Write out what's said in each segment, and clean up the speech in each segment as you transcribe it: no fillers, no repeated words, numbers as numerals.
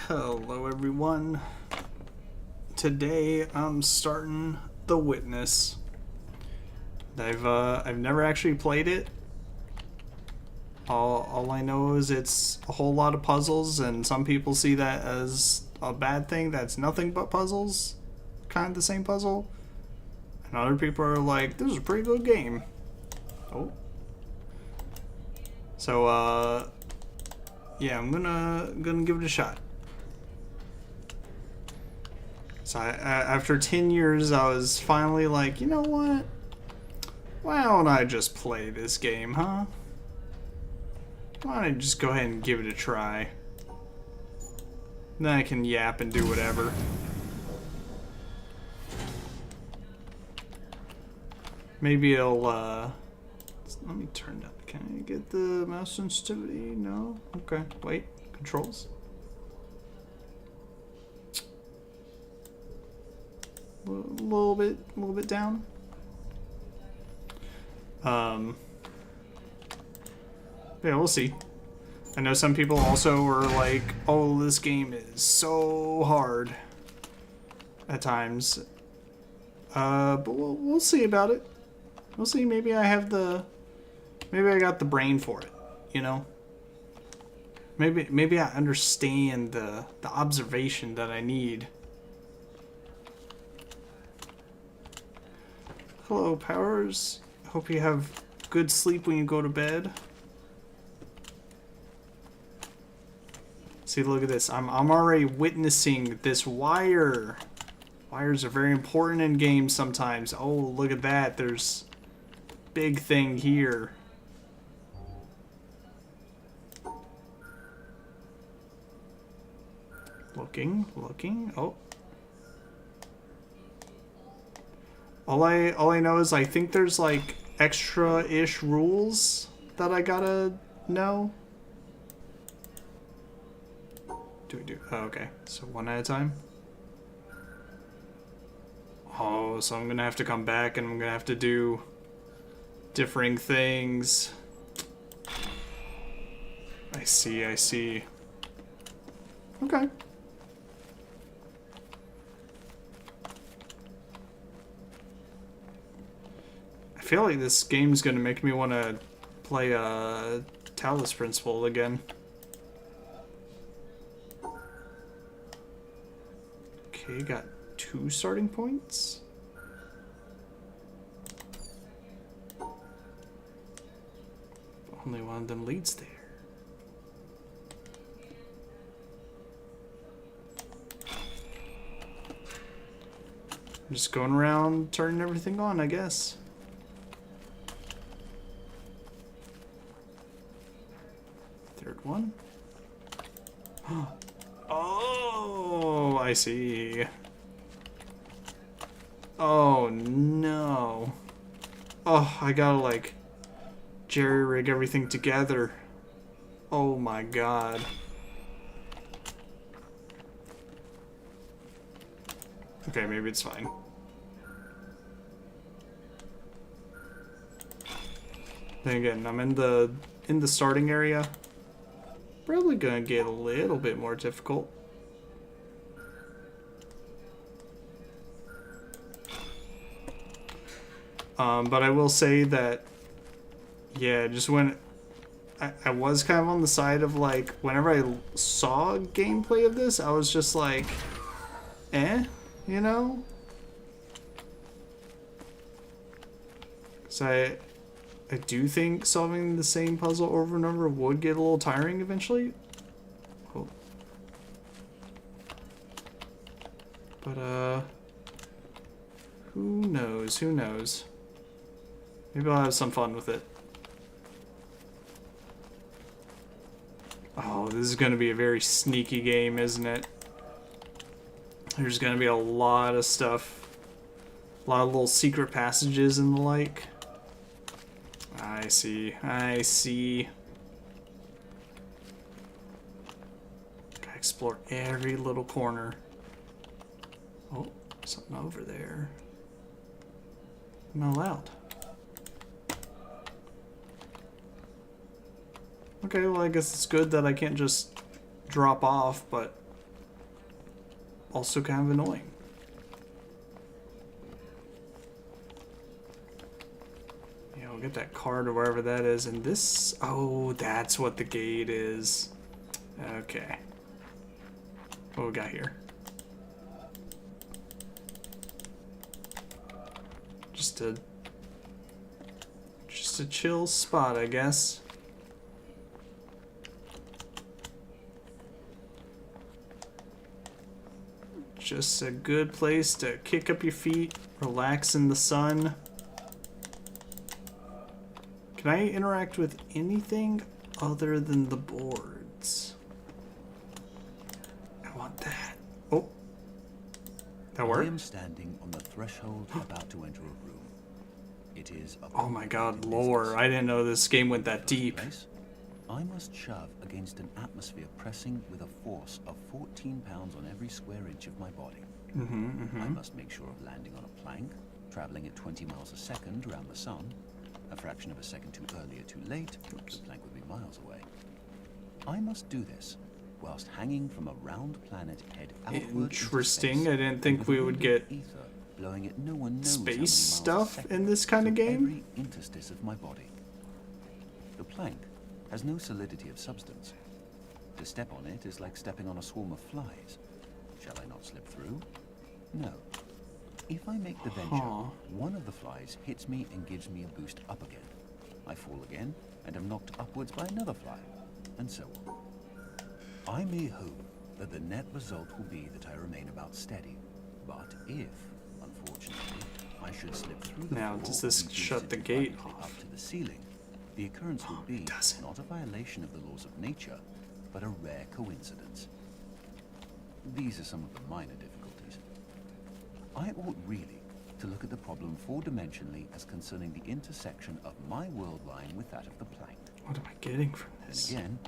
Hello everyone. Today I'm starting The Witness. I've never actually played it. All I know is it's a whole lot of puzzles, and some people see that as a bad thing. That's nothing but puzzles, kind of the same puzzle. And other people are like, "This is a pretty good game." Oh. So yeah, I'm gonna give it a shot. So after 10 years, I was finally like, you know what? Why don't I just play this game, huh? Why don't I just go ahead and give it a try? Then I can yap and do whatever. Maybe it'll, let me turn down. Can I get the mouse sensitivity? No? Okay, wait. Controls? A little bit down. Yeah, we'll see. I know some people also are like, "Oh, this game is so hard at times." But we'll see about it. We'll see. Maybe I got the brain for it. You know. Maybe I understand the observation that I need. Hello, Powers. Hope you have good sleep when you go to bed. See, look at this. I'm already witnessing this wire. Wires are very important in games sometimes. Oh, look at that. There's a big thing here. Looking. Oh. All I know is I think there's like extra-ish rules that I gotta know. Oh, okay. So one at a time. Oh, so I'm gonna have to come back and I'm gonna have to do differing things. I see. Okay. I feel like this game's gonna make me want to play Talos Principle again. Okay, got 2 starting points. Only one of them leads there. I'm just going around turning everything on, I guess. Third one. Oh, I see. Oh no. Oh, I gotta like jerry rig everything together. Oh my god. Okay, maybe it's fine. Then again, I'm in the starting area. Probably gonna get a little bit more difficult. But I will say that, yeah, just when I was kind of on the side of like, whenever I saw gameplay of this, I was just like, you know? Because I do think solving the same puzzle over and over would get a little tiring eventually. Oh. But, who knows? Maybe I'll have some fun with it. Oh, this is going to be a very sneaky game, isn't it? There's going to be a lot of stuff. A lot of little secret passages and the like. I see. Gotta explore every little corner. Oh, something over there. I'm not allowed. Okay, well I guess it's good that I can't just drop off, but also kind of annoying. Yeah, we'll get that card or wherever that is. And this... Oh, that's what the gate is. Okay. What we got here? Just a chill spot, I guess. Just a good place to kick up your feet, relax in the sun. Can I interact with anything other than the boards? I want that. Oh. That worked? I am standing on the threshold about to enter a room. It is a Oh my god, complicated lore. business. I didn't know this game went that deep. Place, I must shove against an atmosphere pressing with a force of 14 pounds on every square inch of my body. I must make sure of landing on a plank, traveling at 20 miles a second around the sun. A fraction of a second too early or too late, the plank would be miles away. I must do this whilst hanging from a round planet head outward into Interesting. space, I didn't think with we a would wind get of ether blowing at no one knows how many space miles a stuff second in this kind of through game? Every interstice of my body. The plank has no solidity of substance. To step on it is like stepping on a swarm of flies. Shall I not slip through? No. If I make the venture, one of the flies hits me and gives me a boost up again. I fall again and am knocked upwards by another fly, and so on. I may hope that the net result will be that I remain about steady, but if, unfortunately, I should slip through the Now, floor does or this be shut the boosted gate violently off? up to the ceiling, the occurrence would be doesn't. not a violation of the laws of nature, but a rare coincidence. These are some of the minor difficulties. I ought really to look at the problem four-dimensionally as concerning the intersection of my world line with that of the plank. What am I getting from And this? again,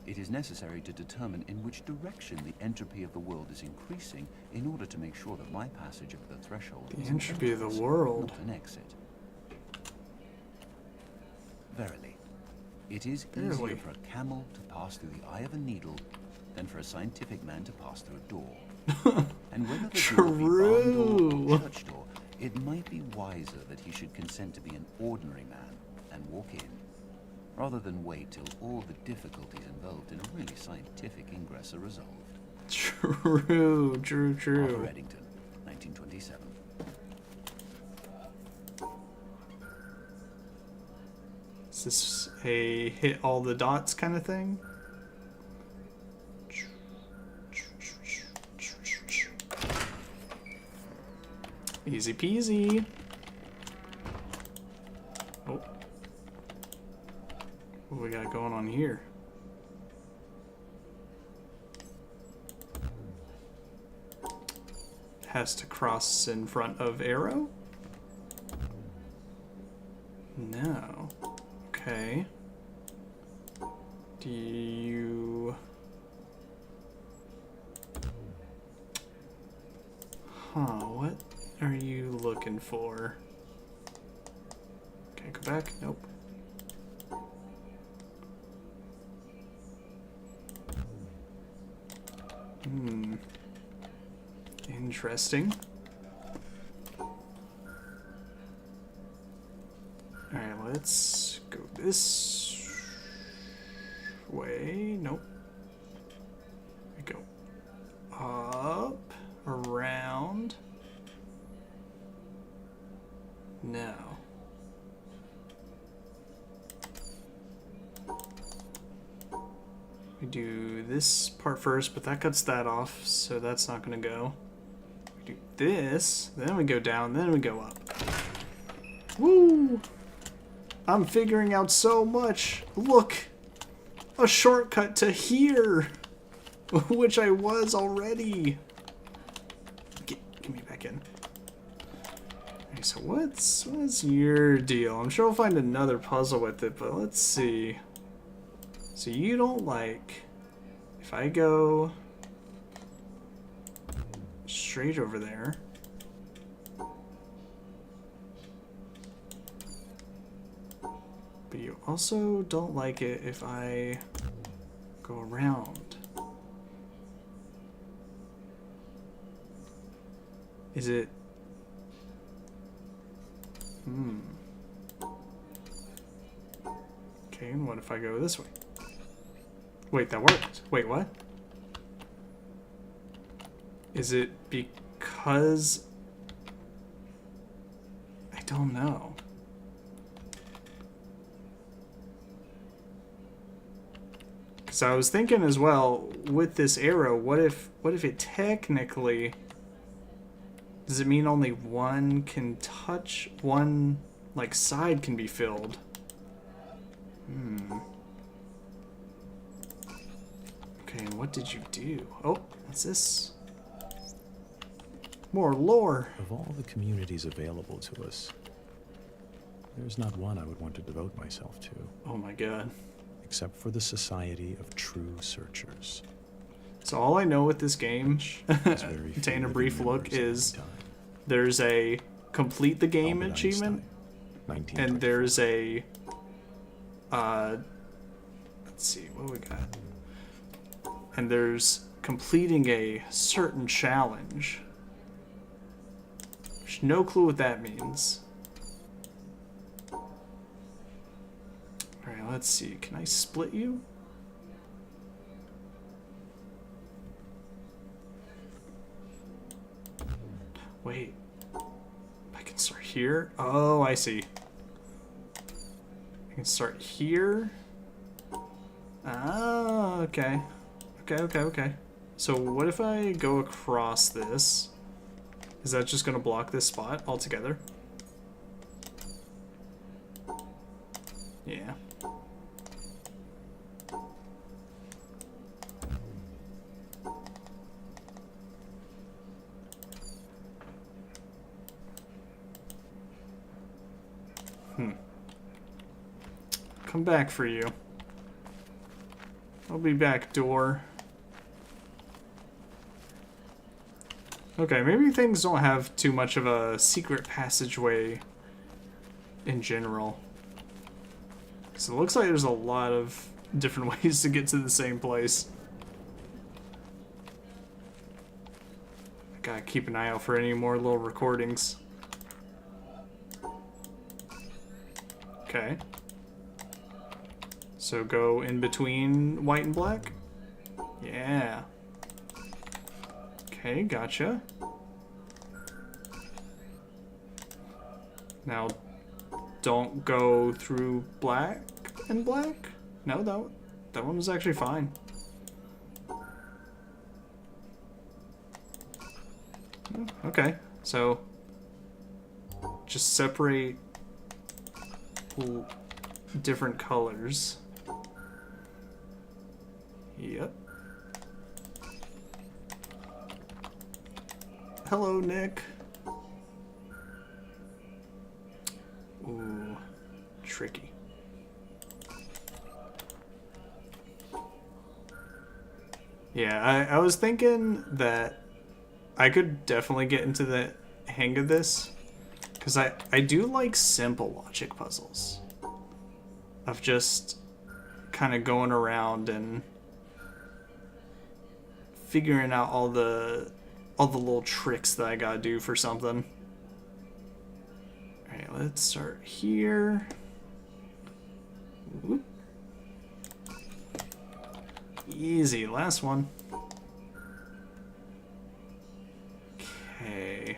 it is necessary to determine in which direction the entropy of the world is increasing in order to make sure that my passage of the threshold The is an entropy of the entrance, world. not an exit. Verily, it is Verily. easier for a camel to pass through the eye of a needle than for a scientific man to pass through a door. And whether the door be barn door or church door, it might be wiser that he should consent to be an ordinary man and walk in, rather than wait till all the difficulties involved in a really scientific ingress are resolved. True. Arthur Eddington, 1927. Is this a hit all the dots kind of thing? Easy peasy. Oh. What we got going on here? Has to cross in front of arrow? No. Okay. Do you... Huh, what are you looking for? Okay, go back. Nope. Interesting. Alright, let's go this way. Nope. We go up, around. No. We do this part first, but that cuts that off, so that's not going to go. We do this, then we go down, then we go up. Woo! I'm figuring out so much. Look! A shortcut to here! Which I was already. Get me back in. Okay, so what's your deal? I'm sure we'll find another puzzle with it, but let's see. So you don't like if I go straight over there. But you also don't like it if I go around. Is it... Okay, and what if I go this way? Wait, that worked. Wait, what? Is it because... I don't know. Because I was thinking as well, with this arrow, what if it technically... Does it mean only one can touch, one, like, side can be filled? Okay, and what did you do? Oh, what's this? More lore. Of all the communities available to us, there's not one I would want to devote myself to, Oh my god. except for the Society of True Searchers. So all I know with this game, There's very few taking a living brief look, members at is any time. there's a complete the game Albert achievement, Einstein, and 1924. there's a, let's see, what we got? And there's completing a certain challenge. There's no clue what that means. Alright, let's see. Can I split you? Wait. I can start here? Oh, I see. I can start here. Ah, okay. Okay. So what if I go across this? Is that just gonna block this spot altogether? Yeah. Come back for you. I'll be back, door. Okay, maybe things don't have too much of a secret passageway in general. So it looks like there's a lot of different ways to get to the same place. I gotta keep an eye out for any more little recordings. Okay. So go in between white and black? Yeah. Okay, gotcha. Now, don't go through black and black? No, that one was actually fine. Okay, so just separate different colors. Yep. Hello, Nick. Ooh, tricky. Yeah, I was thinking that I could definitely get into the hang of this, because I do like simple logic puzzles. Of just kind of going around and figuring out all the little tricks that I gotta do for something. Alright, let's start here. Whoop. Easy, last one. Okay.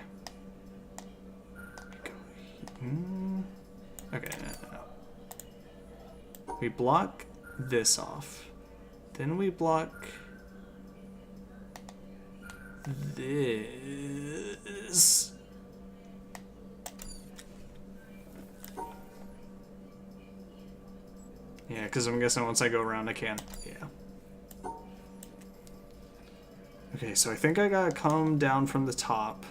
Okay, no. We block this off. Then we block this. Yeah, because I'm guessing once I go around I can. Yeah. Okay, so I think I gotta come down from the top.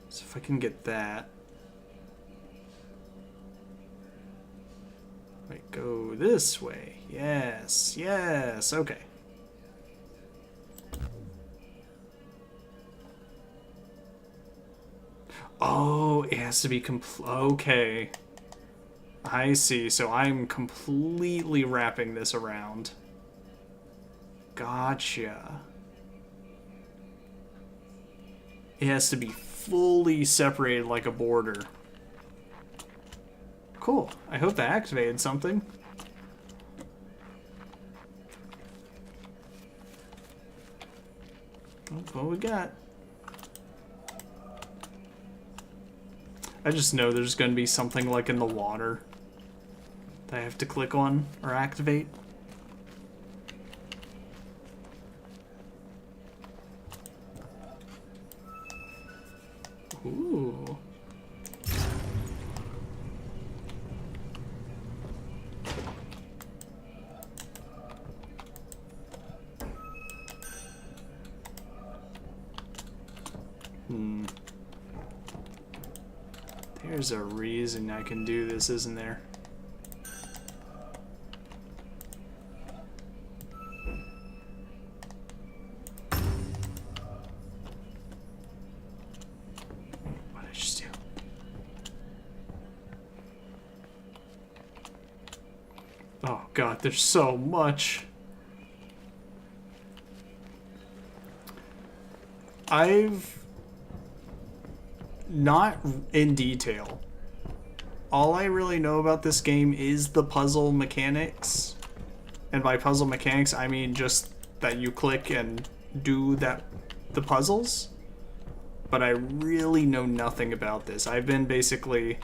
So if I can get that. Wait, go this way. Yes, yes, okay. Oh, it has to be okay. I see, so I'm completely wrapping this around. Gotcha. It has to be fully separated like a border. Cool. I hope that activated something. Oh, what we got? I just know there's going to be something like in the water that I have to click on or activate. Ooh. There's a reason I can do this, isn't there? What did I just do? Oh god, there's so much. I've not in detail. All I really know about this game is the puzzle mechanics. And by puzzle mechanics, I mean just that you click and do the puzzles. But I really know nothing about this. I've been basically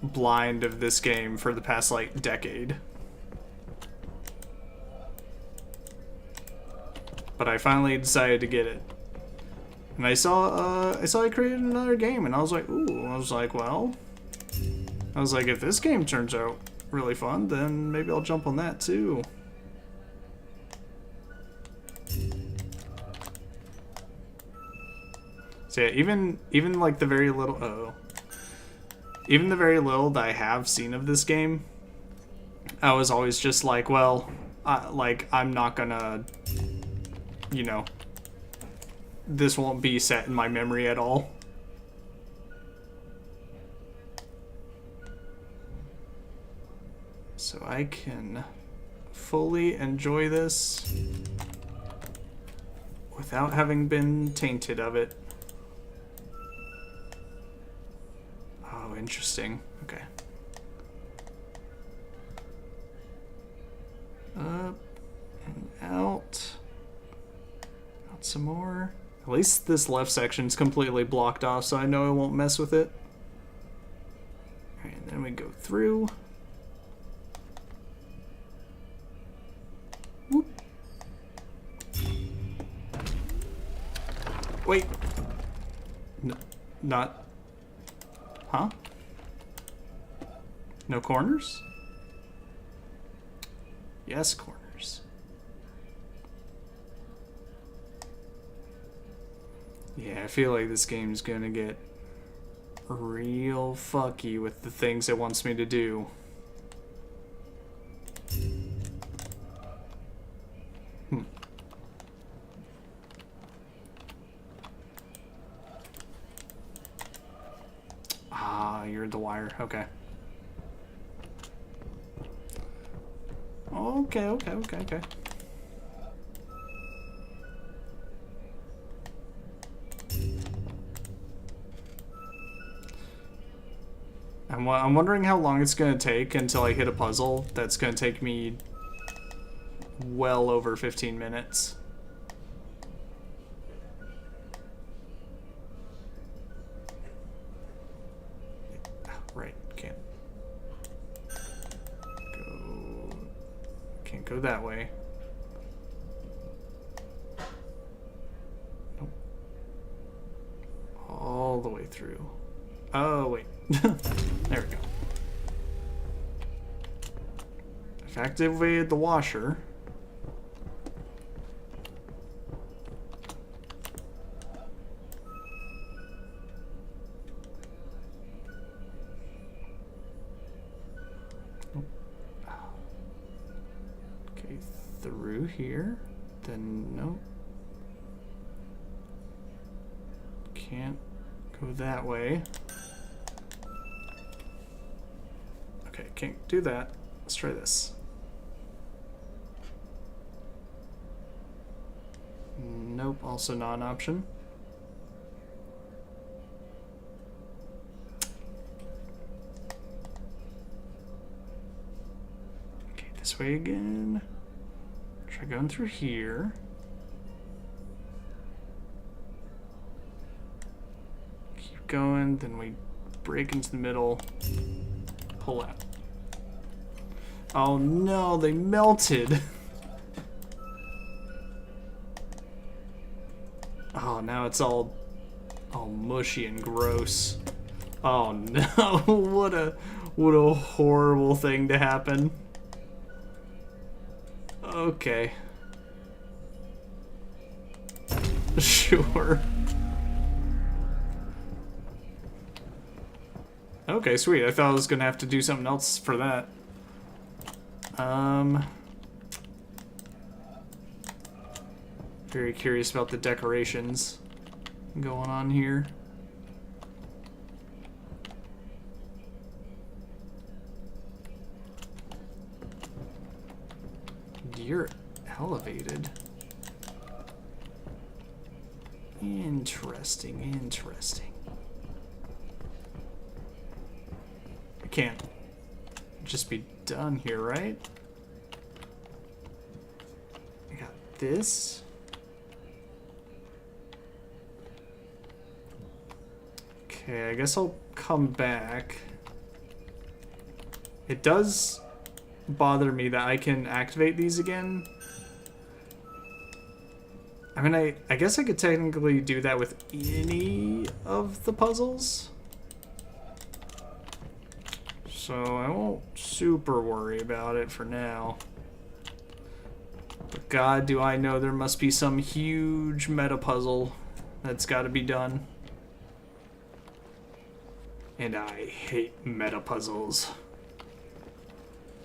blind of this game for the past like decade. But I finally decided to get it. And I saw I created another game, and I was like, ooh. I was like, well, if this game turns out really fun, then maybe I'll jump on that too. So yeah, even like the very little, even the very little that I have seen of this game, I was always just like, well, I'm not gonna, you know. This won't be set in my memory at all. So I can fully enjoy this without having been tainted of it. Oh, interesting. Okay. Up and out. Out some more. At least this left section's completely blocked off, so I know I won't mess with it. Alright, and then we go through. Whoop. Wait. Not... Huh? No corners? Yes, corners. Yeah, I feel like this game's gonna get real fucky with the things it wants me to do. Ah, you're the wire. Okay. Okay. I'm wondering how long it's going to take until I hit a puzzle that's going to take me well over 15 minutes. Right, can't go that way. Nope. All the way through. Oh, wait. There we go. I've activated the washer. Okay, through here. Then, no. Can't go that way. Okay, can't do that. Let's try this. Nope, also not an option. Okay, this way again. Try going through here. Keep going, then we break into the middle, pull out. Oh no, they melted. Oh, now it's all mushy and gross. Oh no, what a horrible thing to happen. Okay. Sure. Okay, sweet. I thought I was gonna have to do something else for that. Very curious about the decorations going on here. You're elevated. Interesting, interesting. I can't just be done here, right? I got this. Okay, I guess I'll come back. It does bother me that I can activate these again. I mean, I guess I could technically do that with any of the puzzles. So I won't super worry about it for now. But God, do I know there must be some huge meta puzzle that's got to be done. And I hate meta puzzles.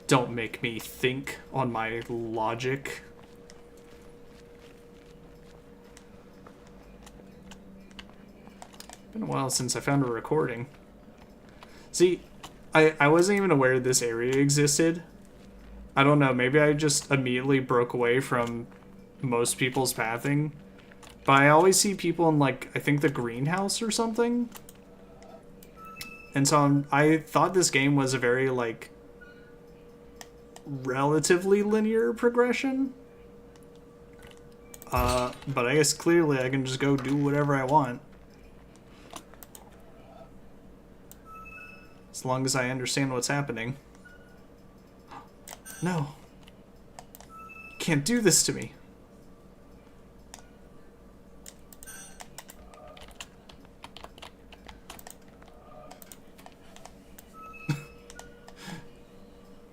Don't make me think on my logic. Been a while since I found a recording. See, I wasn't even aware this area existed. I don't know, maybe I just immediately broke away from most people's pathing. But I always see people in, like, I think the greenhouse or something. And so I thought this game was a very, like, relatively linear progression. But I guess clearly I can just go do whatever I want. As long as I understand what's happening. No. You can't do this to me.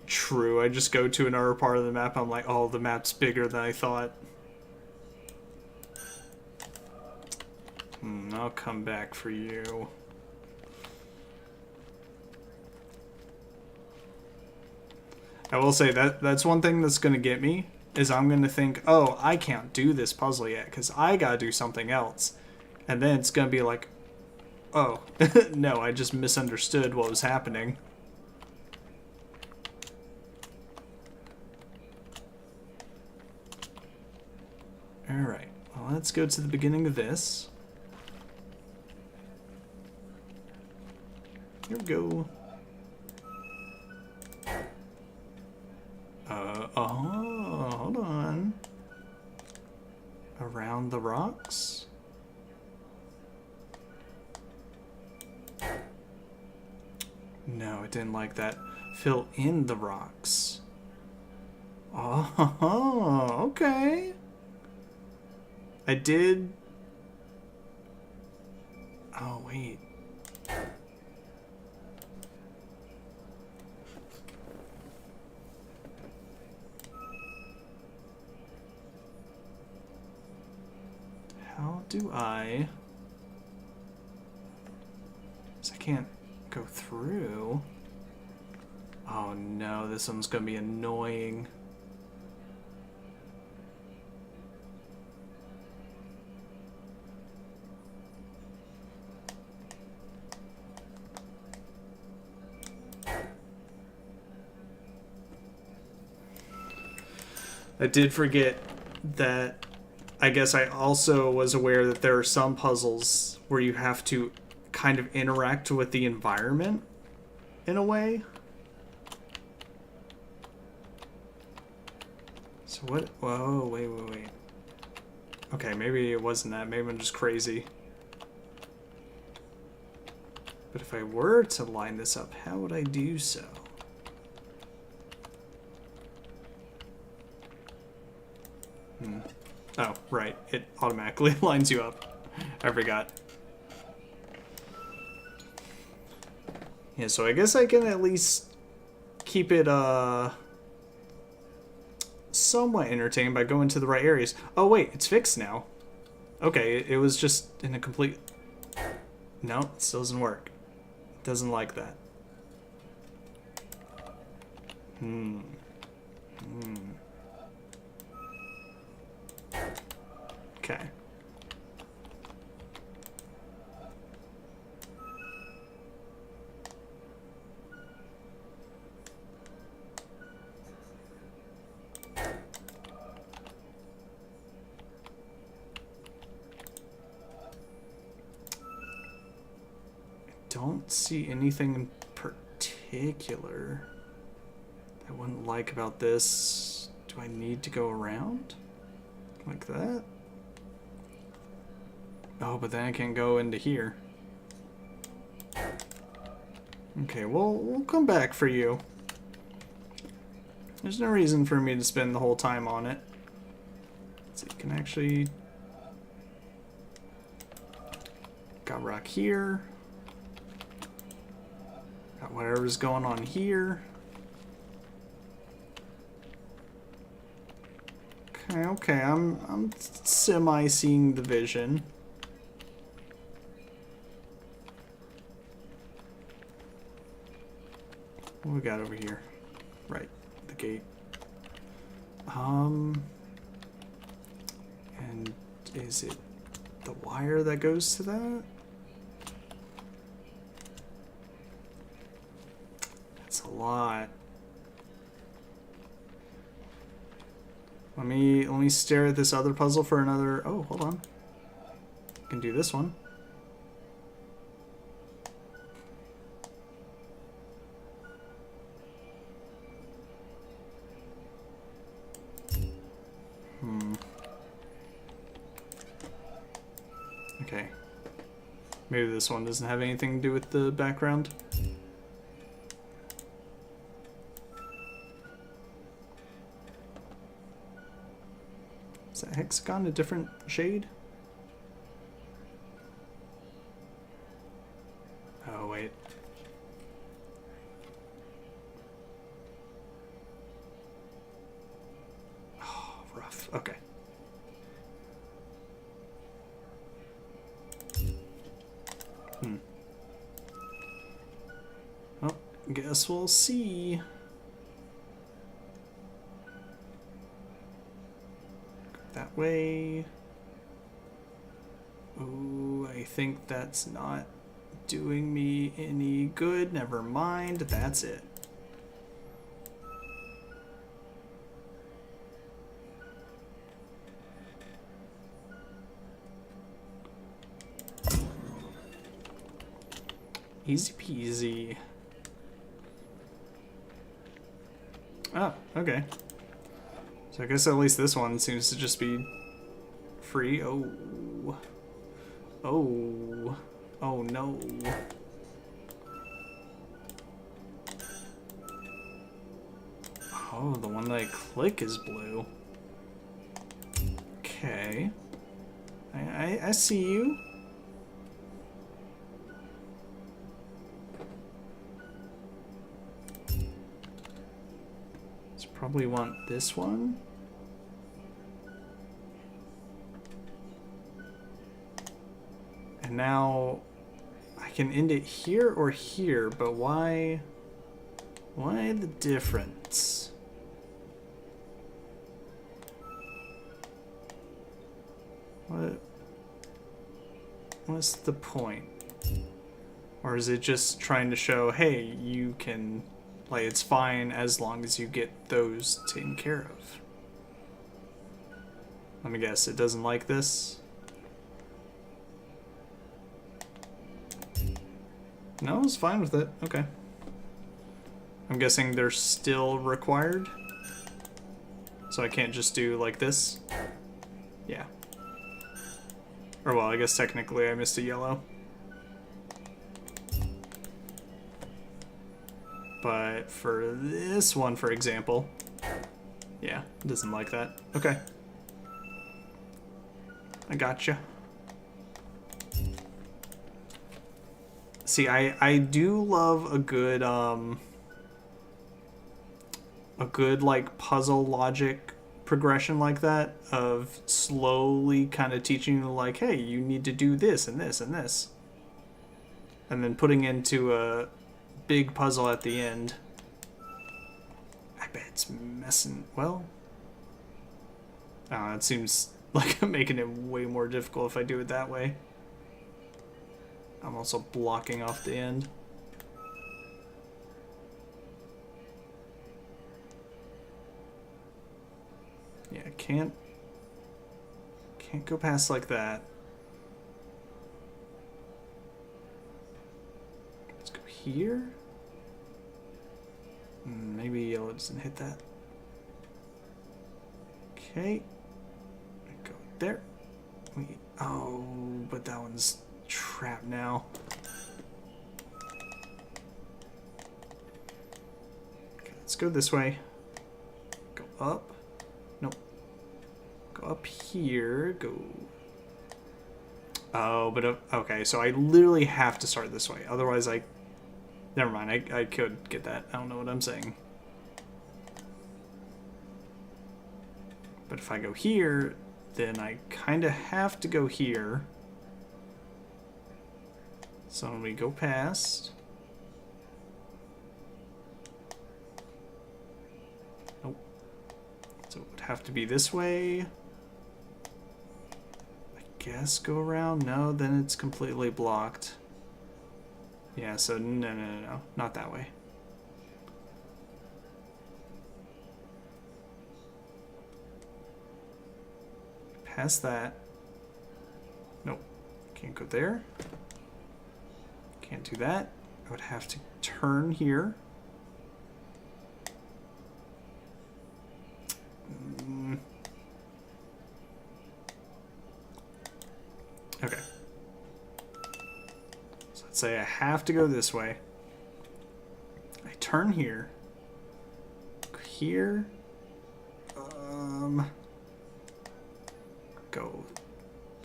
True, I just go to another part of the map, I'm like, oh, the map's bigger than I thought. I'll come back for you. I will say that's one thing that's going to get me, is I'm going to think, oh, I can't do this puzzle yet, because I got to do something else. And then it's going to be like, oh, no, I just misunderstood what was happening. Alright, well, let's go to the beginning of this. Here we go. Oh, hold on. Around the rocks? No, it didn't like that. Fill in the rocks. Oh, okay. I did... Oh, wait. How do I... 'Cause I can't go through. Oh no, this one's gonna be annoying. I did forget that I guess I also was aware that there are some puzzles where you have to kind of interact with the environment in a way. So what? Whoa, wait. Okay, maybe it wasn't that. Maybe I'm just crazy. But if I were to line this up, how would I do so? Oh, right. It automatically lines you up. I forgot. Yeah, so I guess I can at least keep it somewhat entertaining by going to the right areas. Oh wait, it's fixed now. Okay, it was just in a complete... No, it still doesn't work. It doesn't like that. Okay. Don't see anything in particular I wouldn't like about this. Do I need to go around? Like that? Oh, but then I can't go into here. Okay, well, we'll come back for you. There's no reason for me to spend the whole time on it. So you can actually... Got rock here. Got whatever's going on here. Okay, I'm semi-seeing the vision. What we got over here? Right, the gate. And is it the wire that goes to that? That's a lot. Let me stare at this other puzzle for another... Oh, hold on. I can do this one. Okay. Maybe this one doesn't have anything to do with the background. Is that hexagon a different shade? Oh, wait. Oh, rough. Okay. Well, guess we'll see. That way. Oh, I think that's not doing me any good. Never mind. That's it. Easy peasy. Oh, okay. So I guess at least this one seems to just be free. Oh. Oh. Oh no. Oh, the one that I click is blue. Okay. I see you. Probably want this one. And now I can end it here or here, but why the difference? What's the point? Or is it just trying to show, hey, you can... Like, it's fine as long as you get those taken care of. Let me guess, it doesn't like this? No, it's fine with it. Okay. I'm guessing they're still required. So I can't just do like this? Yeah. Or well, I guess technically I missed a yellow. But for this one, for example, yeah, it doesn't like that. Okay. I gotcha. See, I do love a good like puzzle logic progression like that, of slowly kind of teaching you like, hey, you need to do this and this and this, and then putting into a big puzzle at the end. I bet it's messing, well, it seems like I'm making it way more difficult if I do it that way. I'm also blocking off the end. Yeah, can't go past like that. Let's go here. Maybe yellow doesn't hit that. Okay. Go there. Oh, but that one's trapped now. Okay, let's go this way. Go up. Nope. Go up here. Go. Oh, but okay, so I literally have to start this way. Otherwise, never mind, I could get that. I don't know what I'm saying. But if I go here, then I kind of have to go here. So when we go past... Nope. So it would have to be this way. I guess go around? No, then it's completely blocked. Yeah, so no. Not that way. Past that. Nope. Can't go there. Can't do that. I would have to turn here. Okay. So let's say I have to go this way. I turn here. Here. Go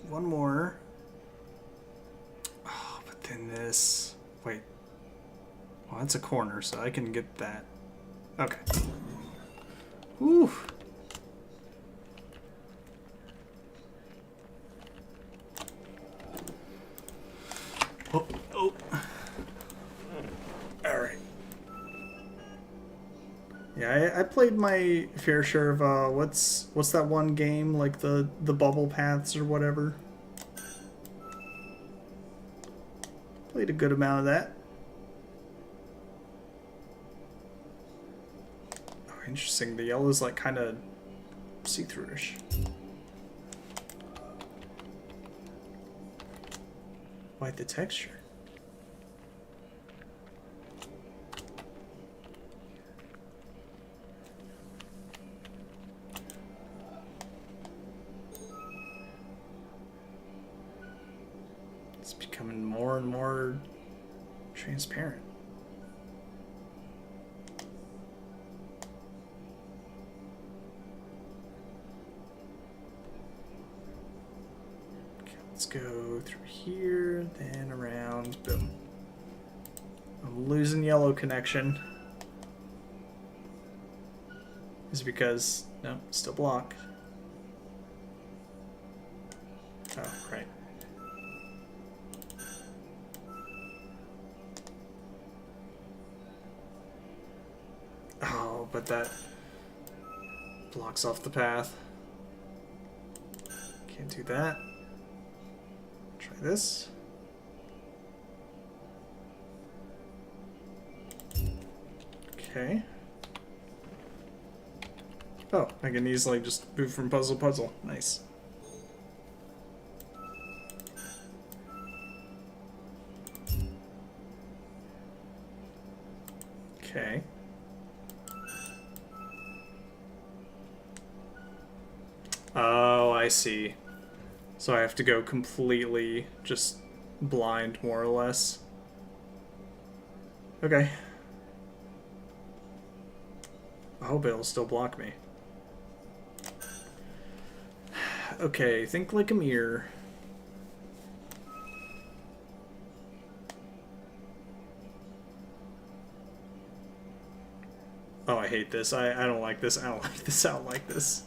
one more. Oh, but then this. Wait. Well, that's a corner, so I can get that. Okay. Whew. Oh. Alright. Yeah, I played my fair share of, what's that one game, like the bubble paths or whatever? Played a good amount of that. Oh, interesting. The yellow's like kind of see-through-ish. Why the texture? It's becoming more and more transparent. Okay, let's go through here, then around, boom. I'm losing yellow connection. Is it because, no, still blocked. Oh, right. Oh, but that blocks off the path. Can't do that. Try this. Okay. Oh, I can easily just move from puzzle to puzzle. Nice. Okay. Oh, I see. So I have to go completely just blind, more or less. Okay. I hope it'll still block me. Okay, think like a mirror. Oh, I hate this. I don't like this. I don't like this. I don't like this.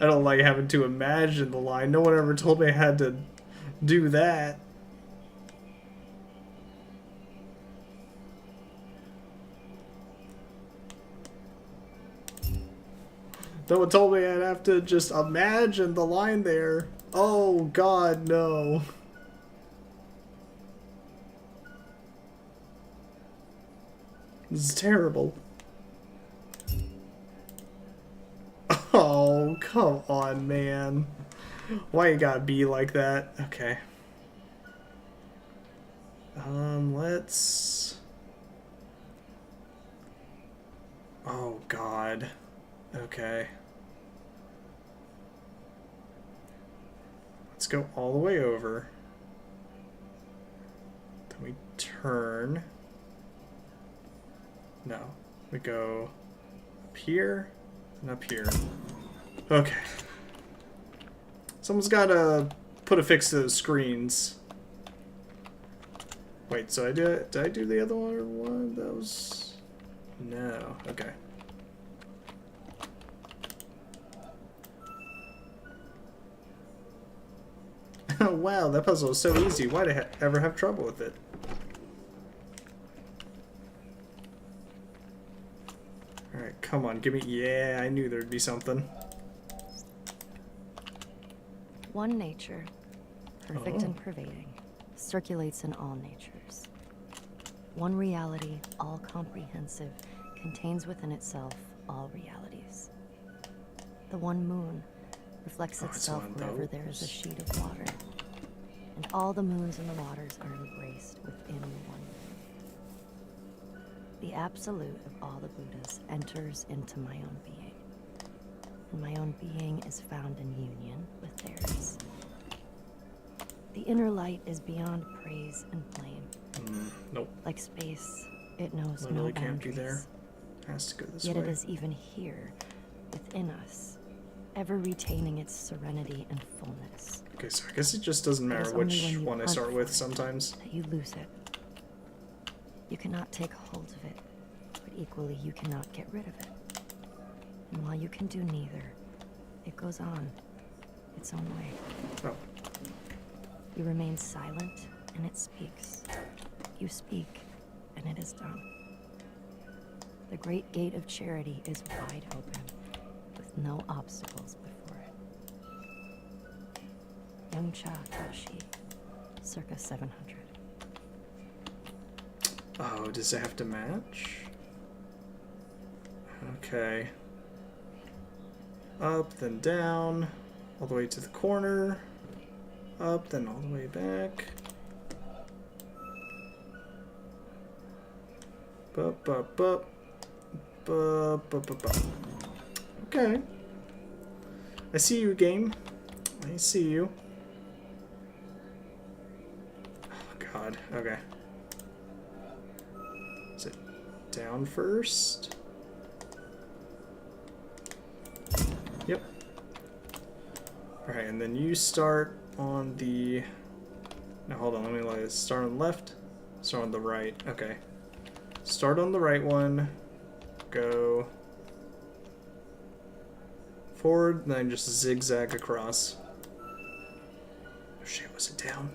I don't like having to imagine the line. No one ever told me I had to do that. No one told me I'd have to just imagine the line there. Oh, God, no. This is terrible. Oh, come on, man. Why you gotta be like that? Okay. Let's... Oh, God. Okay. Let's go all the way over. Then we turn. No. We go up here and up here. Okay. Someone's gotta put a fix to those screens. Wait, so did I do the other one or one? That was... No. Okay. Oh wow, that puzzle is so easy. Why'd I ever have trouble with it? Alright, come on, give me... Yeah, I knew there'd be something. One nature, perfect Oh. and pervading, circulates in all natures. One reality, all comprehensive, contains within itself all realities. The one moon reflects Oh, it's itself one of wherever there is a those. sheet of water, and all the moons and the waters are embraced within one moon. The absolute of all the Buddhas enters into my own being, and my own being is found in union with theirs. The inner light is beyond praise and blame. Nope. Like space, it knows Literally no can't be boundaries. there. Has to go this Yet way. it is even here, within us, ever retaining its serenity and fullness. Okay, so I guess it just doesn't It matter is only which when you one I hunt start for with it sometimes. that you lose it. You cannot take hold of it, but equally you cannot get rid of it. And while you can do neither, it goes on, its own way. Oh, You remain silent, and it speaks. You speak, and it is done. The great gate of charity is wide open, with no obstacles before it. Young Cha Toshi, circa 700. oh, does it have to match? Okay. Up, then down, all the way to the corner. Up, then all the way back. Bup, bup, bup. Bup, bup, bup, bup. Okay. I see you, game. I see you. Oh, God. Okay. Is it down first? Yep. Alright, and then you start on the... Now hold on, let me like this. Start on the left, start on the right. Okay. Start on the right one, go forward, and then just zigzag across. Oh shit, was it down?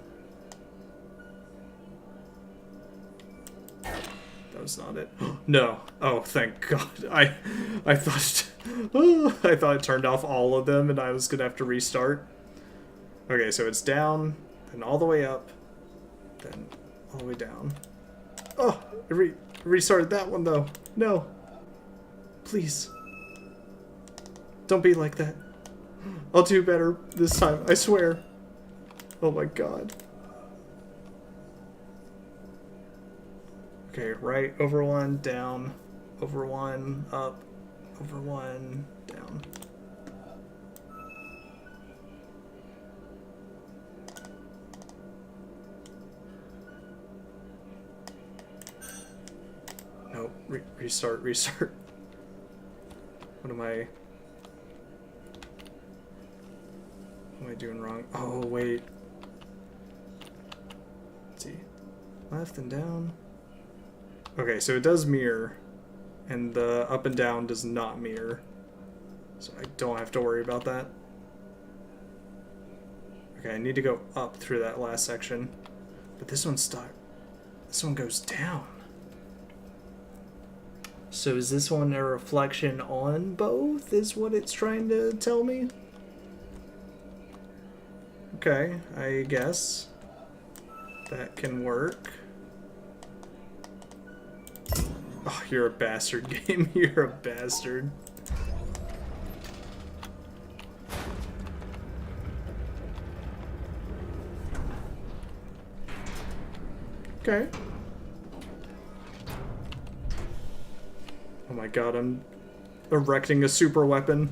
That was not it. No. Oh, thank God. I thought I thought it turned off all of them and I was gonna have to restart. Okay, so it's down, then all the way up, then all the way down. Oh, it restarted that one though. No. Please. Don't be like that. I'll do better this time, I swear. Oh my God. Okay, right, over one, down, over one, up, over one, down. No, restart. What am I doing wrong? Oh, wait. Let's see. Left and down. Okay, so it does mirror, and the up and down does not mirror. So I don't have to worry about that. Okay, I need to go up through that last section. But this one's stuck. This one goes down. So is this one a reflection on both, is what it's trying to tell me? Okay, I guess that can work. Oh, you're a bastard, game. You're a bastard. Okay. Oh my god, I'm erecting a super weapon.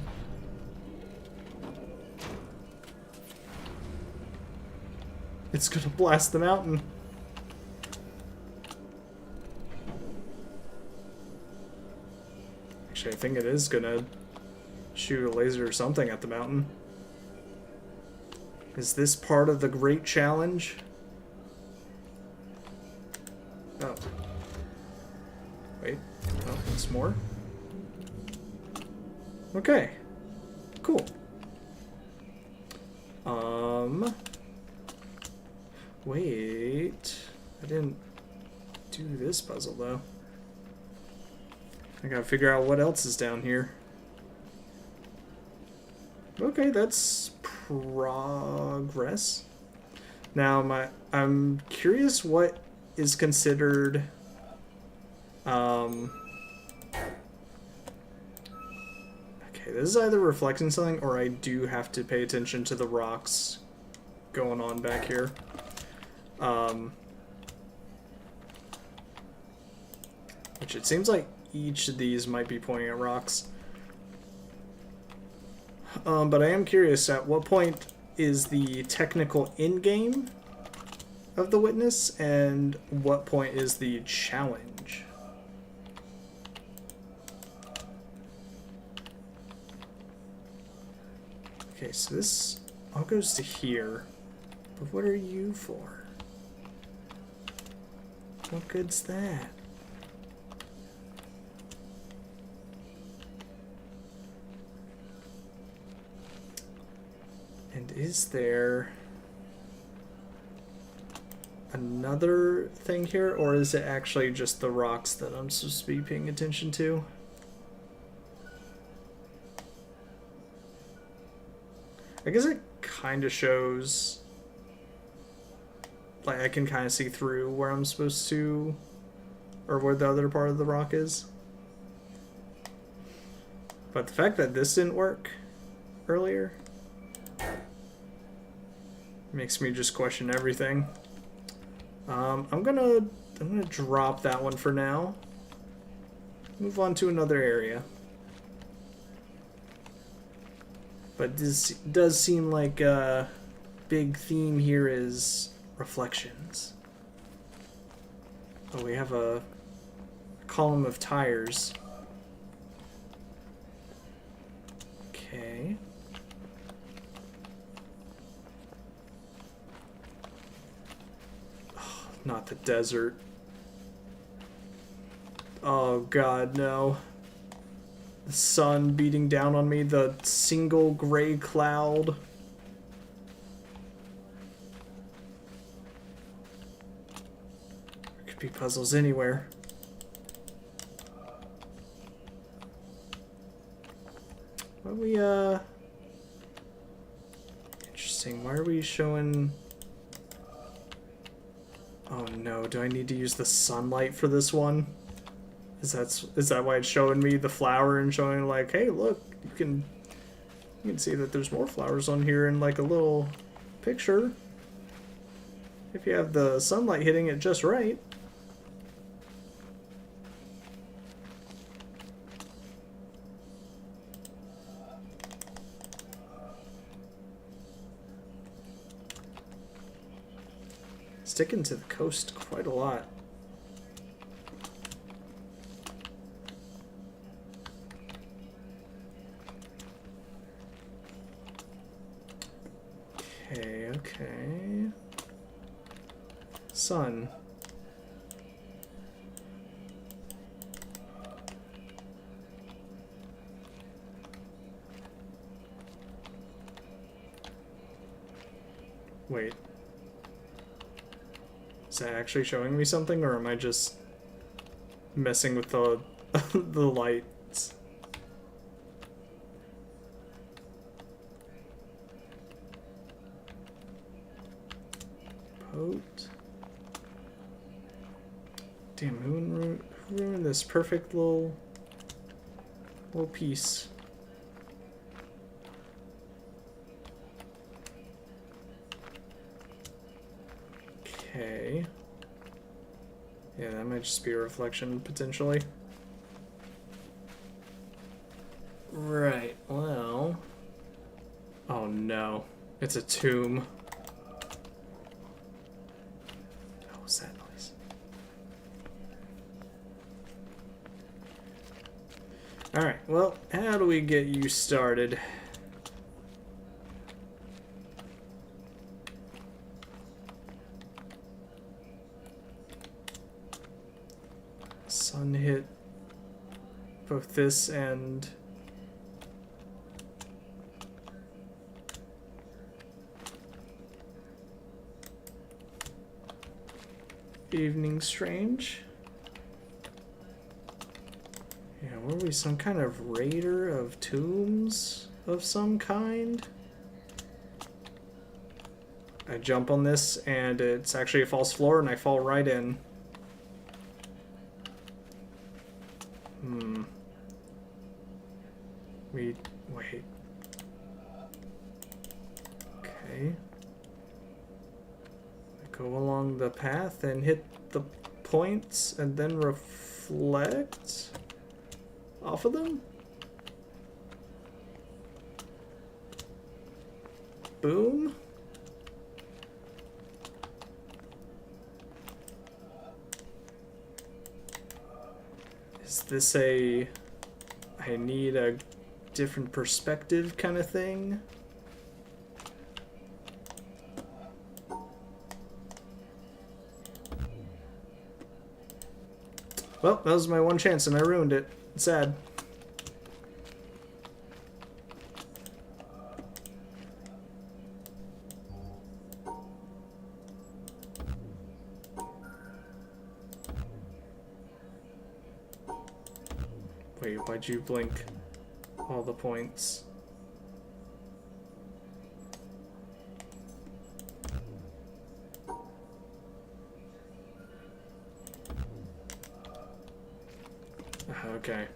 It's gonna blast the mountain. Actually, I think it is gonna shoot a laser or something at the mountain. Is this part of the great challenge? Oh. Wait. Oh, there's more. Okay. Cool. Wait. I didn't do this puzzle, though. I gotta figure out what else is down here. Okay, that's progress. Now, I'm curious what is considered okay, this is either reflecting something or I do have to pay attention to the rocks going on back here. Which it seems like each of these might be pointing at rocks. But I am curious, at what point is the technical end game of the witness, and what point is the challenge? Okay, so this all goes to here, but what are you for? What good's that? And is there another thing here, or is it actually just the rocks that I'm supposed to be paying attention to? I guess it kind of shows, like, I can kind of see through where I'm supposed to, or where the other part of the rock is. But the fact that this didn't work earlier makes me just question everything. I'm gonna drop that one for now. Move on to another area. But this does seem like a big theme here is reflections. Oh, we have a column of tires. Okay. Oh, not the desert. Oh god, no. The sun beating down on me, the single gray cloud. There could be puzzles anywhere. Why are we, interesting. Why are we showing... Oh no, do I need to use the sunlight for this one? Is that why it's showing me the flower and showing like, hey, look, you can see that there's more flowers on here in like a little picture if you have the sunlight hitting it just right. sticking to the coast quite a lot. Okay, okay. Sun. Wait. Is that actually showing me something, or am I just messing with the the lights? Pote. Damn, who ruined this perfect little piece? Okay. Yeah, that might just be a reflection, potentially. Right, well... Oh no. It's a tomb. What was that noise? Alright, well, how do we get you started? Sun hit both this and Evening Strange. Yeah, were we some kind of raider of tombs of some kind? I jump on this and it's actually a false floor and I fall right in. Wait. Okay. I go along the path and hit the points and then reflect off of them? Boom. Is this a... I need a different perspective kind of thing? Well, that was my one chance and I ruined it. It's sad. Wait, why'd you blink all the points? Okay.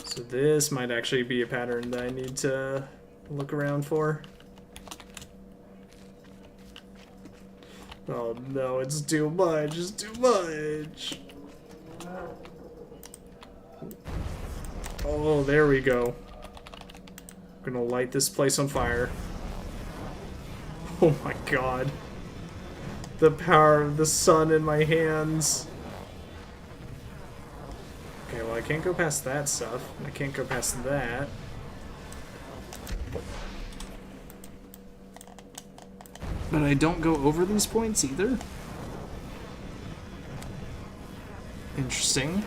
So this might actually be a pattern that I need to look around for. Oh no, it's too much, it's too much. Oh, there we go. I'm gonna light this place on fire. Oh my god. The power of the sun in my hands. Okay, well I can't go past that stuff. I can't go past that. But I don't go over these points either. Interesting.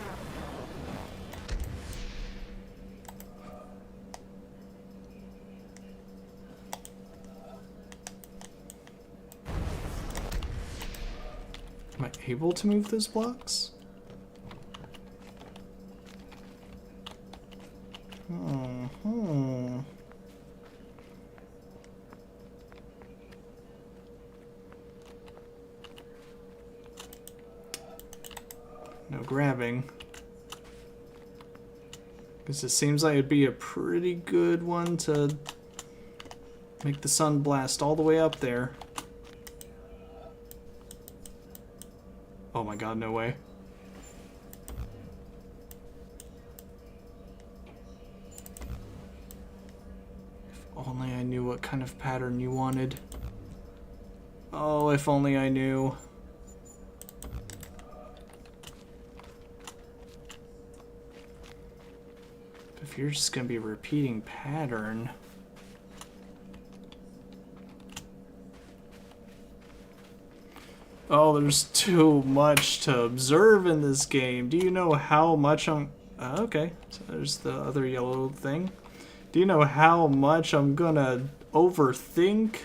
Am I able to move those blocks? No grabbing. Because it seems like it'd be a pretty good one to make the sun blast all the way up there. Oh my god, no way. If only I knew what kind of pattern you wanted. Oh, if only I knew. If you're just gonna be repeating pattern. Oh, there's too much to observe in this game. Do you know how much I'm... okay, so there's the other yellow thing. Do you know how much I'm gonna overthink?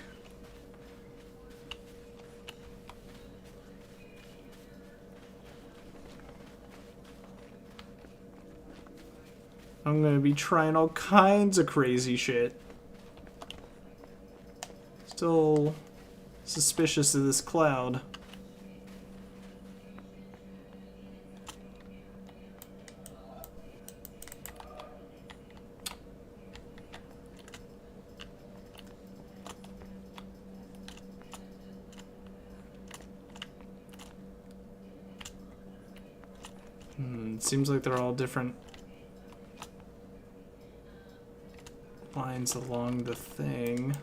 I'm gonna be trying all kinds of crazy shit. Still suspicious of this cloud. It seems like they're all different lines along the thing.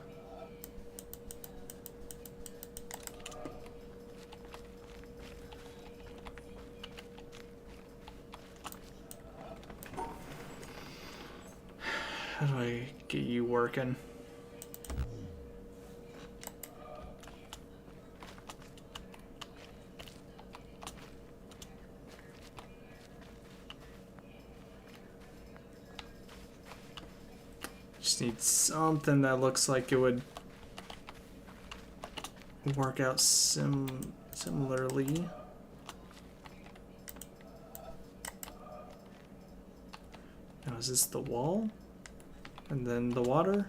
How do I get you working? Just need something that looks like it would work out similarly. Now is this the wall? And then the water?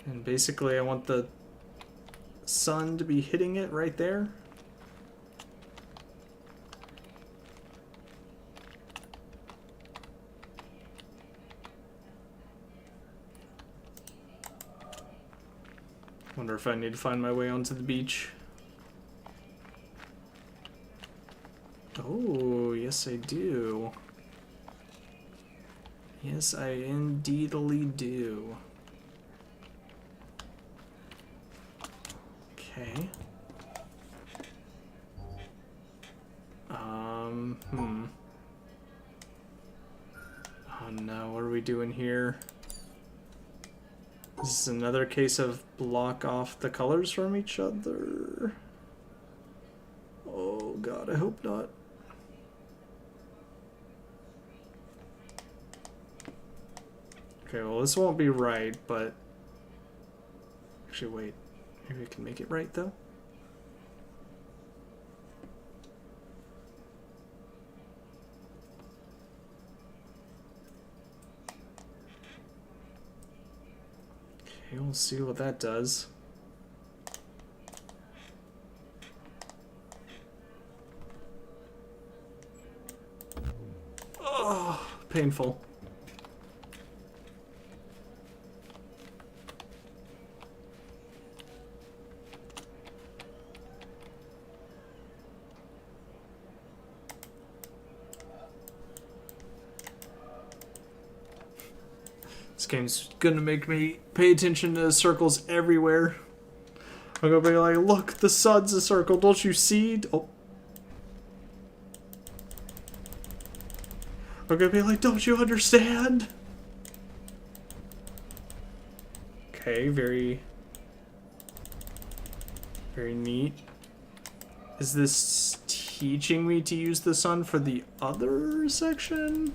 And basically I want the sun to be hitting it right there. Wonder if I need to find my way onto the beach. Oh, yes I do. Yes, I indeedly do. Okay. Oh no, what are we doing here? This is another case of block off the colors from each other. Oh god, I hope not. Okay, well this won't be right, but... Actually, wait. Maybe I can make it right, though? Okay, we'll see what that does. Oh, painful. This game's gonna make me pay attention to circles everywhere. I'm gonna be like, look, the sun's a circle, don't you see? Oh. I'm gonna be like, don't you understand? Okay, very neat. Is this teaching me to use the sun for the other section?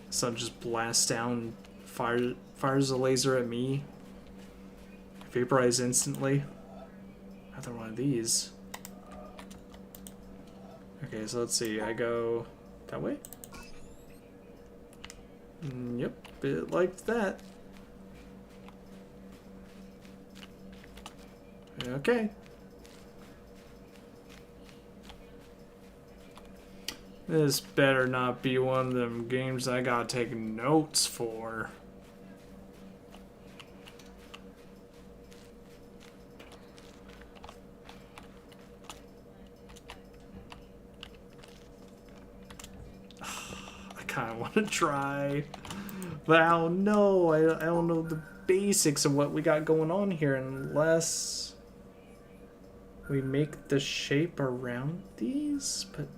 Sun just blasts down, fires a laser at me. Vaporize instantly. Another one of these. Okay, so let's see. I go that way? Yep, it liked that. Okay. This better not be one of them games I gotta take notes for. want to try. But I don't know. I don't know the basics of what we got going on here unless we make the shape around these. But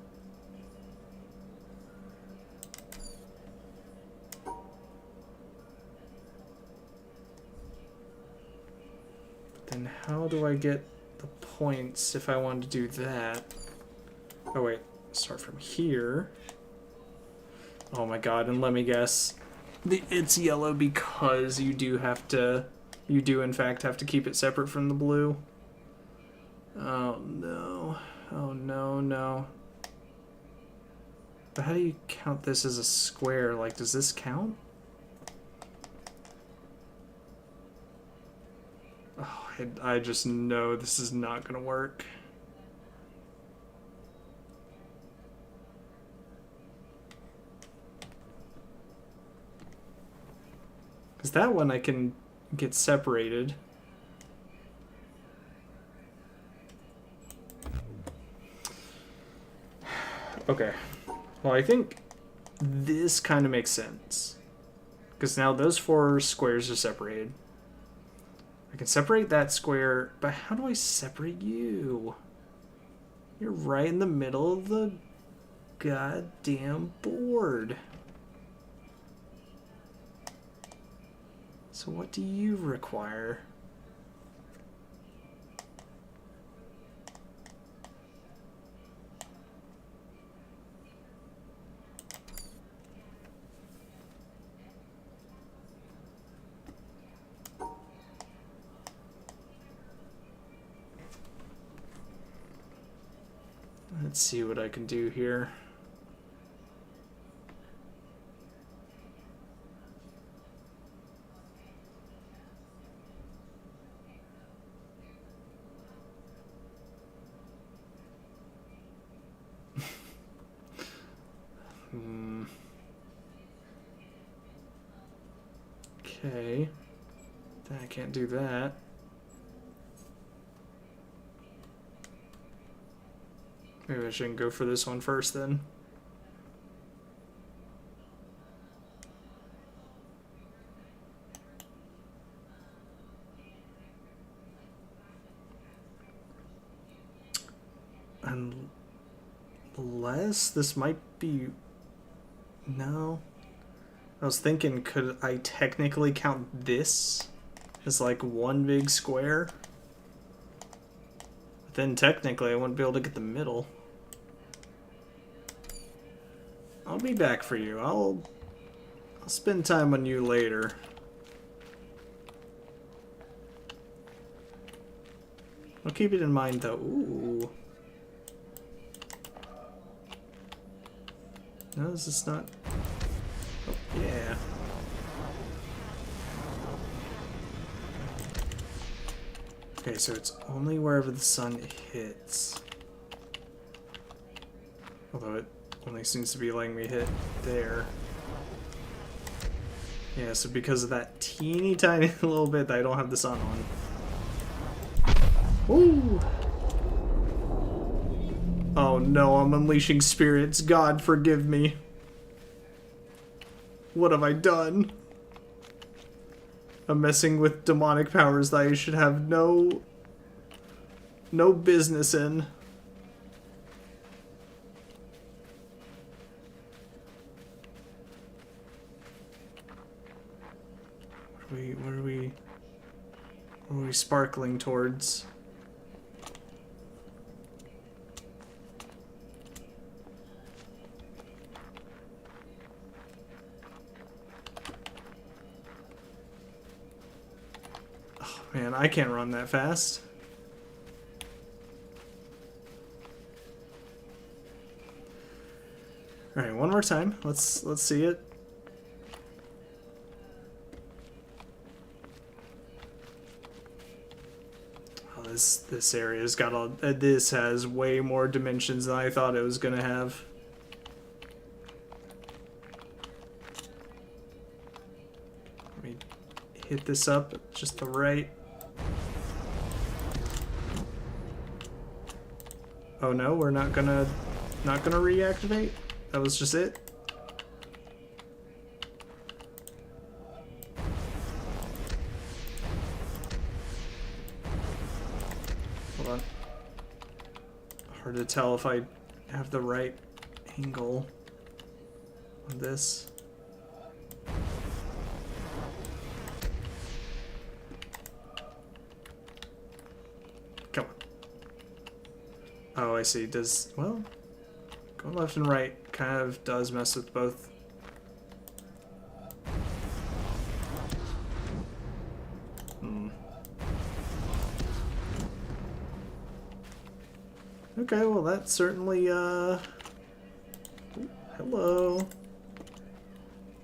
then how do I get the points if I wanted to do that? Oh wait, start from here. Oh my god, and let me guess. It's yellow because you do in fact have to keep it separate from the blue. Oh no. Oh no, no. But how do you count this as a square? Like, does this count? Oh, I just know this is not gonna work. Because that one I can get separated. Okay. Well, I think this kind of makes sense. Because now those 4 squares are separated. I can separate that square, but how do I separate you? You're right in the middle of the goddamn board. So what do you require? Let's see what I can do here. Okay. I can't do that. Maybe I shouldn't go for this one first then. Unless this might be... No. I was thinking, could I technically count this as like one big square? But then technically I wouldn't be able to get the middle. I'll be back for you. I'll spend time on you later. I'll keep it in mind though. Ooh. No, this is not... Oh, yeah. Okay, so it's only wherever the sun hits. Although it only seems to be letting me hit there. Yeah, so because of that teeny tiny little bit that I don't have the sun on. Ooh! Oh no, I'm unleashing spirits. God forgive me. What have I done? I'm messing with demonic powers that I should have no business in. What are we sparkling towards? Oh man, I can't run that fast. All right, one more time. Let's see it. This area's got all. This has way more dimensions than I thought it was gonna have. Let me hit this up at just the right. Oh no, we're not gonna reactivate. That was just it. hard to tell if I have the right angle on this. Come on. Oh, I see. Does, well, going left and right kind of does mess with both. Okay, well that certainly, hello.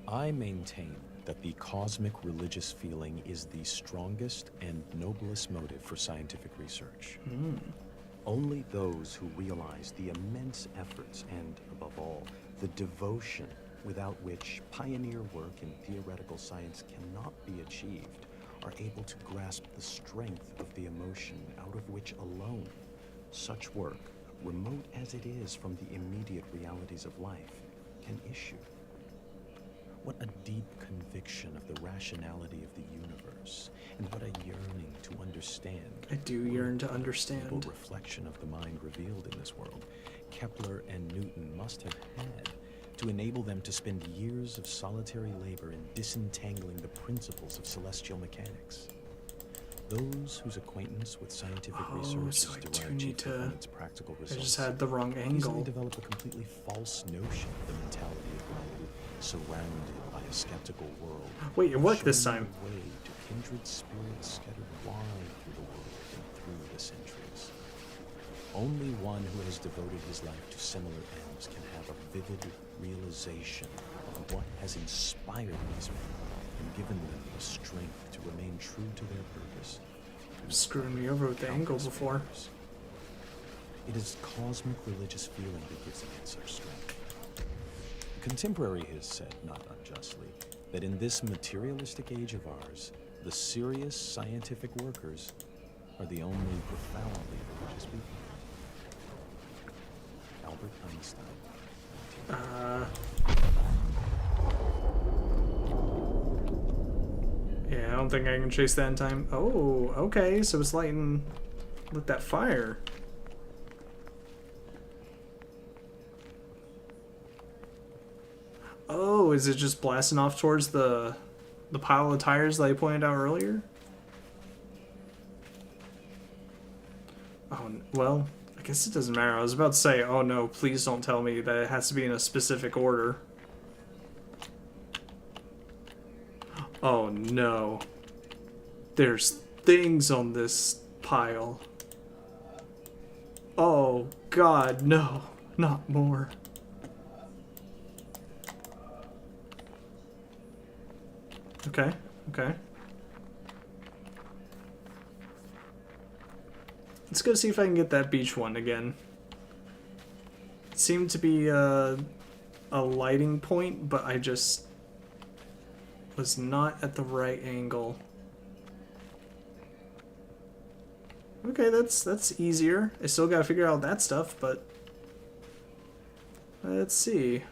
I maintain that the cosmic religious feeling is the strongest and noblest motive for scientific research. Only those who realize the immense efforts and, above all, the devotion without which pioneer work in theoretical science cannot be achieved are able to grasp the strength of the emotion out of which alone such work, remote as it is from the immediate realities of life, can issue. What a deep conviction of the rationality of the universe, and what a yearning to understand. I do yearn to understand. The reflection of the mind revealed in this world, Kepler and Newton must have had to enable them to spend years of solitary labor in disentangling the principles of celestial mechanics. Those whose acquaintance with scientific research so is I do derived need chiefly from to- its practical I results just had the wrong easily angle. develop a completely false notion of the mentality of man, surrounded by a skeptical world. Wait, it worked this showing time. the way to kindred spirits scattered wide through the world and through the centuries. Only one who has devoted his life to similar ends can have a vivid realization of what has inspired these men and given them the strength to remain true to their purpose. Screwing me over with the angle Countless before. years. It is cosmic religious feeling that gives it such strength. A contemporary has said, not unjustly, that in this materialistic age of ours, the serious scientific workers are the only profoundly religious people. Albert Einstein. Yeah, I don't think I can chase that in time. Oh, okay, so it's lighting, lit that fire. Oh, is it just blasting off towards the pile of tires that I pointed out earlier? Oh, well, I guess it doesn't matter. I was about to say, oh no, please don't tell me that it has to be in a specific order. Oh no. There's things on this pile. Oh god, no. Not more. Okay, okay. Let's go see if I can get that beach one again. It seemed to be a lighting point, but I just was not at the right angle. Okay, that's easier. I still gotta figure out that stuff, but let's see.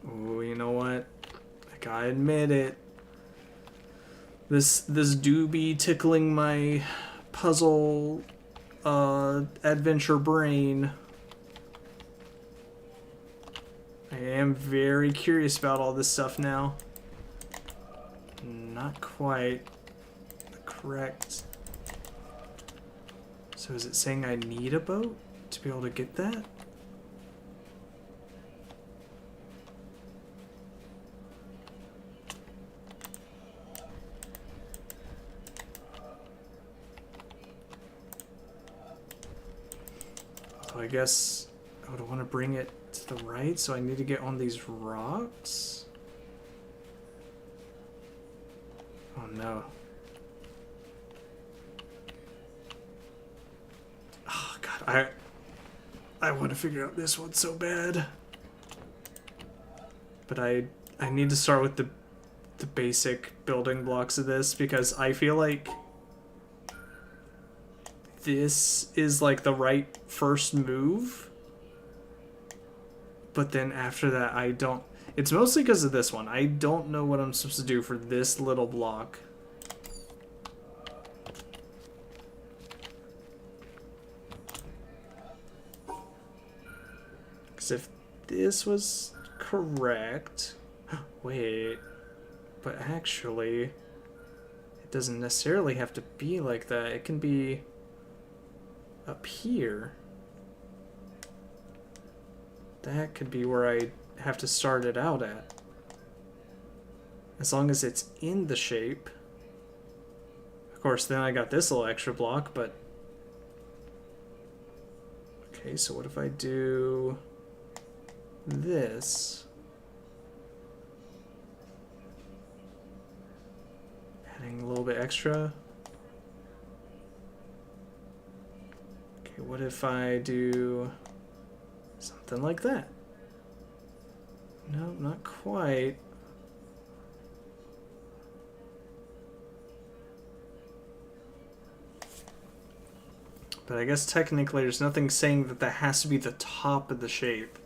Oh, you know what? I gotta admit it. This do be tickling my puzzle adventure brain. I am very curious about all this stuff now. Not quite correct. So is it saying I need a boat to be able to get that? So I guess I would want to bring it to the right, so I need to get on these rocks. Oh no. Oh god, I want to figure out this one so bad. But I need to start with the basic building blocks of this, because I feel like this is like the right first move. But then after that, I don't... It's mostly because of this one. I don't know what I'm supposed to do for this little block. Because if this was correct... Wait. But actually... It doesn't necessarily have to be like that. It can be... up here. That could be where I have to start it out at. As long as it's in the shape. Of course, then I got this little extra block, but... Okay, so what if I do... this? Adding a little bit extra. Okay, what if I do... something like that? No, not quite. But I guess technically there's nothing saying that that has to be the top of the shape.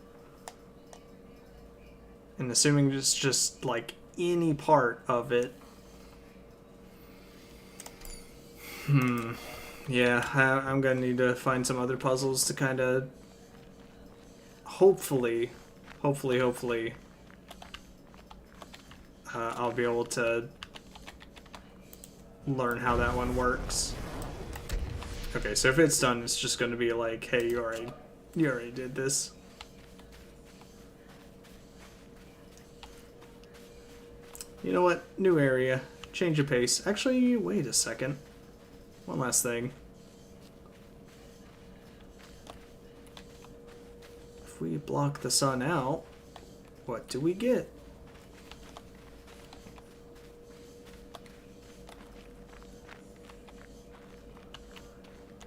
And assuming it's just like any part of it. Yeah, I'm gonna need to find some other puzzles to kind of hopefully, I'll be able to learn how that one works. Okay, so if it's done, it's just going to be like, hey, you already did this. You know what? New area. Change of pace. Actually, wait a second. One last thing. If we block the sun out, what do we get?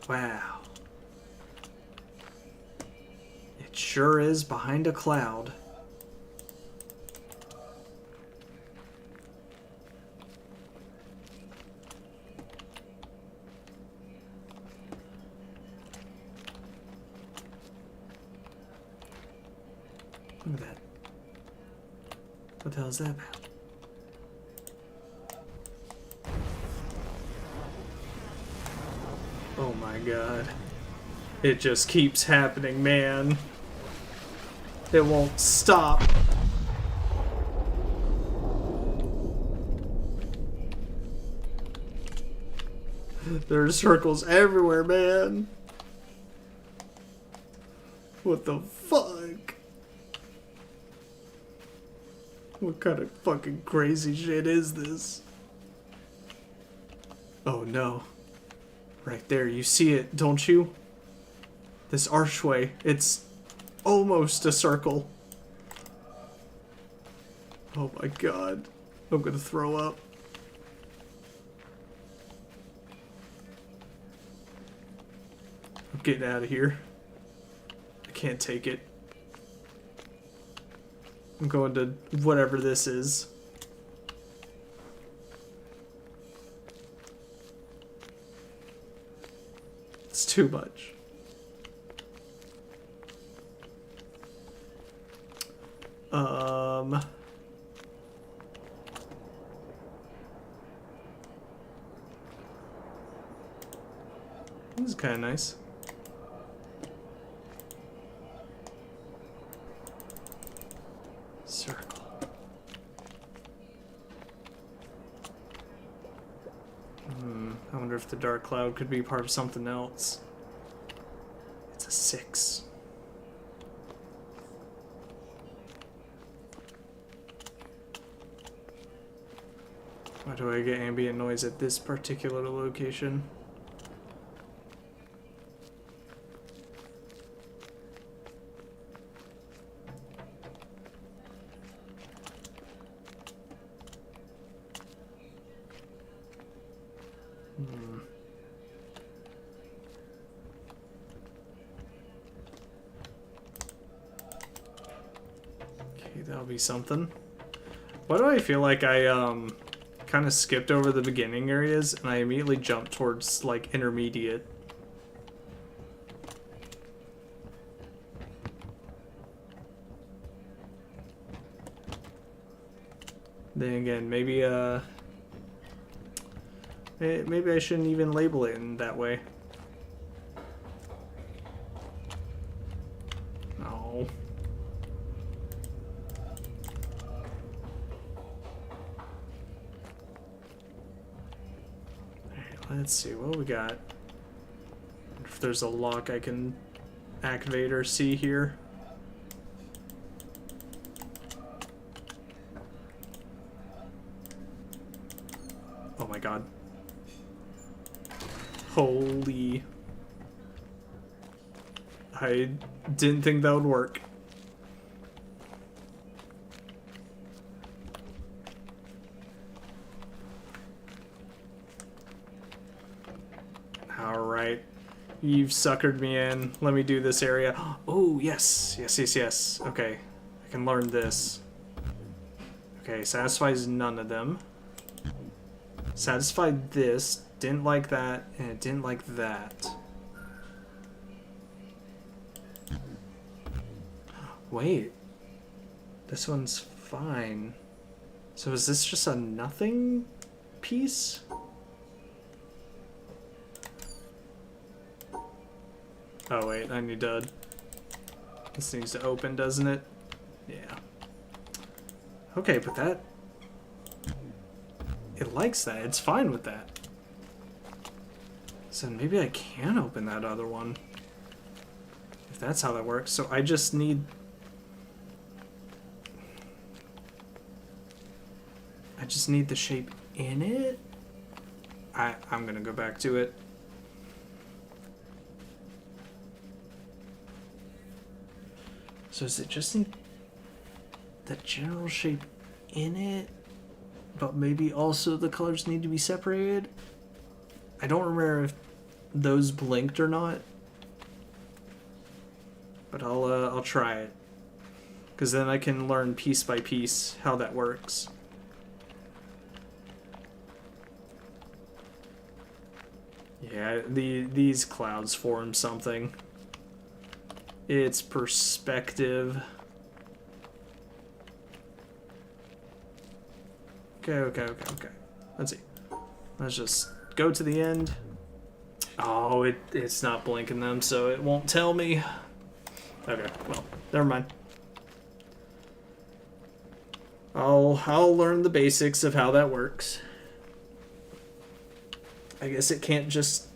Wow. It sure is behind a cloud. Look at that. What the hell is that about? Oh my god. It just keeps happening, man. It won't stop. There are circles everywhere, man. What the fuck? What kind of fucking crazy shit is this? Oh no. Right there, you see it, don't you? This archway, it's almost a circle. Oh my god. I'm gonna throw up. I'm getting out of here. I can't take it. I'm going to whatever this is. It's too much. This is kind of nice. Circle. I wonder if the dark cloud could be part of something else. It's a 6. Why do I get ambient noise at this particular location? Okay, that'll be something. Why do I feel like I kind of skipped over the beginning areas and I immediately jumped towards like intermediate? Then again, maybe maybe I shouldn't even label it in that way. No. Alright, let's see what we got. If there's a lock I can activate or see here. Oh my god. Holy. I didn't think that would work. Alright. You've suckered me in. Let me do this area. Oh, yes. Yes, yes, yes. Okay. I can learn this. Okay, satisfies none of them. Satisfied this. Didn't like that. And it didn't like that. Wait. This one's fine. So is this just a nothing piece? Oh wait, I need to... This needs to open, doesn't it? Yeah. Okay, but that... It likes that. It's fine with that. So maybe I can open that other one. If that's how that works. So I just need... I just need the shape in it? I'm gonna go back to it. So is it just need the general shape in it, but maybe also the colors need to be separated? I don't remember if those blinked or not, but I'll try it, because then I can learn piece by piece how that works. Yeah, these clouds form something. It's perspective. Okay. Let's see. Let's just go to the end. Oh, it's not blinking them, so it won't tell me. Okay, well, never mind. I'll learn the basics of how that works. I guess it can't just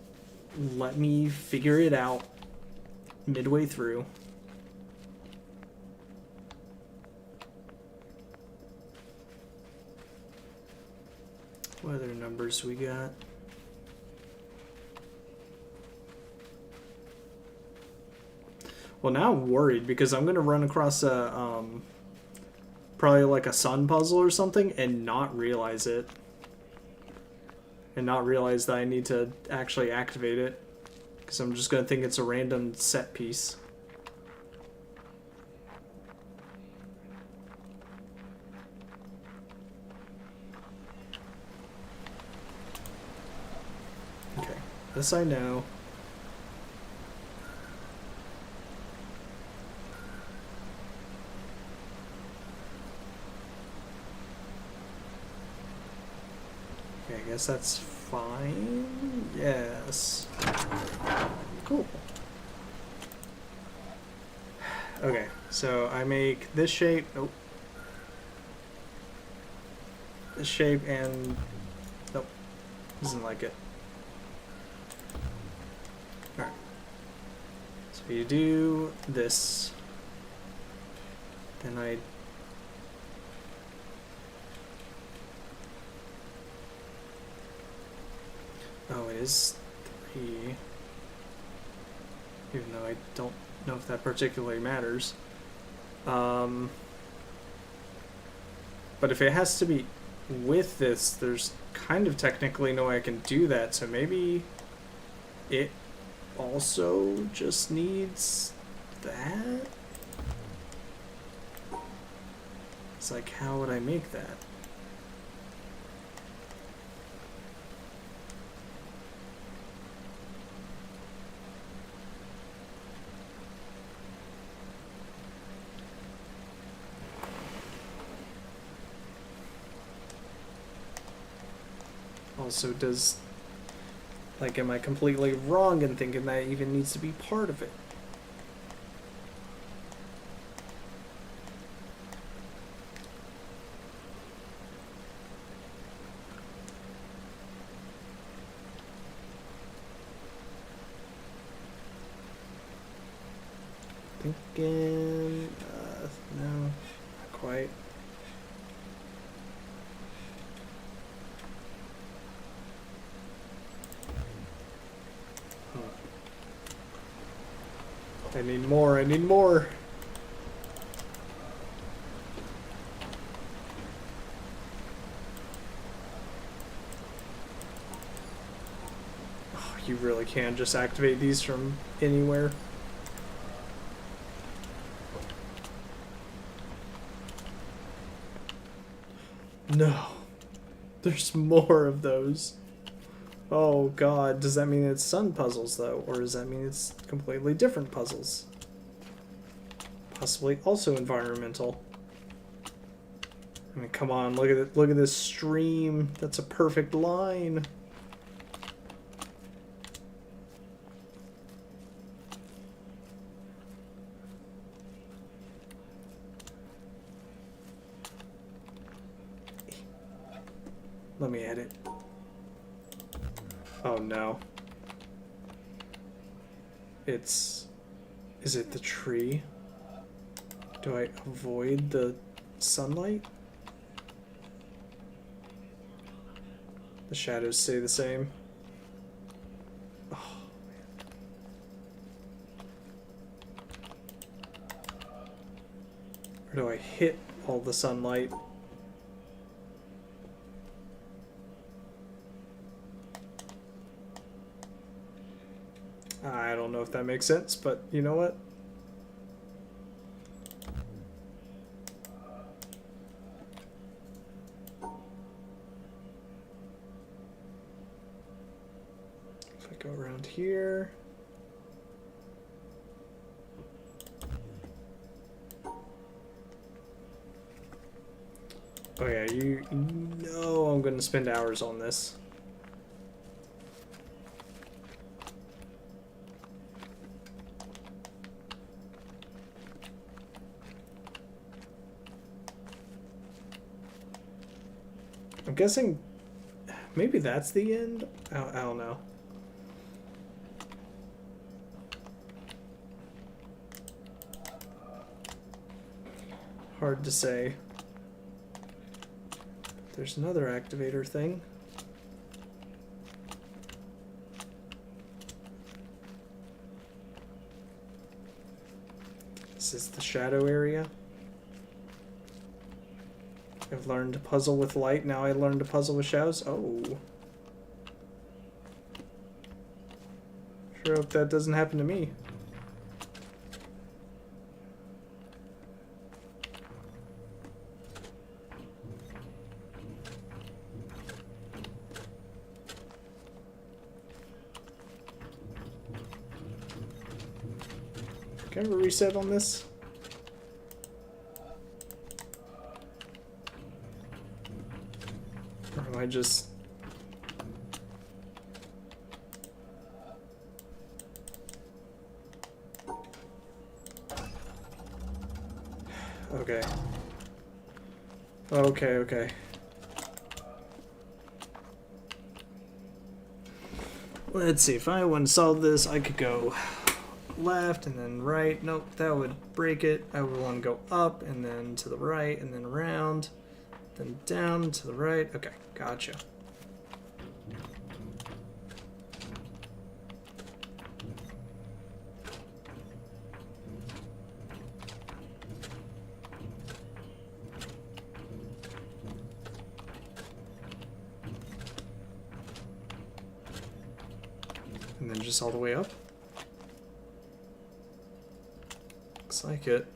let me figure it out midway through. What other numbers we got? Well, now I'm worried because I'm gonna run across a probably like a sun puzzle or something and not realize it. And not realize that I need to actually activate it. Because I'm just going to think it's a random set piece. Okay, this I know. Okay, I guess that's fine. Yes. Cool. Okay, so I make this shape. Nope. This shape and... Nope. Doesn't like it. Alright. So you do this. Then I... Oh, it is 3. Even though I don't know if that particularly matters. But if it has to be with this, there's kind of technically no way I can do that. So maybe it also just needs that? It's like, how would I make that? Also, does... Like, am I completely wrong in thinking that even needs to be part of it? Thinking... no, not quite. I need more, I need more. Oh, you really can just activate these from anywhere. No. There's more of those. Oh god, does that mean it's sun puzzles though? Or does that mean it's completely different puzzles? Possibly also environmental. I mean, come on, look at it, look at this stream. That's a perfect line. Let me edit. Oh no. Is it the tree? Do I avoid the sunlight? The shadows stay the same. Oh, man. Or do I hit all the sunlight? I don't know if that makes sense, but you know what? If I go around here. Oh yeah, you know I'm gonna spend hours on this. I'm guessing maybe that's the end? I don't know. Hard to say. There's another activator thing. This is the shadow area. I've learned to puzzle with light, now I learn to puzzle with shadows. Oh. Sure hope that doesn't happen to me. Can I have a reset on this? Or am I just... Okay. Okay. Let's see, if I want to solve this, I could go left and then right. Nope, that would break it. I would want to go up and then to the right and then around, then down to the right. Okay, gotcha. And then just all the way up. Looks like it.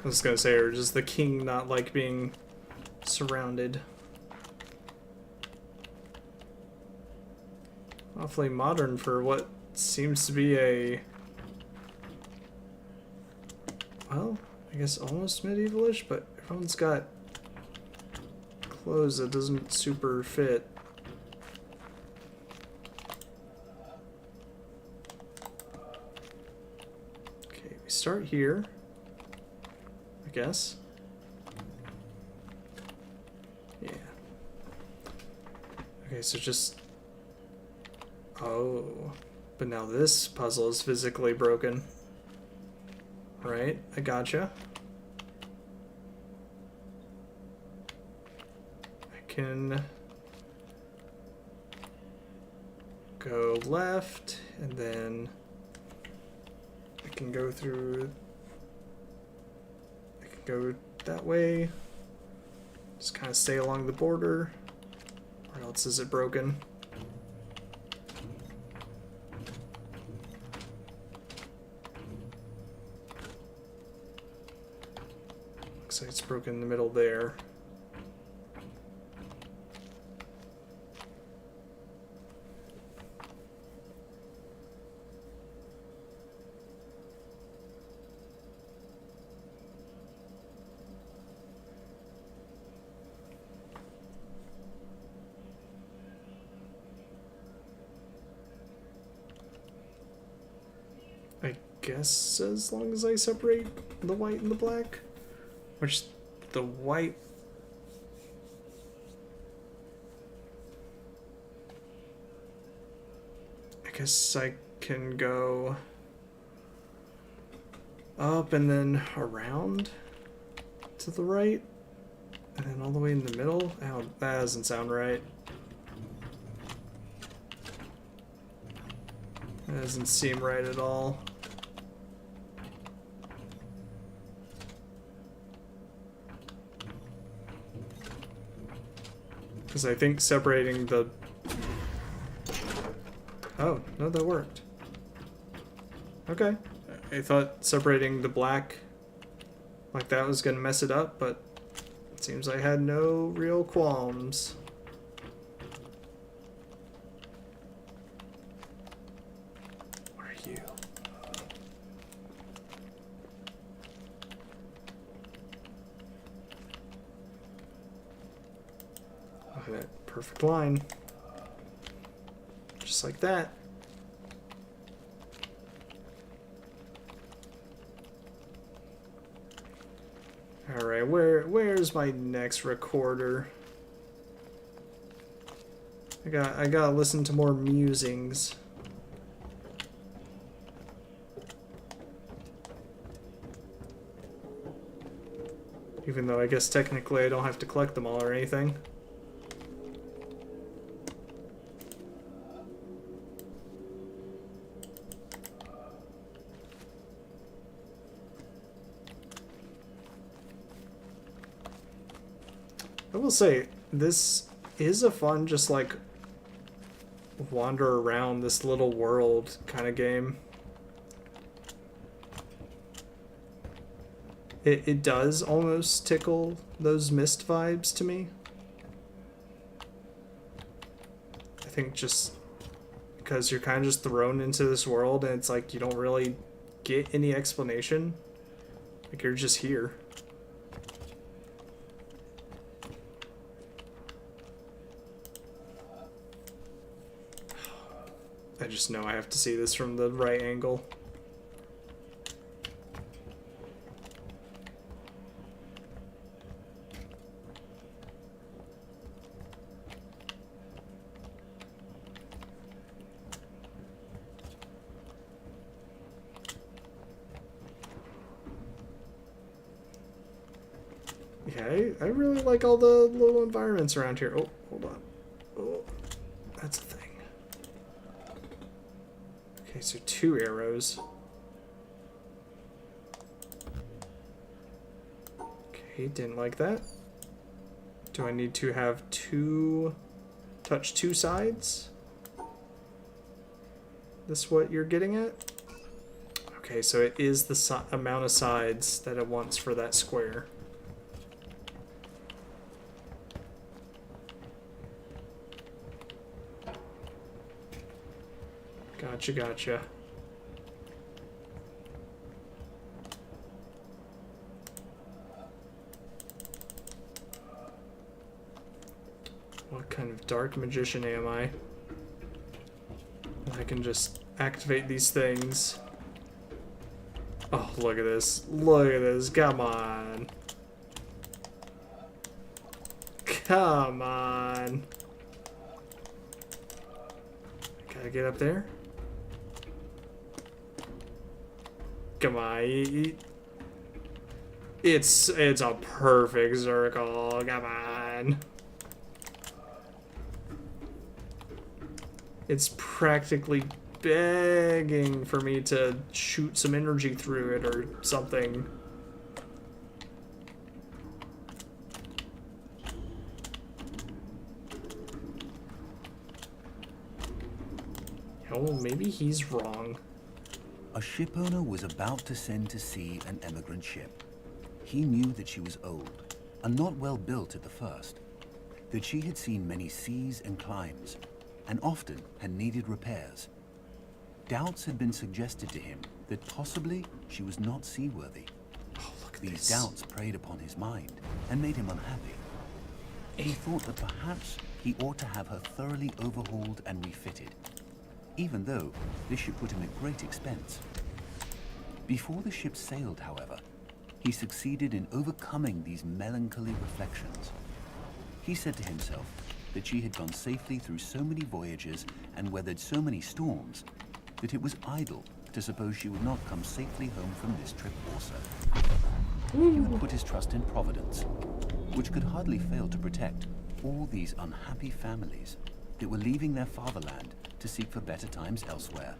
I was gonna say, or does the king not like being surrounded? Awfully modern for what seems to be a... Well, I guess almost medievalish, but if That one's got clothes that doesn't super fit. Okay, we start here, I guess. Yeah. Okay, so just... Oh, but now this puzzle is physically broken. Right, I gotcha. I can go left, and then I can go through... I can go that way. Just kind of stay along the border. Or else is it broken? Looks like it's broken in the middle there. I guess as long as I separate the white and the black, which the white... I guess I can go up and then around to the right, and then all the way in the middle. Oh, that doesn't sound right. That doesn't seem right at all. Because I think separating the... Oh, no, that worked. Okay. I thought separating the black like that was going to mess it up, but it seems I had no real qualms. Where are you? Oh, that perfect line. Just like that. Alright, where's my next recorder? I gotta listen to more musings. Even though I guess technically I don't have to collect them all or anything. I will say, this is a fun, just like, wander around this little world kind of game. It does almost tickle those Myst vibes to me. I think just because you're kind of just thrown into this world and it's like you don't really get any explanation. Like, you're just here. I just know I have to see this from the right angle. Yeah, I really like all the little environments around here. Oh, hold on. Oh, that's a thing. Okay, so 2 arrows. Okay, didn't like that. Do I need to have touch 2 sides? This what you're getting at? Okay, so it is the amount of sides that it wants for that square. Gotcha, gotcha. kind of dark magician am I? I can just activate these things. Oh, look at this. Look at this. Come on. Come on. Gotta get up there. Come on. It's a perfect circle. Come on. It's practically begging for me to shoot some energy through it or something. Oh, maybe he's wrong. A ship owner was about to send to sea an emigrant ship. He knew that she was old and not well built at the first, that she had seen many seas and climes, and often had needed repairs. Doubts had been suggested to him that possibly she was not seaworthy. Oh, look at These this. doubts preyed upon his mind and made him unhappy. He thought that perhaps he ought to have her thoroughly overhauled and refitted, even though this should put him at great expense. Before the ship sailed, however, he succeeded in overcoming these melancholy reflections. He said to himself that she had gone safely through so many voyages and weathered so many storms that it was idle to suppose she would not come safely home from this trip also. He would put his trust in Providence, which could hardly fail to protect all these unhappy families that were leaving their fatherland to seek for better times elsewhere.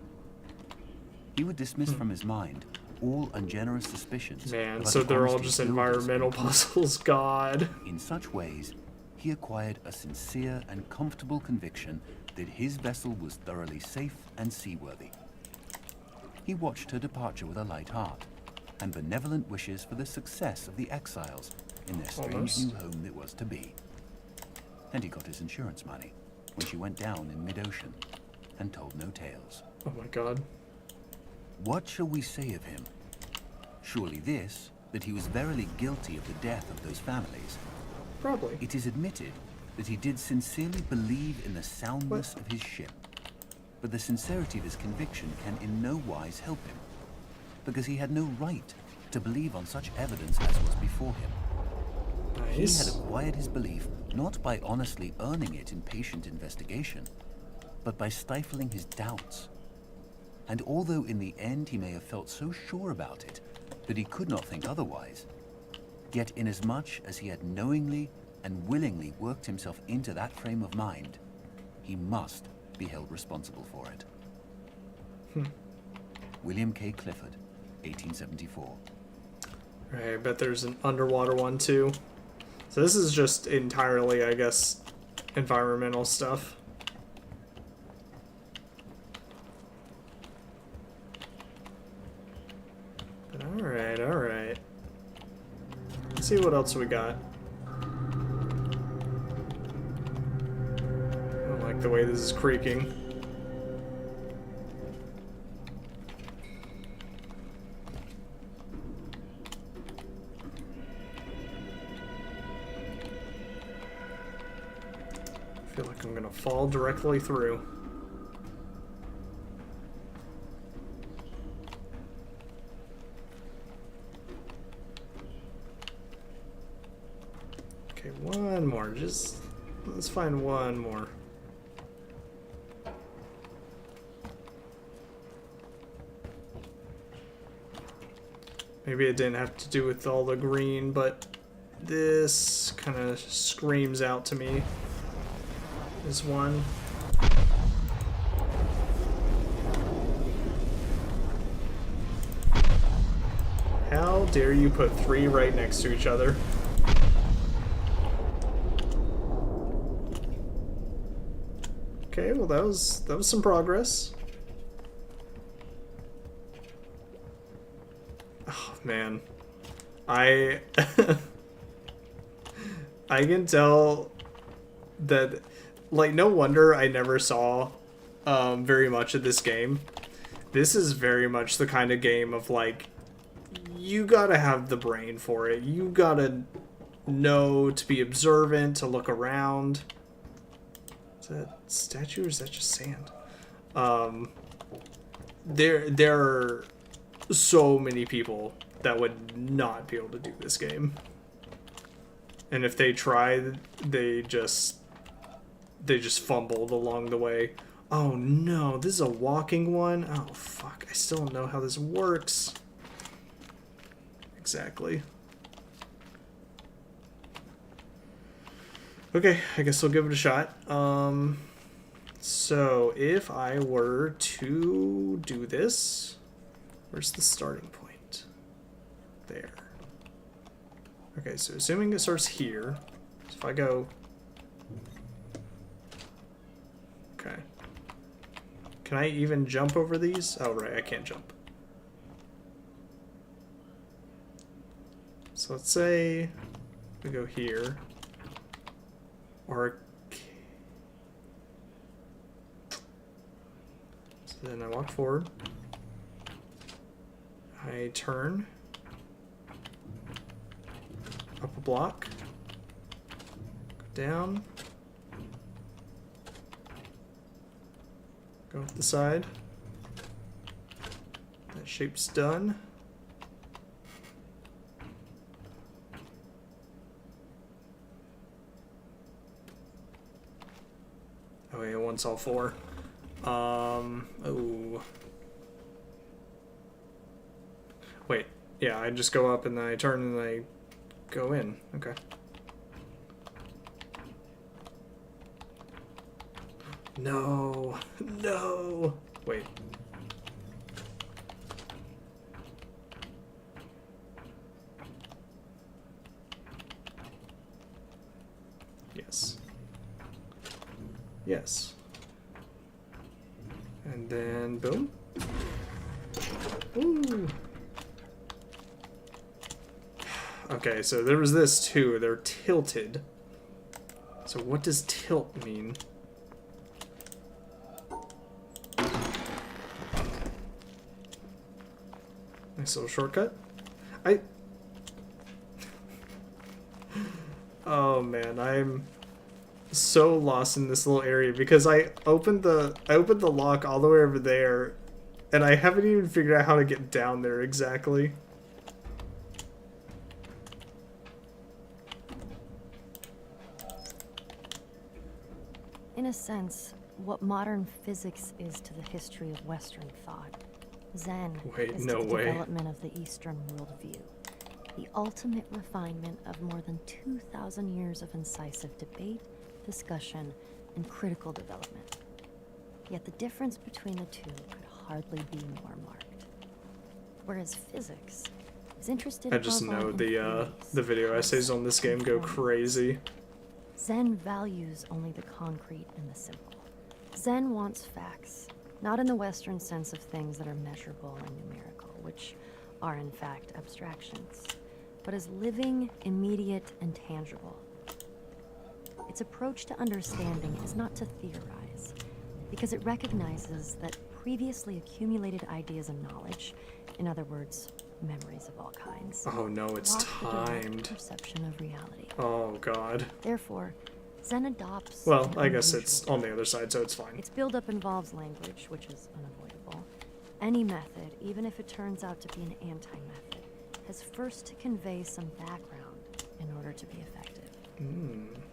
He would dismiss from his mind all ungenerous suspicions. Man, about so the they're all honesty just of builders. environmental puzzles, God. In such ways, he acquired a sincere and comfortable conviction that his vessel was thoroughly safe and seaworthy. He watched her departure with a light heart and benevolent wishes for the success of the exiles in their strange Almost. new home that was to be. And he got his insurance money when she went down in mid-ocean and told no tales. Oh my God. What shall we say of him? Surely this, that he was verily guilty of the death of those families. Probably. It is admitted that he did sincerely believe in the soundness of his ship. But the sincerity of his conviction can in no wise help him, because he had no right to believe on such evidence as was before him. He had Nice. acquired his belief not by honestly earning it in patient investigation, but by stifling his doubts. And although in the end he may have felt so sure about it that he could not think otherwise, yet inasmuch as he had knowingly and willingly worked himself into that frame of mind, he must be held responsible for it. William K. Clifford, 1874. Right, I bet there's an underwater one too. So this is just entirely, I guess, environmental stuff. But alright, alright. Let's see what else we got. I don't like the way this is creaking. I feel like I'm gonna fall directly through. Okay, one more. Just let's find one more. Maybe it didn't have to do with all the green, but this kind of screams out to me. This one. How dare you put three right next to each other? Okay, well that was some progress. Oh man. I I can tell that, like, no wonder I never saw very much of this game. This is very much the kind of game of, like, you gotta have the brain for it. You gotta know to be observant, to look around. that statue or is that just sand? There are so many people that would not be able to do this game. And if they tried, they just fumbled along the way. Oh no, this is a walking one? Oh fuck, I still don't know how this works. Exactly. Okay, I guess we'll give it a shot. So if I were to do this, where's the starting point? There. Okay, so assuming it starts here, so if I go... Okay. Can I even jump over these? Oh, right, I can't jump. So let's say we go here. Or... So then I walk forward. I turn. Up a block. Go down. Go up the side. That shape's done. Oh yeah, once all four. Oh. Wait, yeah, I just go up and then I turn and I go in. Okay. No. No. Wait. Yes. Yes. And then boom. Ooh. Okay, so there was this too. They're tilted. So what does tilt mean? Nice little shortcut. Oh man, I'm so lost in this little area because I opened the lock all the way over there and I haven't even figured out how to get down there exactly. In a sense, what modern physics is to the history of Western thought, Zen Wait, is no to the way. development of the Eastern worldview, the ultimate refinement of more than 2,000 years of incisive debate, discussion, and critical development. Yet the difference between the two could hardly be more marked. Whereas physics is interested I just above all know in the theories, video essays on this game go forms. crazy. Zen values only the concrete and the simple. Zen wants facts, not in the Western sense of things that are measurable and numerical, which are in fact abstractions, but as living, immediate, and tangible. Its approach to understanding is not to theorize, because it recognizes that previously accumulated ideas and knowledge, in other words, memories of all kinds, Oh no, it's block the direct timed. perception of reality. Oh god. Therefore, Zen adopts. Well, an I guess unusual it's on the other side, so it's fine. Its buildup involves language, which is unavoidable. Any method, even if it turns out to be an anti-method, has first to convey some background in order to be effective.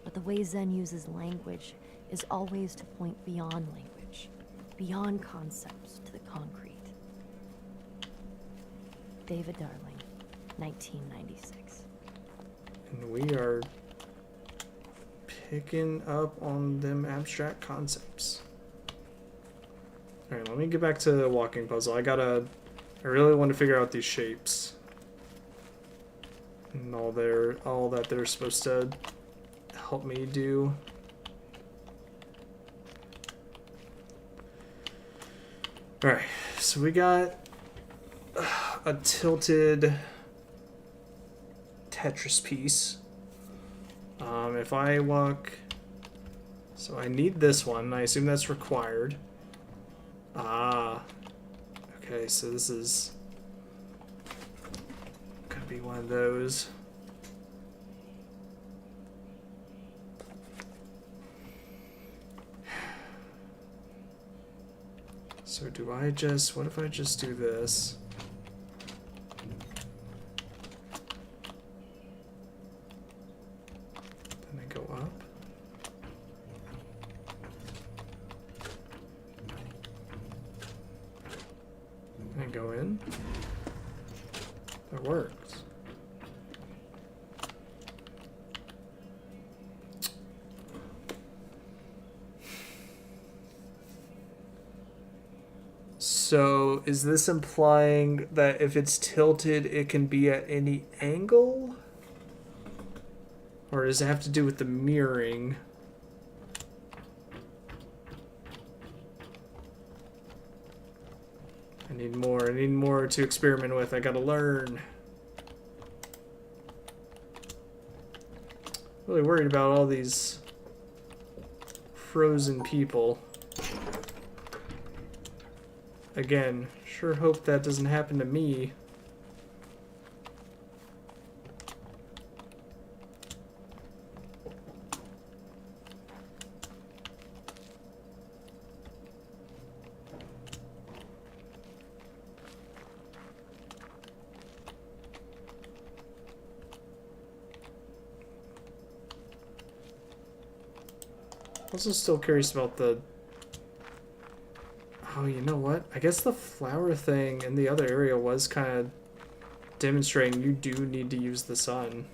But the way Zen uses language is always to point beyond language, beyond concepts to the concrete. David Darling, 1996. And we are picking up on them abstract concepts. Alright, let me get back to the walking puzzle. I really want to figure out these shapes. And all that they're supposed to help me do. Alright, so we got a tilted Tetris piece. If I walk... So I need this one. I assume that's required. Ah. Okay, so this is... Could be one of those. So do I just, what if I just do this? Then I go up. And go in. That works. So, is this implying that if it's tilted, it can be at any angle? Or does it have to do with the mirroring? I need more to experiment with. I gotta learn. Really worried about all these frozen people. Again, sure hope that doesn't happen to me. Also still curious about the... Oh, you know what? I guess the flower thing in the other area was kind of demonstrating you do need to use the sun.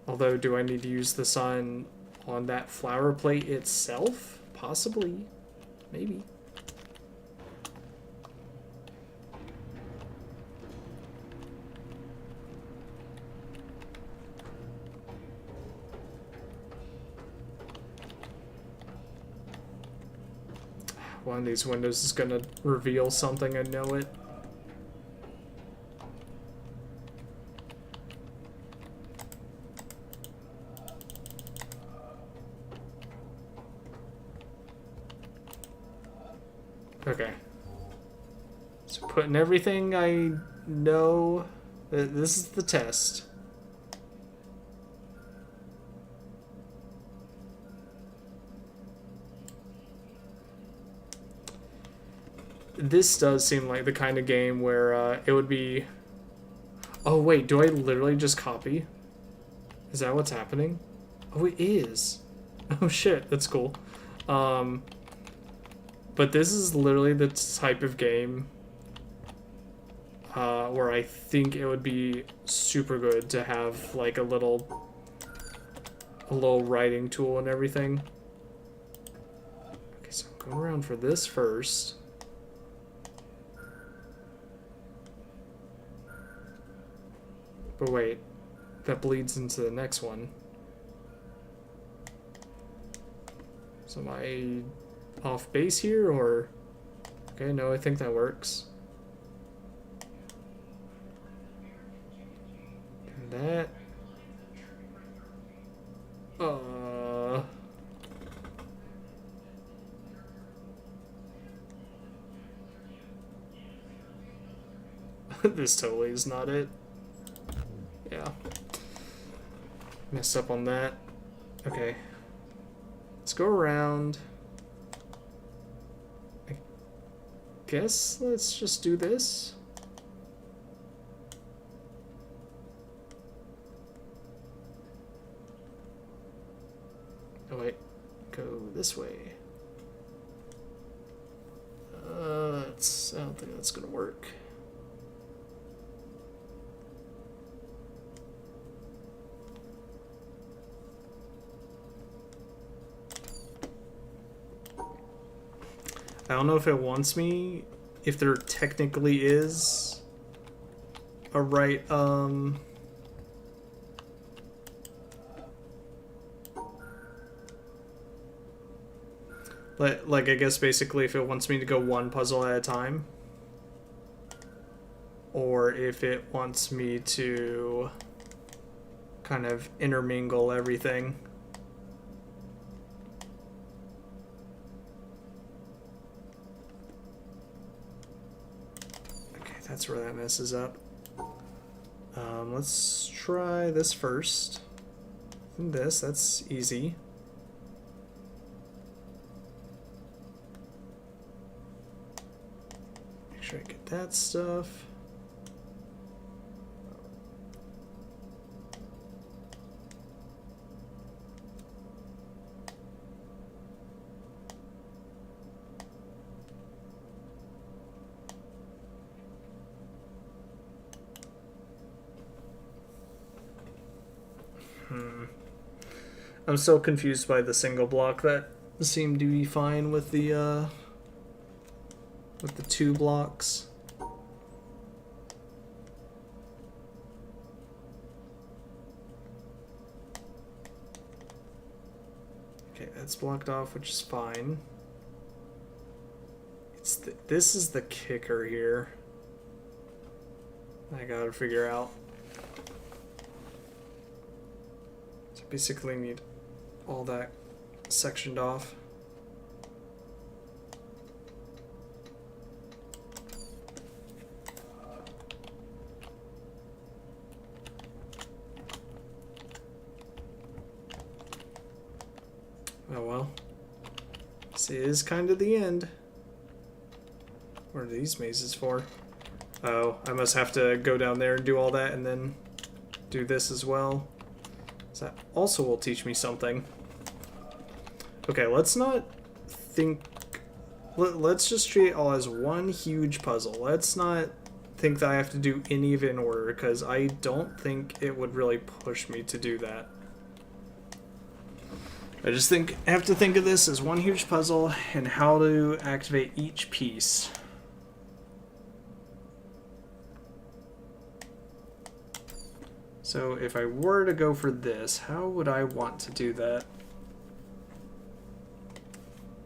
Although, do I need to use the sun on that flower plate itself? Possibly. Maybe. One of these windows is gonna reveal something, I know it. Okay. So putting everything I know, this is the test. This does seem like the kind of game where it would be... Oh wait, do I literally just copy? Is that what's happening? Oh, it is. Oh shit, that's cool. But this is literally the type of game where I think it would be super good to have like a little writing tool and everything. Okay, so I'm going around for this first. But wait, that bleeds into the next one. So am I off base here, or... Okay, no, I think that works. And that... This totally is not it. Yeah. Messed up on that. Okay. Let's go around. I guess let's just do this. Oh wait. Go this way. I don't think that's gonna work. I don't know if it wants me, if there technically is a right, like I guess basically if it wants me to go one puzzle at a time, or if it wants me to kind of intermingle everything. That's where that messes up. Let's try this first. That's easy. sure I get that stuff. I'm still confused by the single block. That seemed to be fine with the 2 blocks. Okay, that's blocked off, which is fine. This is the kicker here. I gotta figure out. So basically need all that sectioned off. Oh well. This is kind of the end. What are these mazes for? Oh, I must have to go down there and do all that and then do this as well. So that also will teach me something. Okay, let's not think... Let's just treat it all as one huge puzzle. Let's not think that I have to do any of it in order, because I don't think it would really push me to do that. I just have to think of this as one huge puzzle and how to activate each piece. So if I were to go for this, how would I want to do that?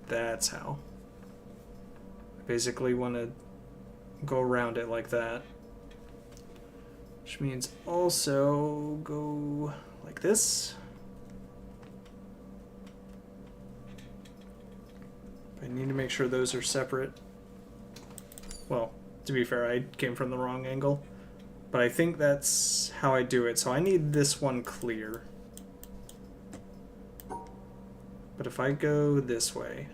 That's how. I basically want to go around it like that. Which means also go like this. I need to make sure those are separate. Well, to be fair, I came from the wrong angle. But I think that's how I do it. So I need this one clear. But if I go this way...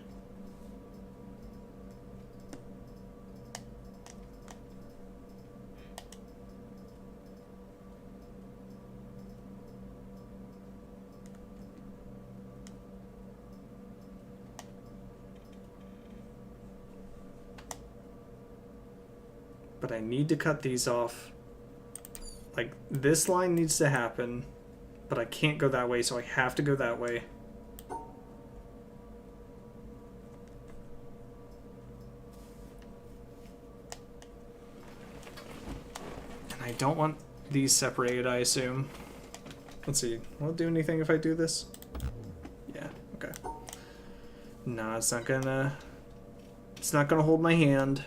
But I need to cut these off. Like, this line needs to happen, but I can't go that way, so I have to go that way. And I don't want these separated, I assume. Let's see. Will it do anything if I do this? Yeah, okay. No, it's not gonna hold my hand.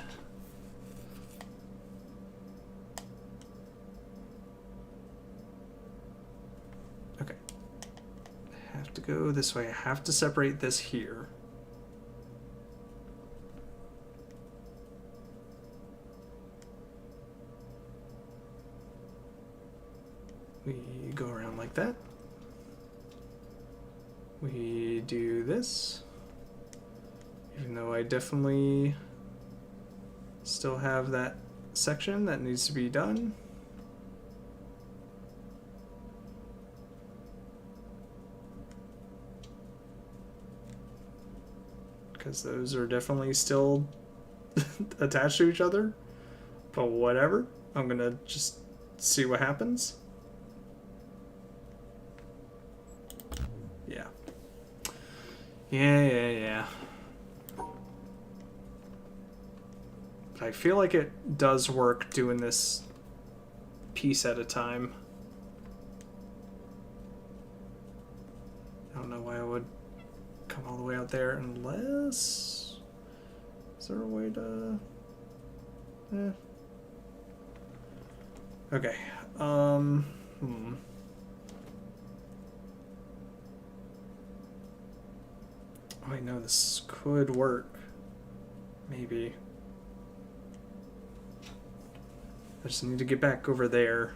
Go this way. I have to separate this here. We go around like that. We do this. Even though I definitely still have that section that needs to be done. Because those are definitely still attached to each other. But whatever. I'm going to just see what happens. Yeah. Yeah. But I feel like it does work doing this piece at a time. I don't know why I would come all the way out there unless... Is there a way to... Okay. Oh, I know this could work. Maybe. I just need to get back over there.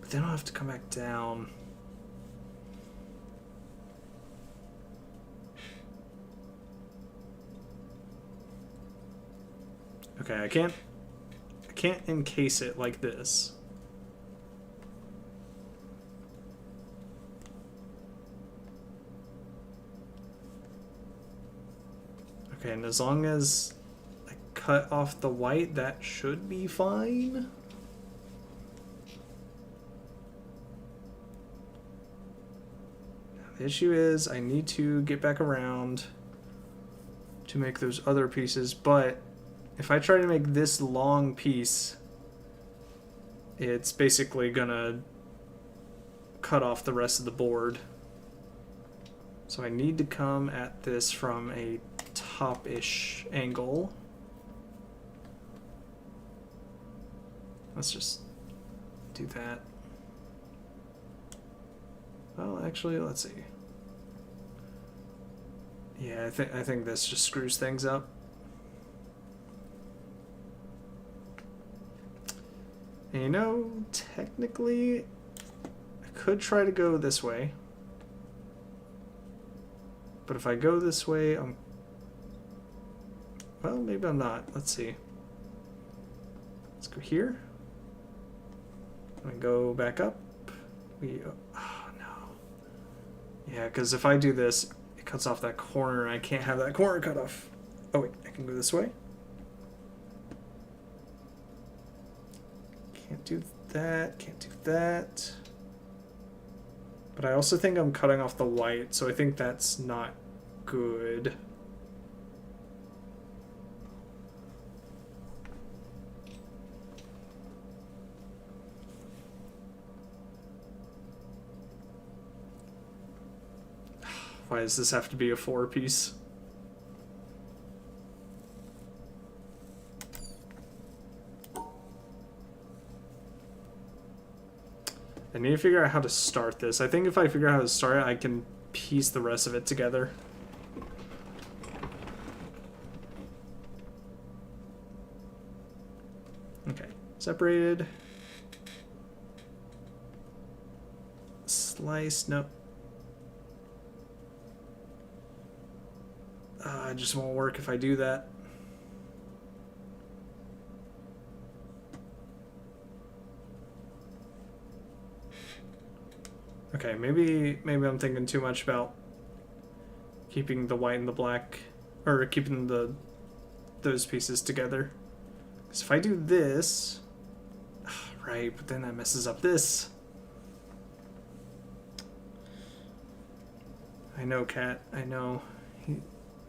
But then I'll have to come back down. Okay, I can't encase it like this. Okay, and as long as I cut off the white, that should be fine. Now, the issue is I need to get back around to make those other pieces, but if I try to make this long piece, it's basically gonna cut off the rest of the board. So I need to come at this from a top-ish angle. Let's just do that. Well, actually, let's see. Yeah, I think this just screws things up. And you know, technically, I could try to go this way. But if I go this way, well, maybe I'm not. Let's see. Let's go here. And go back up. Oh, no. Yeah, because if I do this, it cuts off that corner, and I can't have that corner cut off. Oh, wait, I can go this way. Can't do that, can't do that. But I also think I'm cutting off the white, so I think that's not good. Why does this have to be a 4-piece? I need to figure out how to start this. I think if I figure out how to start it, I can piece the rest of it together. Okay, separated. Slice, nope. It just won't work if I do that. Okay, maybe I'm thinking too much about keeping the white and the black, or keeping those pieces together. Because if I do this, right, but then that messes up this. I know, cat. I know.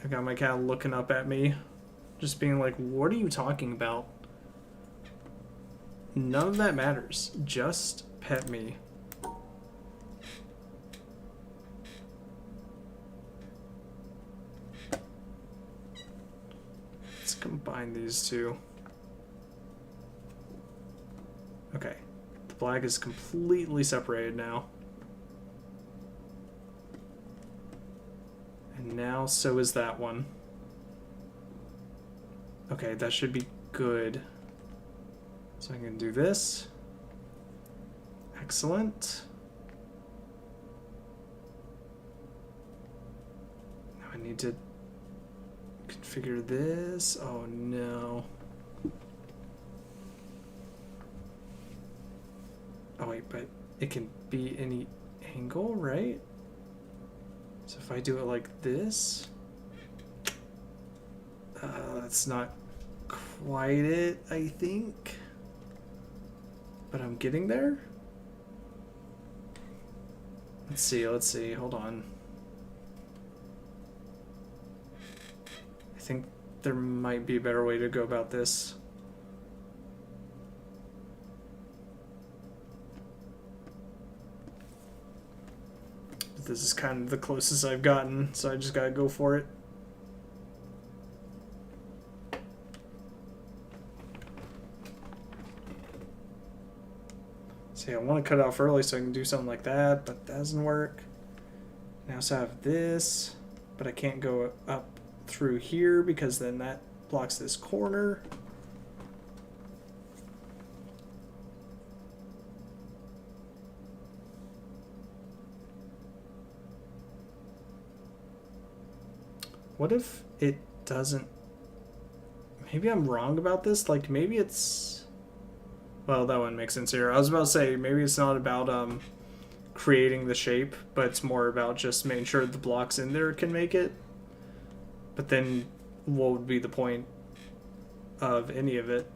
I got my cat looking up at me, just being like, "What are you talking about?" None of that matters. Just pet me. Let's combine these two. Okay. The black is completely separated now. And now so is that one. Okay, that should be good. So I can do this. Excellent. Now I need to configure this. Oh no. Oh wait, but it can be any angle, right? So if I do it like this, that's not quite it, I think. But I'm getting there. Let's see, hold on. I think there might be a better way to go about this. This is kind of the closest I've gotten, so I just gotta go for it. See, I want to cut it off early so I can do something like that, but that doesn't work. I also have this, but I can't go up through here because then that blocks this corner. What if it doesn't maybe I'm wrong about this. Like, maybe it's... Well, that wouldn't make sense here. I was about to say, maybe it's not about creating the shape, but it's more about just making sure the blocks in there can make it. But then, what would be the point of any of it?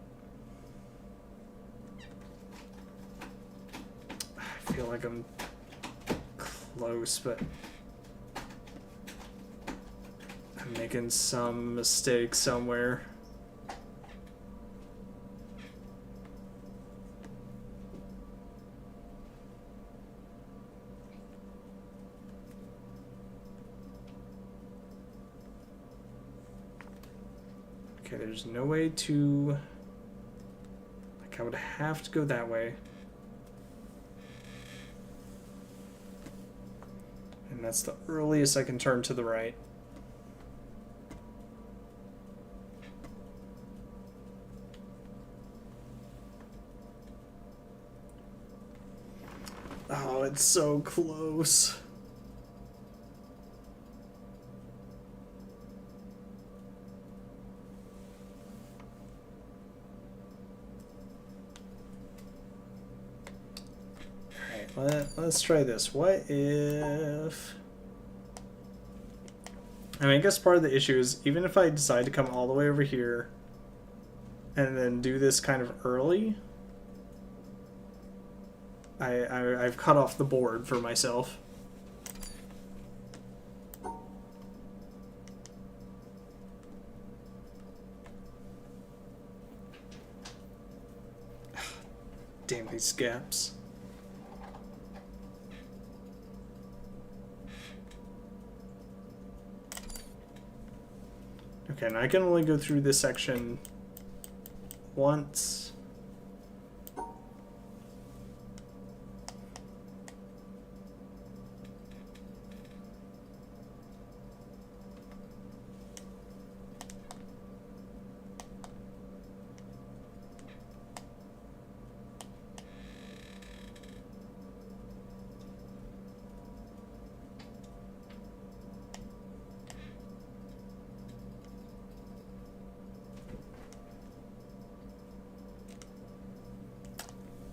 I feel like I'm close, but I'm making some mistake somewhere. Okay, there's no way to... Like, I would have to go that way. And that's the earliest I can turn to the right. Oh, it's so close. Let's try this. What if... I mean, I guess part of the issue is, even if I decide to come all the way over here and then do this kind of early, I've cut off the board for myself. Damn these gaps. Okay, and I can only go through this section once.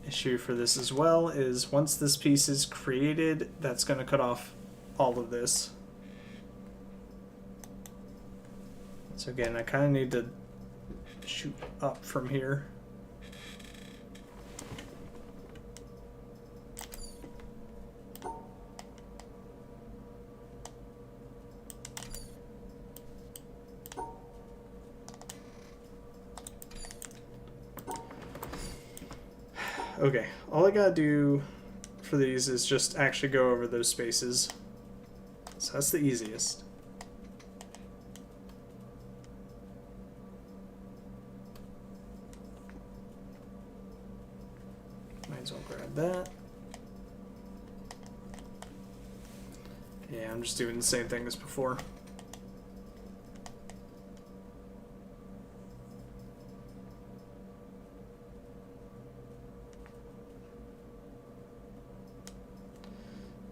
Issue for this as well is once this piece is created, that's going to cut off all of this. So again, I kind of need to shoot up from here. Okay, all I gotta do for these is just actually go over those spaces. So that's the easiest. Might as well grab that. Yeah, I'm just doing the same thing as before.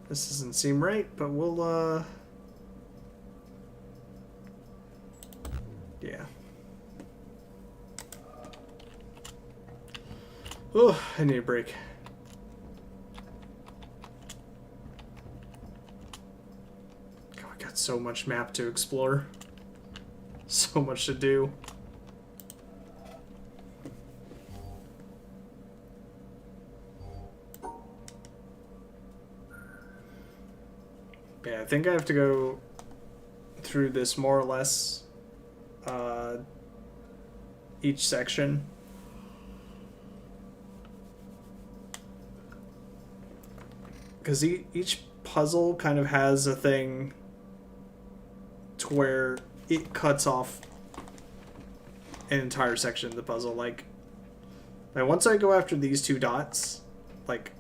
This doesn't seem right, but we'll, yeah. Oh, I need a break. God, I got so much map to explore. So much to do. Yeah, I think I have to go through this more or less each section. Because each puzzle kind of has a thing to where it cuts off an entire section of the puzzle. Like once I go after these two dots, like,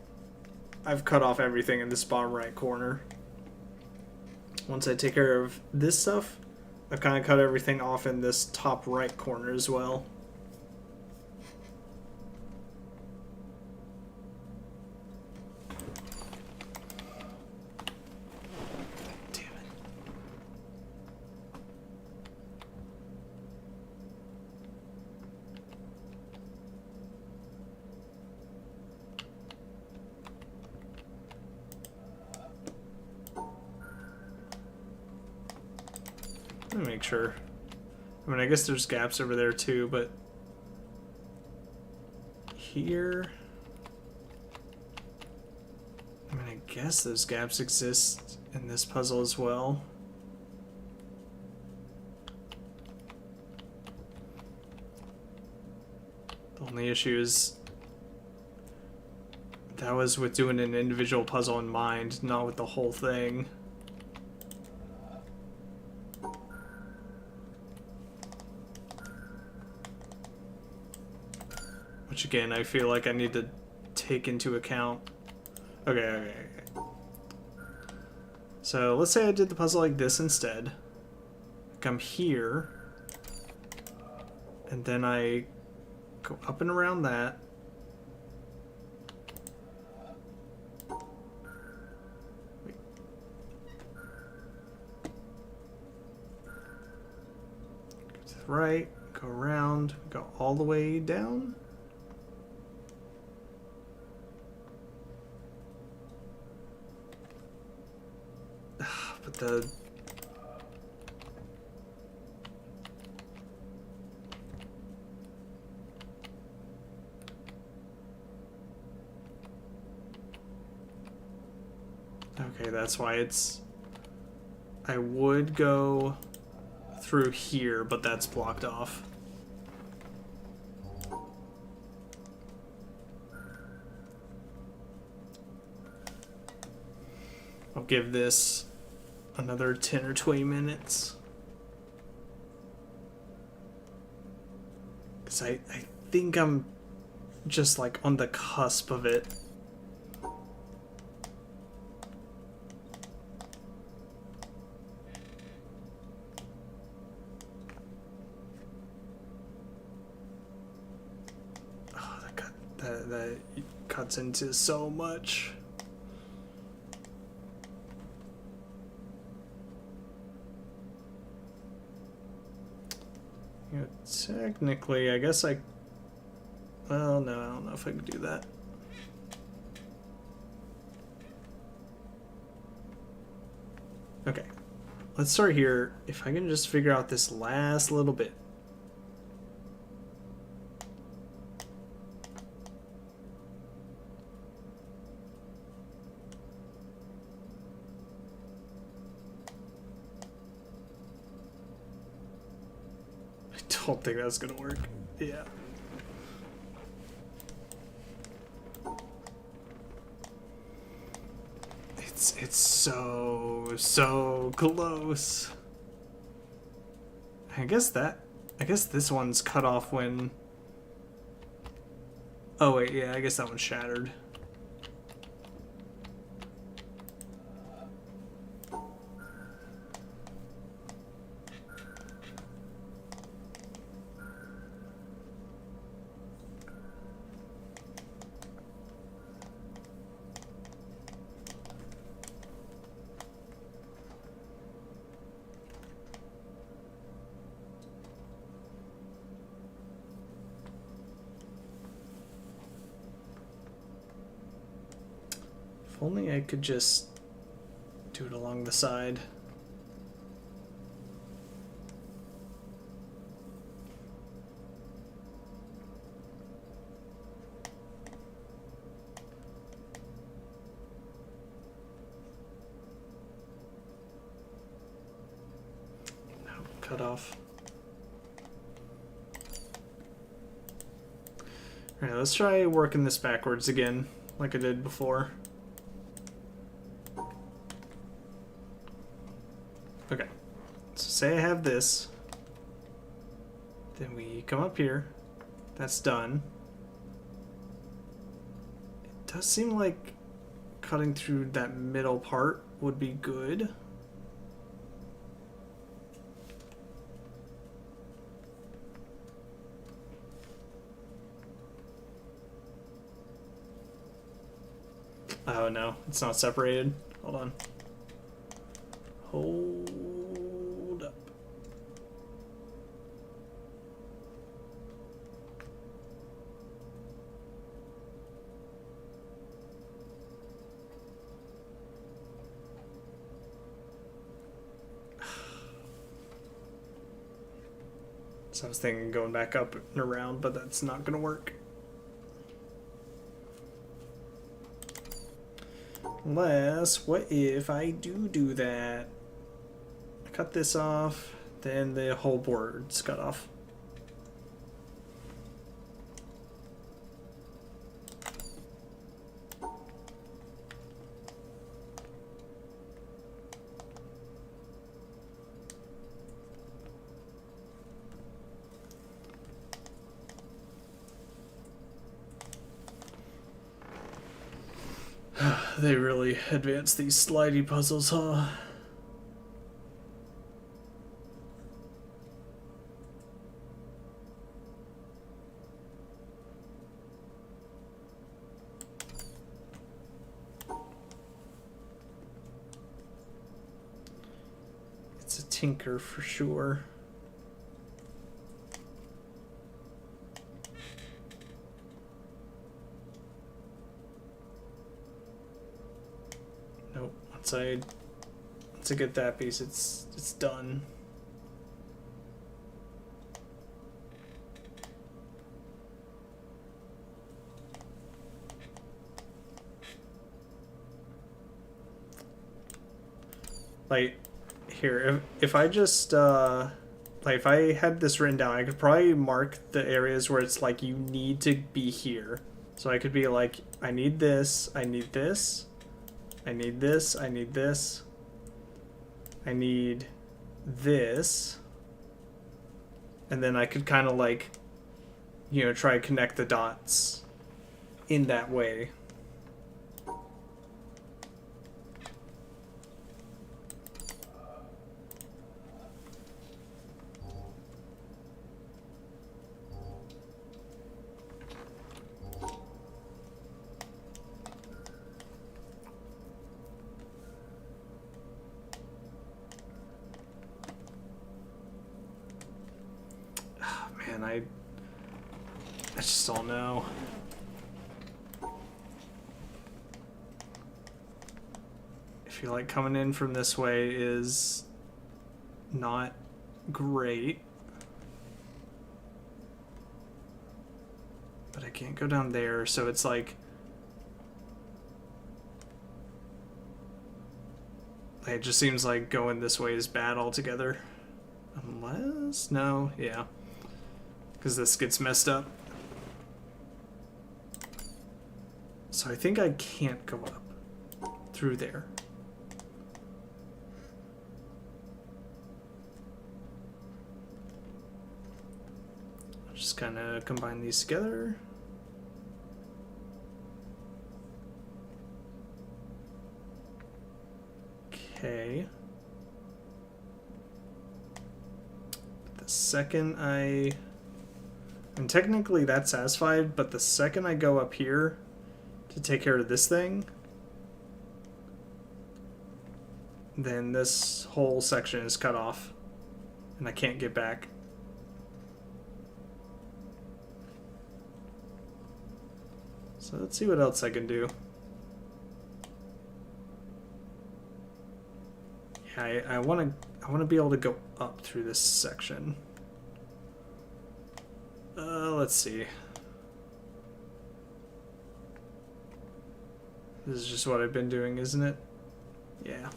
I've cut off everything in this bottom right corner. Once I take care of this stuff, I've kind of cut everything off in this top right corner as well. Damn it. make sure. I mean, I guess there's gaps over there too, but here, I mean, I guess those gaps exist in this puzzle as well. The only issue is that was with doing an individual puzzle in mind, not with the whole thing. Which again, I feel like I need to take into account. Okay. So let's say I did the puzzle like this instead. Come here, and then I go up and around that. Wait. Go to the right, go around, go all the way down. But the okay, that's why it's I would go through here, but that's blocked off. I'll give this another 10 or 20 minutes. Because I think I'm just like on the cusp of it. Oh, that cuts into so much. You know, technically, I guess I... Well, no, I don't know if I can do that. Okay. Let's start here. If I can just figure out this last little bit. I don't think that's gonna work. Yeah. It's so close. I guess this one's cut off when... Oh wait, yeah, I guess that one's shattered. If only I could just do it along the side. No, cut off. Alright, let's try working this backwards again, like I did before. Okay, so say I have this, then we come up here, that's done. It does seem like cutting through that middle part would be good. Oh no, it's not separated. Hold on. Hold up. So I was thinking going back up and around, but that's not gonna work. Unless, what if I do that? Cut this off, then the whole board's cut off. They really advanced these slidey puzzles, huh? It's a tinker for sure. Nope. Once I get that piece, it's done. Like here, if I just like if I had this written down, I could probably mark the areas where it's like you need to be here. So I could be like, I need this, I need this, I need this, I need this, I need this, and then I could kind of like, you know, try to connect the dots in that way. Man, I just don't know. I feel like coming in from this way is not great. But I can't go down there, so it's like it just seems like going this way is bad altogether. Unless, no, yeah. Because this gets messed up. So I think I can't go up through there. Just kind of combine these together. Okay. The second and technically that's satisfied, but the second I go up here to take care of this thing, then this whole section is cut off and I can't get back. So let's see what else I can do. Yeah, I want to be able to go up through this section. Let's see. This is just what I've been doing, isn't it? Yeah.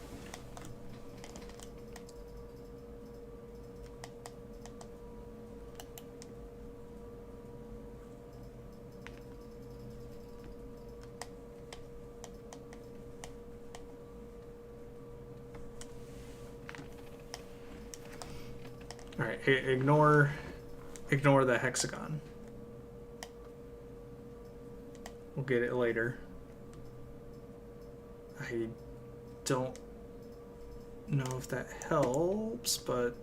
All right, ignore the hexagon. We'll get it later. I don't know if that helps, but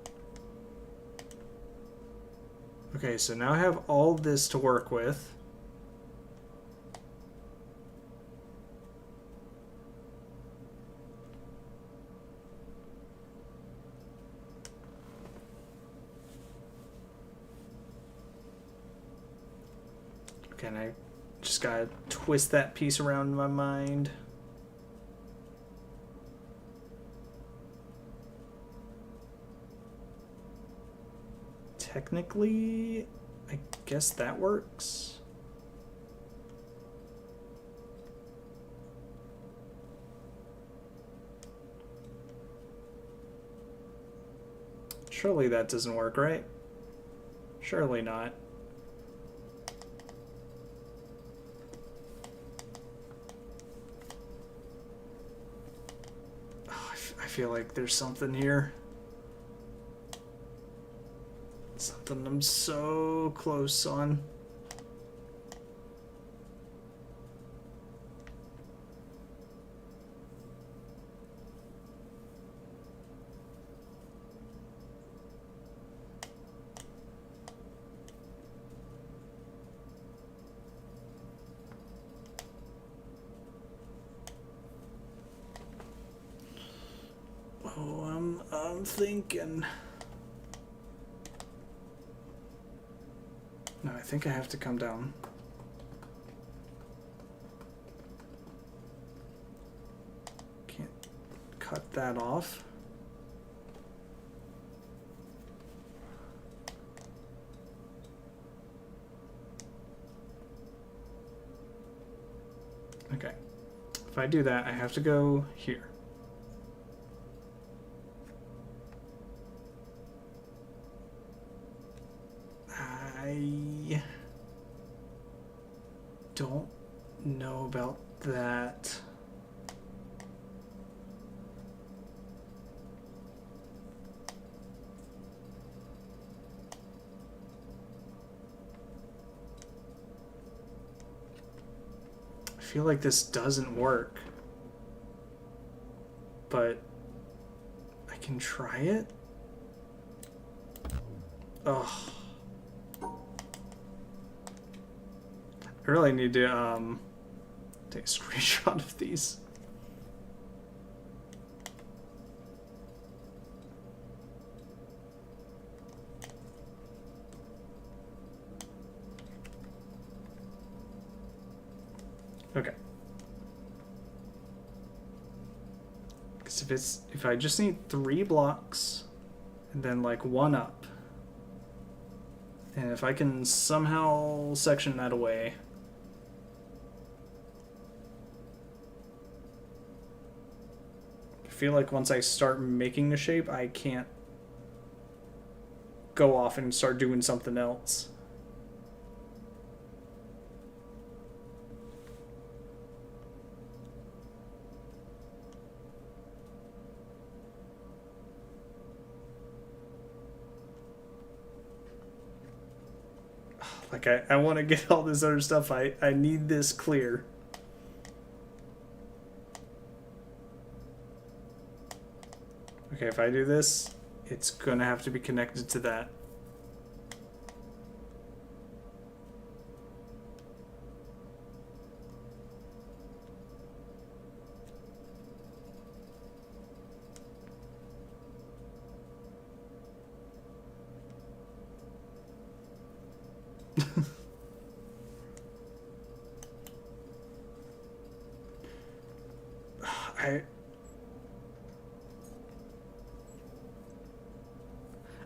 okay, so now I have all this to work with. Okay, and I just gotta twist that piece around in my mind. technically, I guess that works. Surely that doesn't work, right? Surely not. Oh, I feel like there's something here. Something I'm so close on. Oh, I'm thinking. No, I think I have to come down. Can't cut that off. Okay. If I do that, I have to go here. I don't know about that. I feel like this doesn't work, but I can try it. Ugh. I really need to take a screenshot of these. Okay. Because if I just need 3 blocks and then like 1 up, and if I can somehow section that away. I feel like once I start making the shape, I can't go off and start doing something else. Like, I want to get all this other stuff. I need this clear. Okay, if I do this, it's gonna have to be connected to that.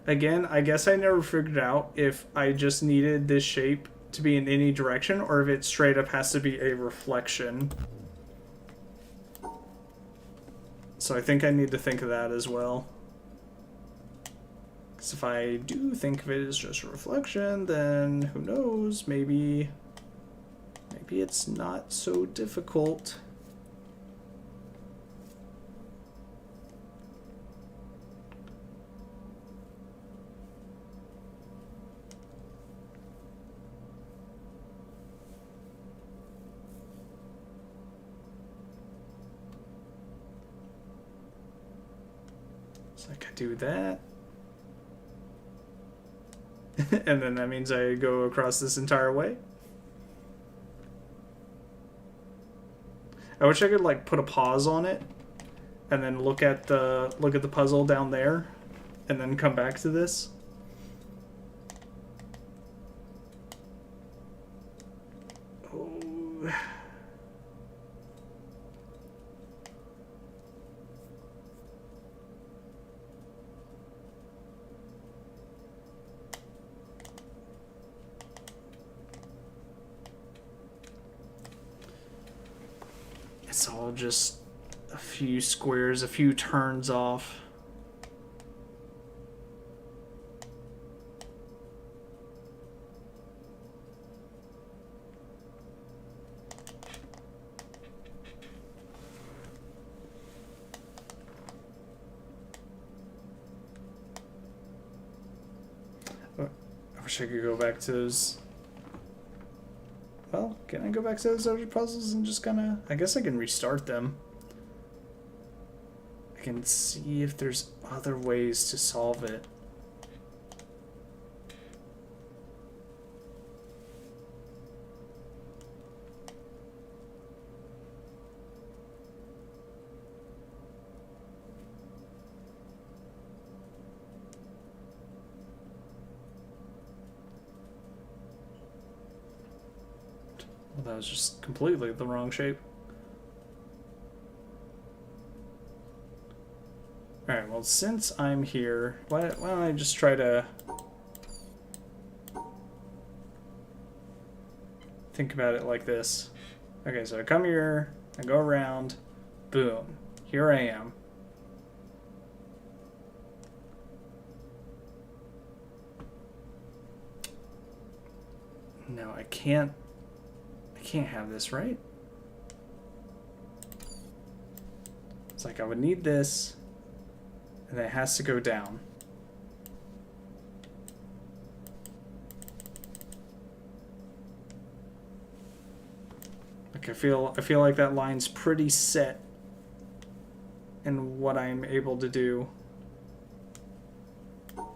Again, I guess I never figured out if I just needed this shape to be in any direction or if it straight up has to be a reflection. So I think I need to think of that as well. Because if I do think of it as just a reflection, then who knows, maybe it's not so difficult. So I could do that. And then that means I go across this entire way. I wish I could like put a pause on it and then look at the puzzle down there and then come back to this. Oh. It's all just a few squares, a few turns off. I wish I could go back to those. Well, can I go back to those other puzzles and just kind of... I guess I can restart them. I can see if there's other ways to solve it. Well, that was just completely the wrong shape. Alright, well, since I'm here, why don't I just try to think about it like this. Okay, so I come here, I go around, boom, here I am. No, I can't have this, right? It's like I would need this, and then it has to go down. Like I feel like that line's pretty set in what I'm able to do. Oh,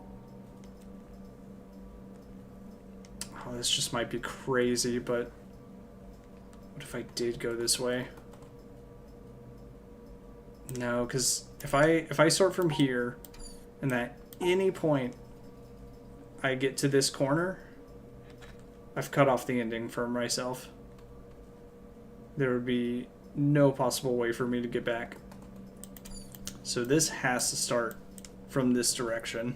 this just might be crazy, but what if I did go this way? No, because if I start from here, and at any point I get to this corner, I've cut off the ending for myself. There would be no possible way for me to get back. So this has to start from this direction.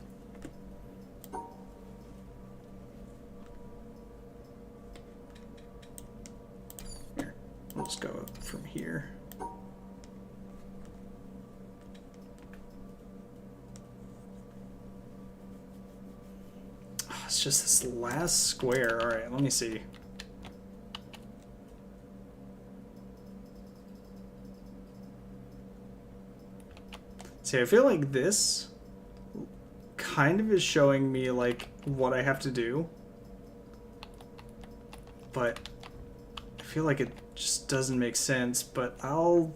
Here, we'll just go from here. Oh, it's just this last square. All right, let me see. See, I feel like this kind of is showing me like what I have to do, but I feel like it just doesn't make sense. But I'll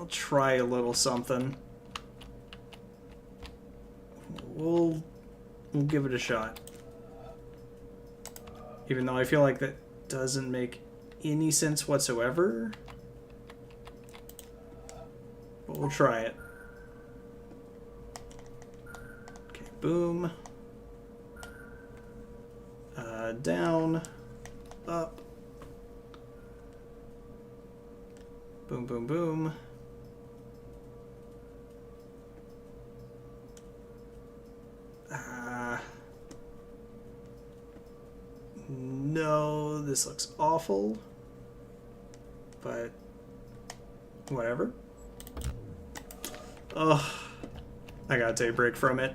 try a little something. We'll give it a shot, even though I feel like that doesn't make any sense whatsoever. But we'll try it. Boom. Down. Up. Boom, boom, boom. No, this looks awful. But whatever. Ugh. I gotta take a break from it.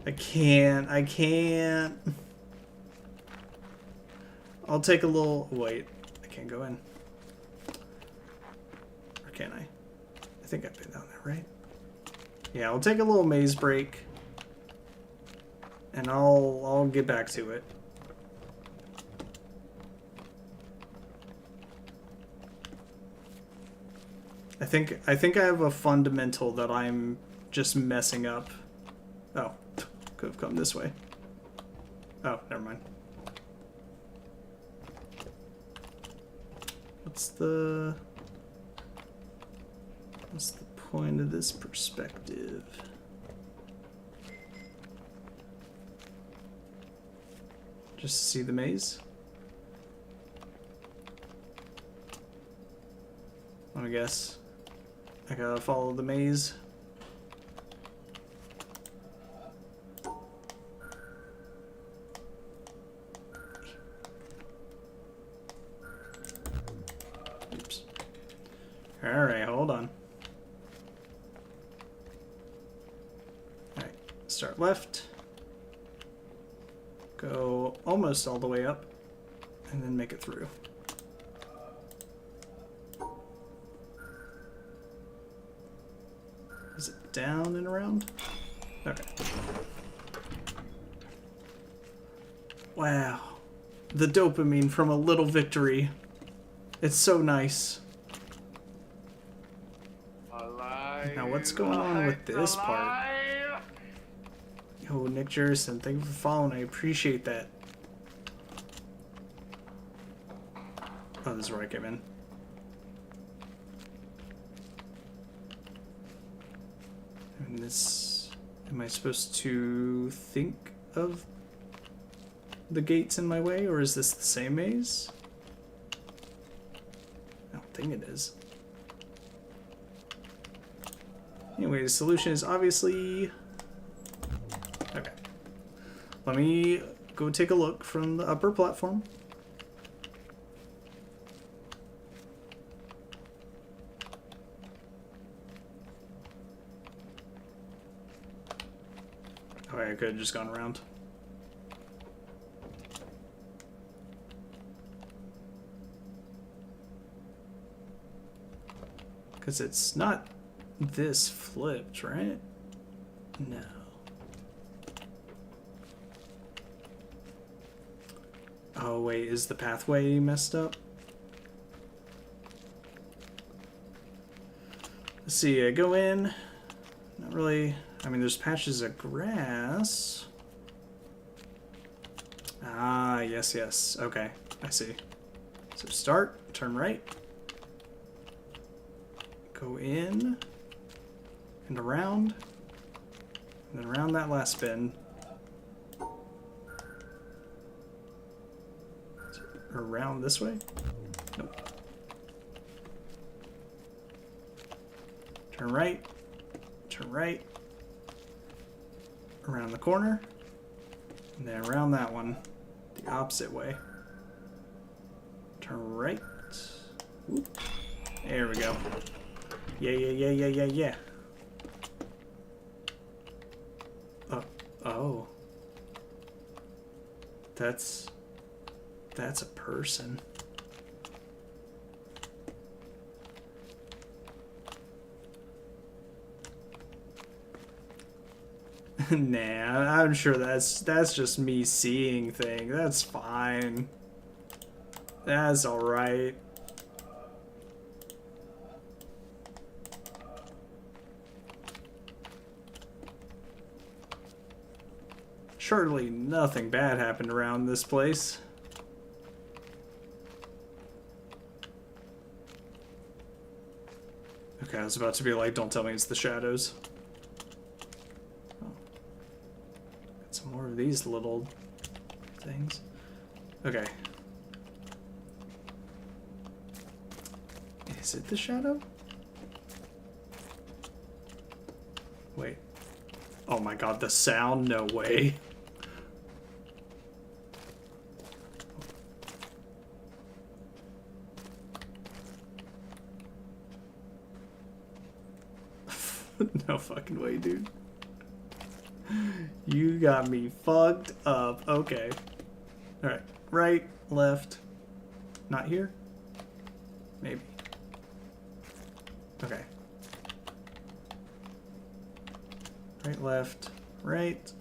I can't. I'll take a little... Wait, I can't go in. Or can I? I think I've been down there, right? Yeah, I'll take a little maze break. And I'll get back to it. I think I have a fundamental that I'm just messing up. Oh. Could have come this way. Oh, never mind. What's the point of this perspective? Just to see the maze? I guess I gotta follow the maze. Start left. Go almost all the way up. And then make it through. Is it down and around? Okay. Wow. The dopamine from a little victory. It's so nice. Now what's going on with this part? Yo, Nick Jerison, thank you for following. I appreciate that. Oh, this is where I came in. And this... Am I supposed to think of the gates in my way, or is this the same maze? I don't think it is. Anyway, the solution is obviously... Okay. Let me go take a look from the upper platform. Oh, I could have just gone around. Because it's not this flipped, right? No. Oh, wait, is the pathway messed up? Let's see, I go in. Not really. I mean, there's patches of grass. Ah, yes, yes. Okay, I see. So start, turn right. Go in. And around. And then around that last bend. Around this way? Nope. Turn right. Turn right. Around the corner. And then around that one. The opposite way. Turn right. Whoop. There we go. Yeah, yeah, yeah, yeah, yeah, yeah. Oh. That's a person. Nah, I'm sure that's just me seeing things. That's fine. That's alright. Surely nothing bad happened around this place. Okay, I was about to be like, don't tell me it's the shadows. Oh. Got some more of these little things. Okay. Is it the shadow? Wait. Oh my god, the sound? No way. No fucking way, dude. You got me fucked up. Okay. Alright. Right, left. Not here? Maybe. Okay. Right, left, right.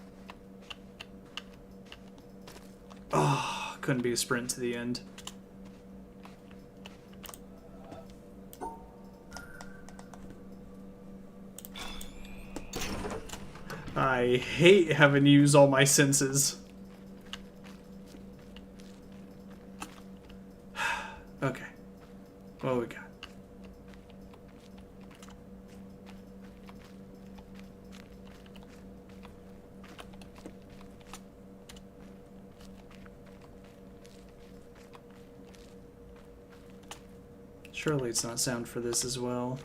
Oh, couldn't be a sprint to the end. I hate having to use all my senses. Okay. What we got? Surely it's not sound for this as well.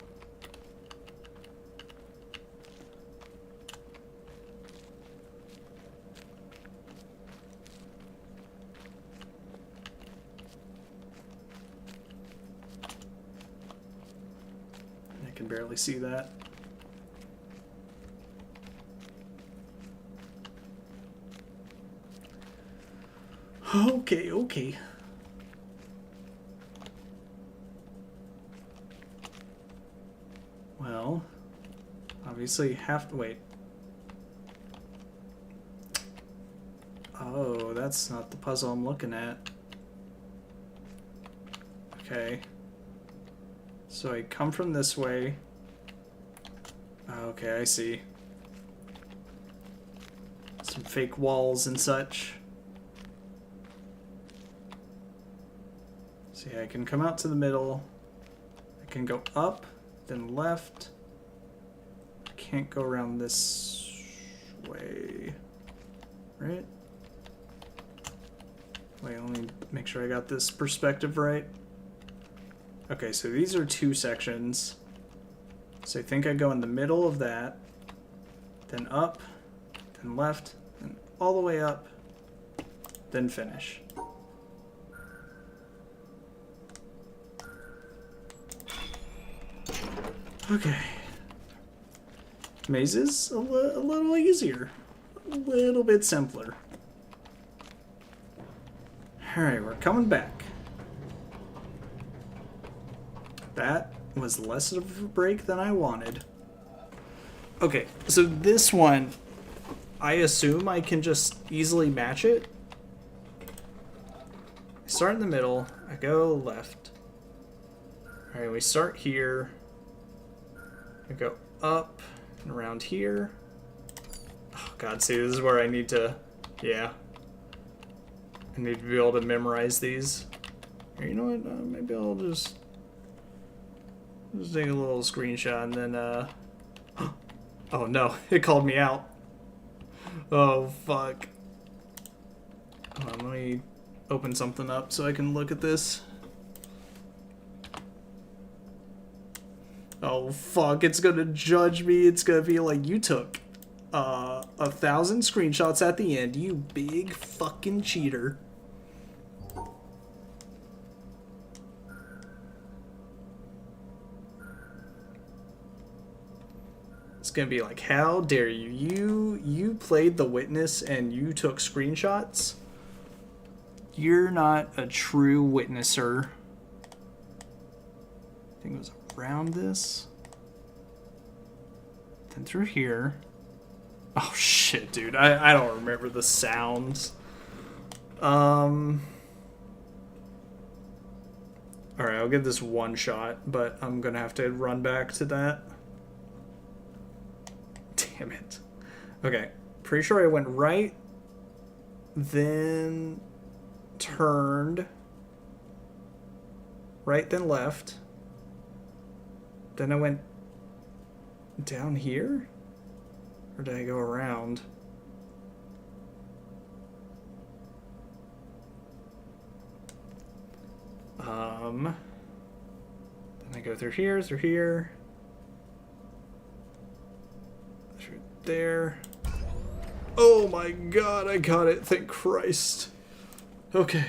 I can barely see that. Okay, okay. Well, obviously have to wait. Oh, that's not the puzzle I'm looking at. Okay. So I come from this way. Okay, I see. Some fake walls and such. See, I can come out to the middle. I can go up, then left. I can't go around this way. Right? Wait, let me make sure I got this perspective right. Okay, so these are two sections. So I think I go in the middle of that, then up, then left, then all the way up, then finish. Okay. Mazes a little easier. A little bit simpler. Alright, we're coming back. That was less of a break than I wanted. Okay, so this one, I assume I can just easily match it. I start in the middle, I go left. Alright, we start here. I go up and around here. Oh god, see, this is where I need to, yeah. I need to be able to memorize these. Here, you know what, maybe I'll just take a little screenshot and then, oh no, it called me out. Oh, fuck. Hold on, let me open something up so I can look at this. Oh, fuck, it's gonna judge me. It's gonna be like, you took 1,000 screenshots at the end, you big fucking cheater. It's gonna be like, how dare you? You played The Witness and you took screenshots? You're not a true witnesser. I think it was around this. Then through here. Oh shit, dude. I don't remember the sounds. Alright, I'll give this one shot, but I'm gonna have to run back to that. Damn it. Okay, pretty sure I went right, then turned, right, then left, then I went down here? Or did I go around? Then I go through here, through there. Oh my god, I got it, thank Christ. Okay.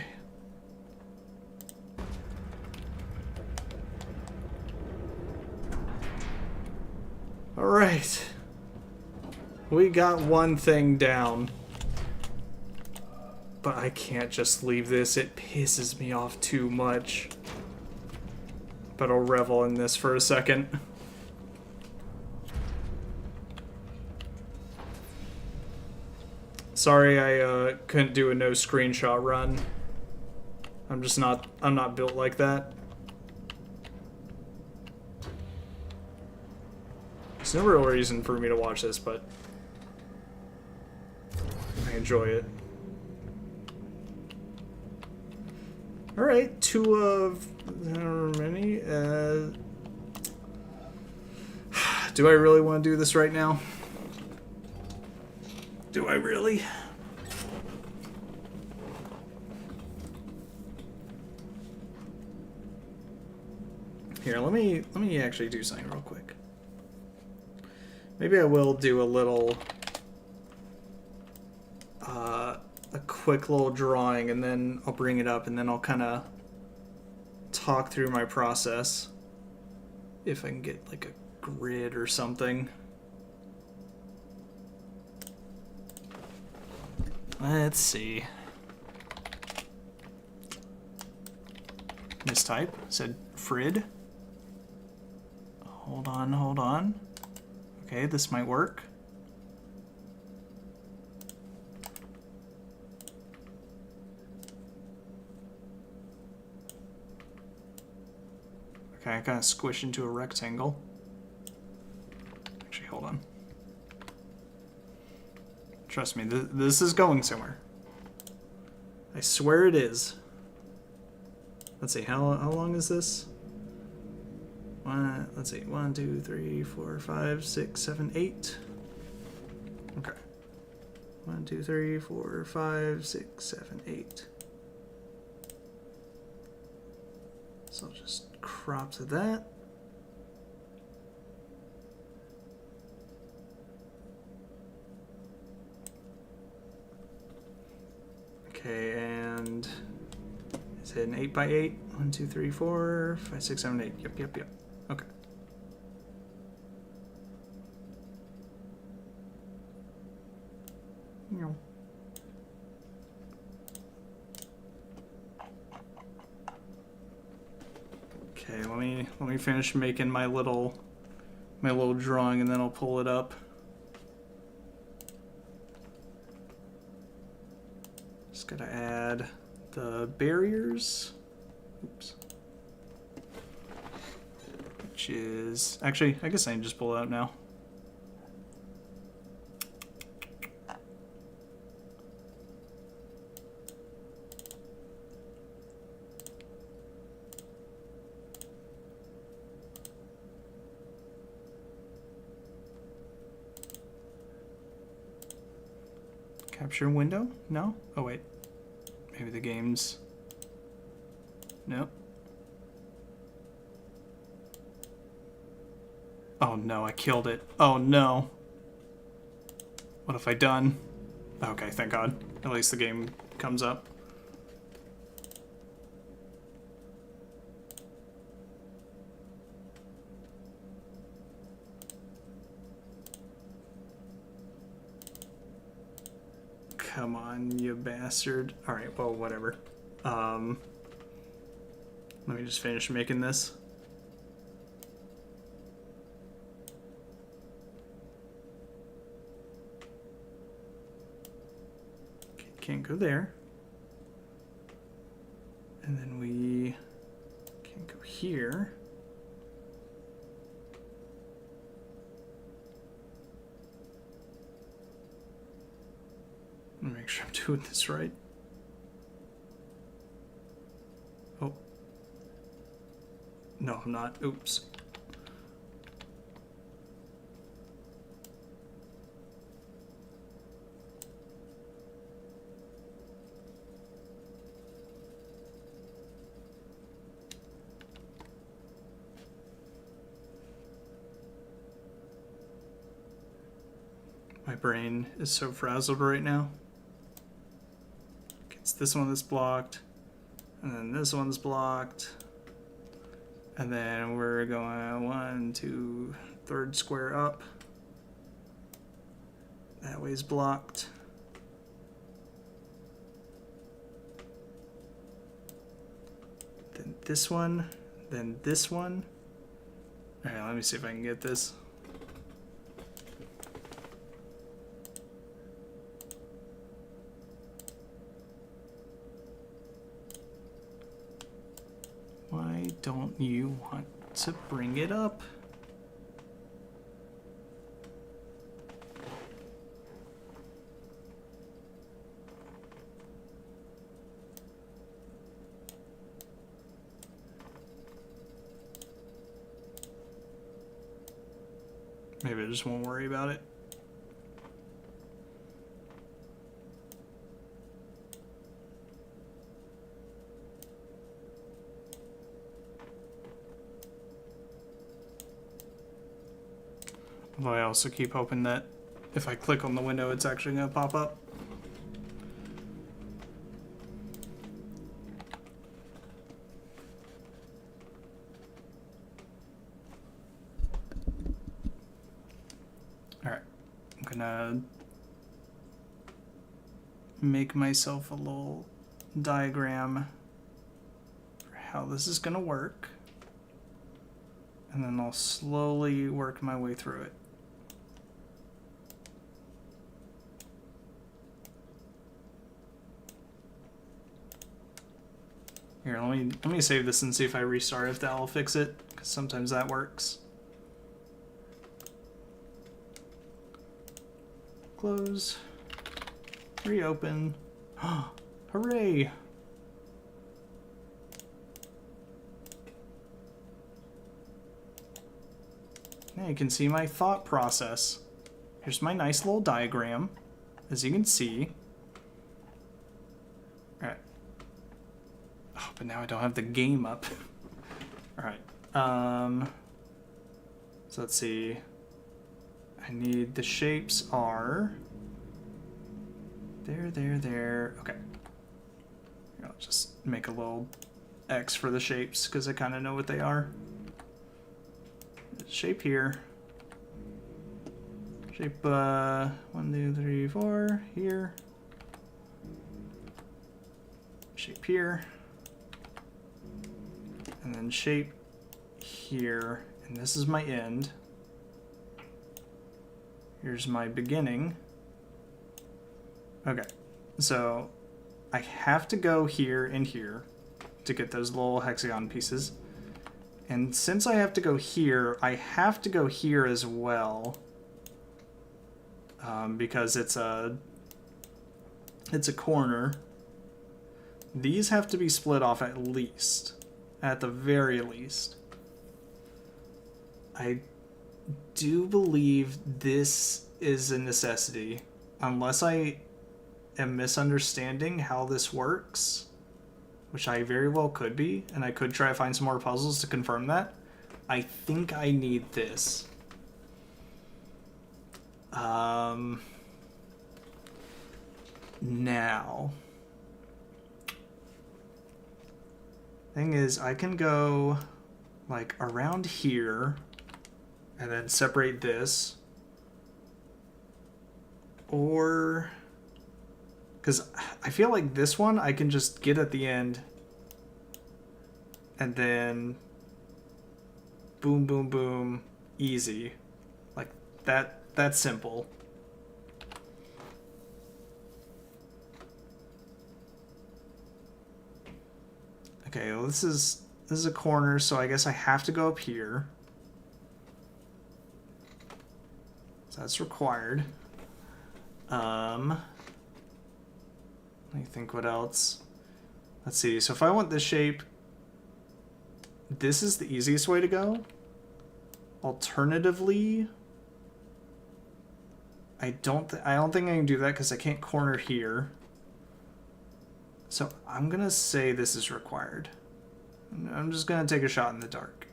Alright. We got one thing down. But I can't just leave this, it pisses me off too much. But I'll revel in this for a second. Sorry I couldn't do a no screenshot run. I'm not built like that. There's no real reason for me to watch this, but I enjoy it. Alright, 2 of however many. Do I really want to do this right now? Do I really? Here, let me actually do something real quick. Maybe I will do a little a quick little drawing, and then I'll bring it up, and then I'll kind of talk through my process. If I can get like a grid or something. Let's see. Mistype. Said Frid. Hold on, hold on. Okay, this might work. Okay, I kind of squish into a rectangle. Actually, hold on. Trust me, this is going somewhere. I swear it is. Let's see, how long is this? Let's see, 1, 2, 3, 4, 5, 6, 7, 8. Okay. 1, 2, 3, 4, 5, 6, 7, 8. So I'll just crop to that. Okay, and is it an 8x8? 1, 2, 3, 4, 5, 6, 7, 8. Yep. Okay. No. Okay, let me finish making my little drawing, and then I'll pull it up. Just gotta add the barriers. Oops. Which is actually, I guess I can just pull it up now. Capture window? No? Oh wait. Maybe the game's... Nope. Oh no, I killed it. Oh no. What have I done? Okay, thank God. At least the game comes up. Come on, you bastard. Alright, well, whatever. Let me just finish making this. Okay, can't go there. And then we can't go here. Let me make sure I'm doing this right. Oh. No, I'm not. Oops. My brain is so frazzled right now. It's this one that's blocked, and then this one's blocked, and then we're going 1, 2, third square up. That way's blocked. Then this one, then this one. All right, let me see if I can get this. Why don't you want to bring it up? Maybe I just won't worry about it. Although I also keep hoping that if I click on the window, it's actually going to pop up. Alright, I'm going to make myself a little diagram for how this is gonna work. And then I'll slowly work my way through it. Here, let me save this and see if I restart, if that'll fix it, because sometimes that works. Close. Reopen. Hooray! Now you can see my thought process. Here's my nice little diagram, as you can see. Alright. Oh, but now I don't have the game up. Alright. So let's see. I need the shapes are there. Okay. I'll just make a little X for the shapes because I kind of know what they are. Shape here. Shape 1, 2, 3, 4 here. Shape here. And then shape here. And this is my end. Here's my beginning. Okay, so I have to go here and here to get those little hexagon pieces. And since I have to go here, I have to go here as well. Because it's a corner. These have to be split off at least. At the very least. I do believe this is a necessity. Unless I am misunderstanding how this works, which I very well could be, and I could try to find some more puzzles to confirm that. I think I need this. Now, thing is, I can go like around here and then separate this, or because I feel like this one I can just get at the end and then boom, boom, boom, easy. Like that's simple. Okay, well this is a corner, so I guess I have to go up here. So that's required. Let me think what else. Let's see, so if I want this shape, this is the easiest way to go. Alternatively, I don't think I can do that because I can't corner here. So I'm gonna say this is required. I'm just gonna take a shot in the dark.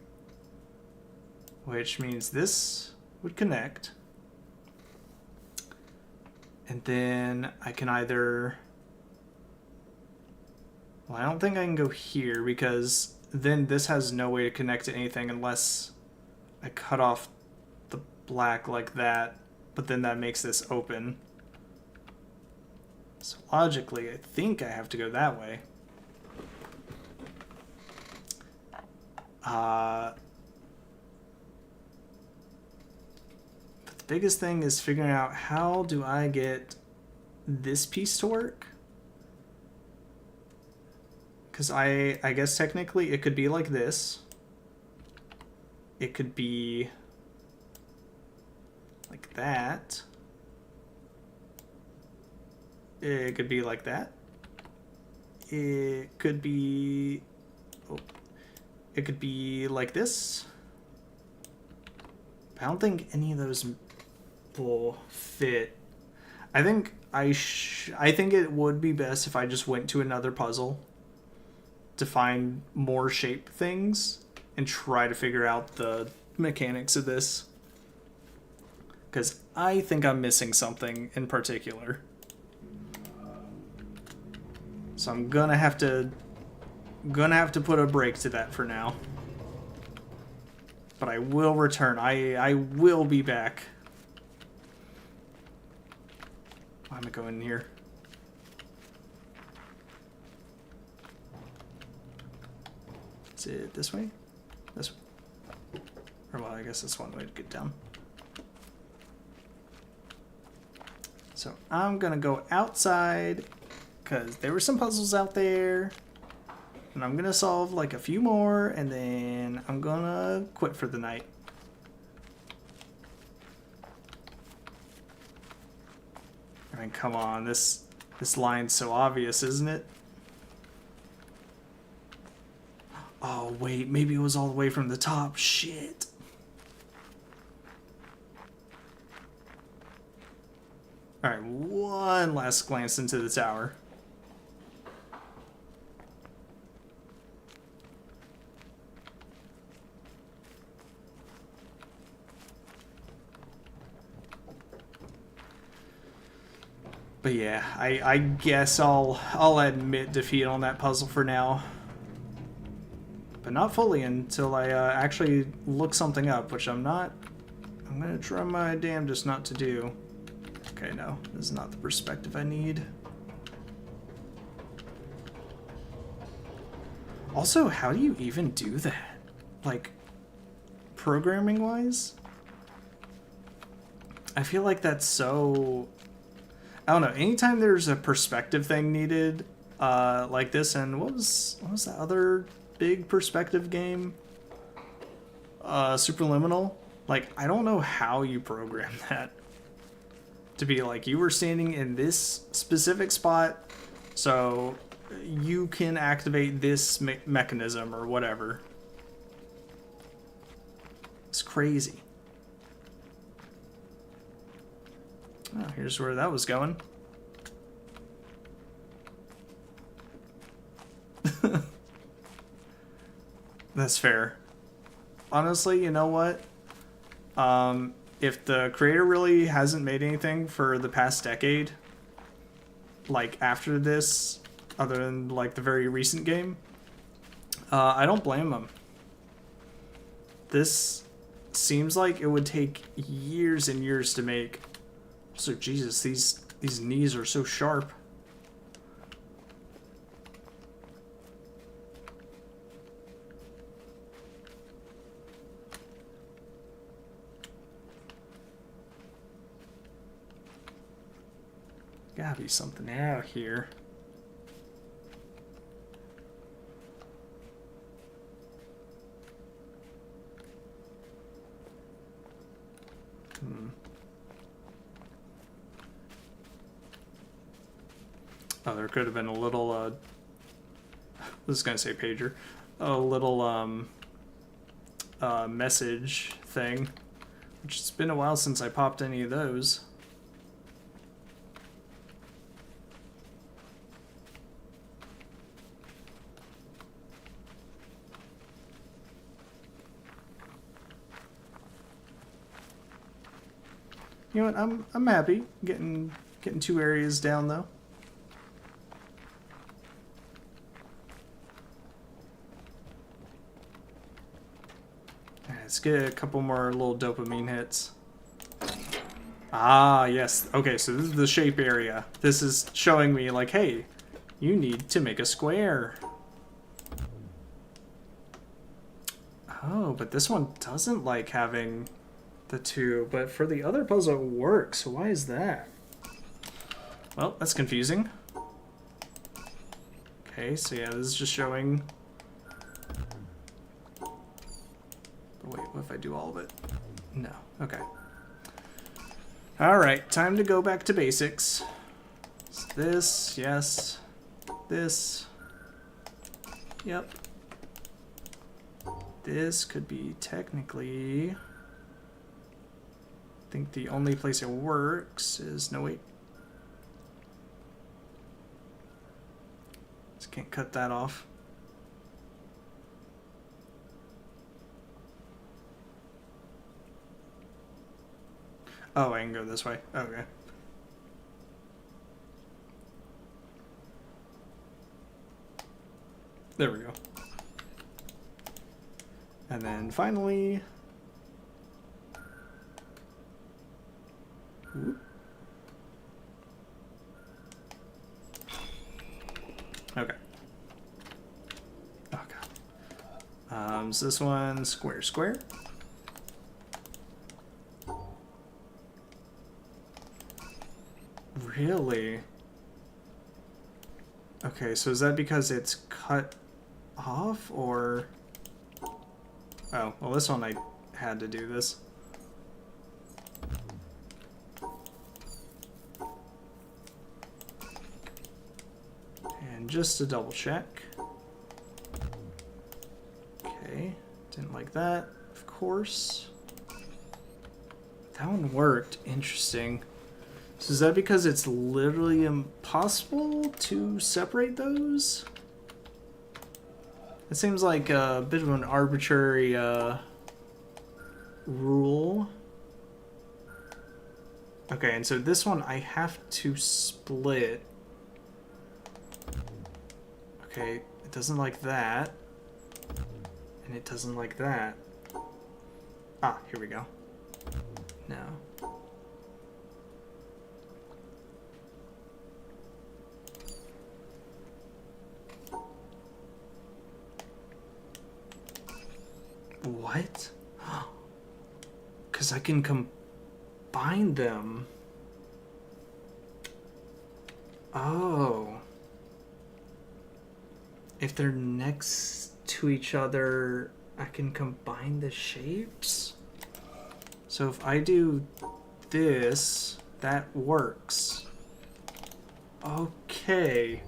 Which means this would connect. And then I can either... Well, I don't think I can go here because then this has no way to connect to anything unless I cut off the black like that, but then that makes this open. So logically, I think I have to go that way. But the biggest thing is figuring out how do I get this piece to work? Because I guess technically it could be like this. It could be like that. It could be like that. It could be... Oh, it could be like this. I don't think any of those will fit. I think I think it would be best if I just went to another puzzle to find more shape things and try to figure out the mechanics of this. Because I think I'm missing something in particular. So I'm gonna have to put a break to that for now. But I will return. I will be back. Why am I going in here? Is it this way? This way. Or well, I guess that's one way to get down. So I'm gonna go outside because there were some puzzles out there. And I'm gonna solve like a few more and then I'm gonna quit for the night. I mean, come on, this line's so obvious, isn't it? Oh, wait, maybe it was all the way from the top. Shit. Alright, one last glance into the tower. But yeah, I guess I'll admit defeat on that puzzle for now. But not fully until I actually look something up, which I'm not. I'm gonna try my damnedest not to do. Okay, no, this is not the perspective I need. Also, how do you even do that? Like, programming-wise? I feel like that's so... I don't know, anytime there's a perspective thing needed, like this, and what was that other big perspective game? Superliminal? Like, I don't know how you program that. To be like, you were standing in this specific spot, so you can activate this mechanism or whatever. It's crazy. Oh, here's where that was going. That's fair. Honestly, you know what? If the creator really hasn't made anything for the past decade, like after this, other than like the very recent game, I don't blame them. This seems like it would take years and years to make. So Jesus, these knees are so sharp. Gotta be something out here. Oh, there could have been a little, I was gonna say pager, a little, message thing, which it's been a while since I popped any of those. You know what? I'm happy getting 2 areas down though. Let's get a couple more little dopamine hits. Ah, yes. Okay, so this is the shape area. This is showing me like, hey, you need to make a square. Oh, but this one doesn't like having the 2, but for the other puzzle it works. So why is that? Well, that's confusing. Okay, so yeah, this is just showing... Wait, what if I do all of it? No. Okay. Alright, time to go back to basics. It's this, yes. This. Yep. This could be technically... I think the only place it works is... No, wait. Just can't cut that off. Oh, I can go this way. Okay. There we go. And then finally... Whoop. Okay. Oh, God. So this one, square, square. Really? Okay, so is that because it's cut off, or... Oh, well this one I had to do this. And just to double check. Okay, didn't like that, of course. That one worked, interesting. So is that because it's literally impossible to separate those? It seems like a bit of an arbitrary rule. Okay, and so this one I have to split. Okay, it doesn't like that. And it doesn't like that. Ah, here we go. No. What? Because I can combine them. Oh. If they're next to each other, I can combine the shapes? So if I do this, that works. Okay.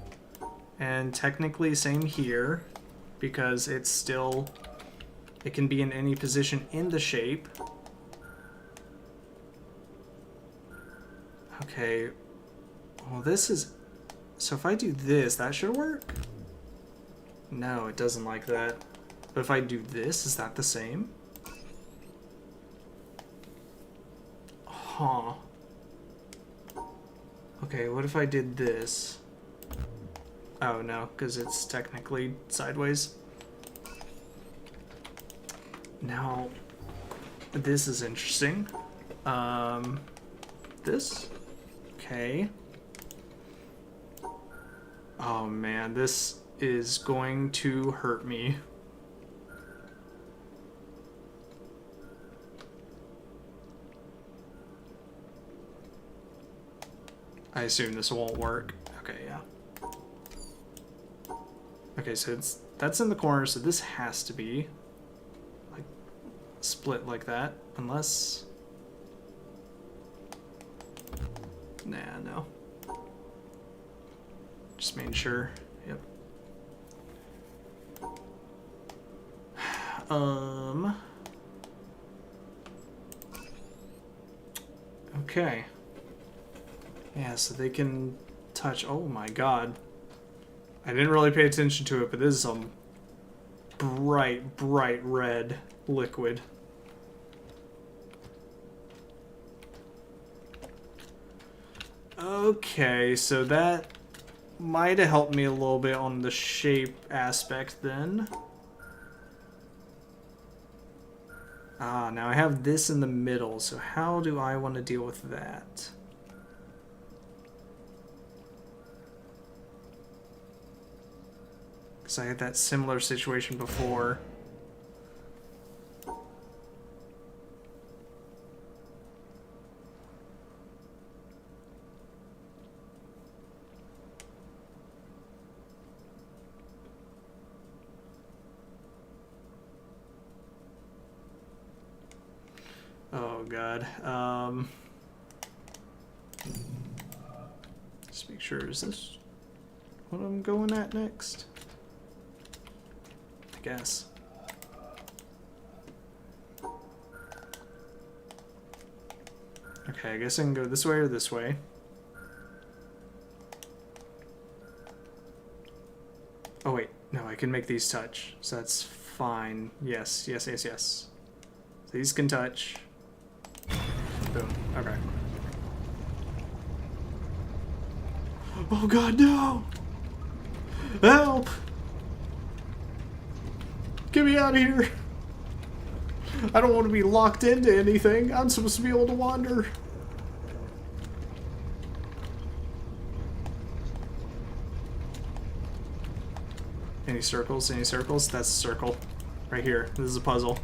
And technically same here, because it's still... It can be in any position in the shape. Okay. Well, this is... So if I do this, that should work? No, it doesn't like that. But if I do this, is that the same? Huh. Okay, what if I did this? Oh, no, because it's technically sideways. Now, this is interesting. This? Okay. Oh man, this is going to hurt me. I assume this won't work. Okay, yeah. Okay, so that's in the corner, so this has to be like split like that, unless... Nah, no. Just making sure. Yep. Okay. Yeah, so they can touch. Oh my god. I didn't really pay attention to it, but this is some bright, bright red liquid. Okay, so that might have helped me a little bit on the shape aspect then. Ah, now I have this in the middle, so how do I want to deal with that? Because I had that similar situation before. Oh god. Just make sure, is this what I'm going at next? I guess. Okay, I guess I can go this way or this way. Oh wait, no, I can make these touch, so that's fine. Yes, yes, yes, yes. So these can touch. Boom. Okay. Oh god, no! Help! Get me out of here! I don't want to be locked into anything. I'm supposed to be able to wander. Any circles? Any circles? That's a circle. Right here. This is a puzzle.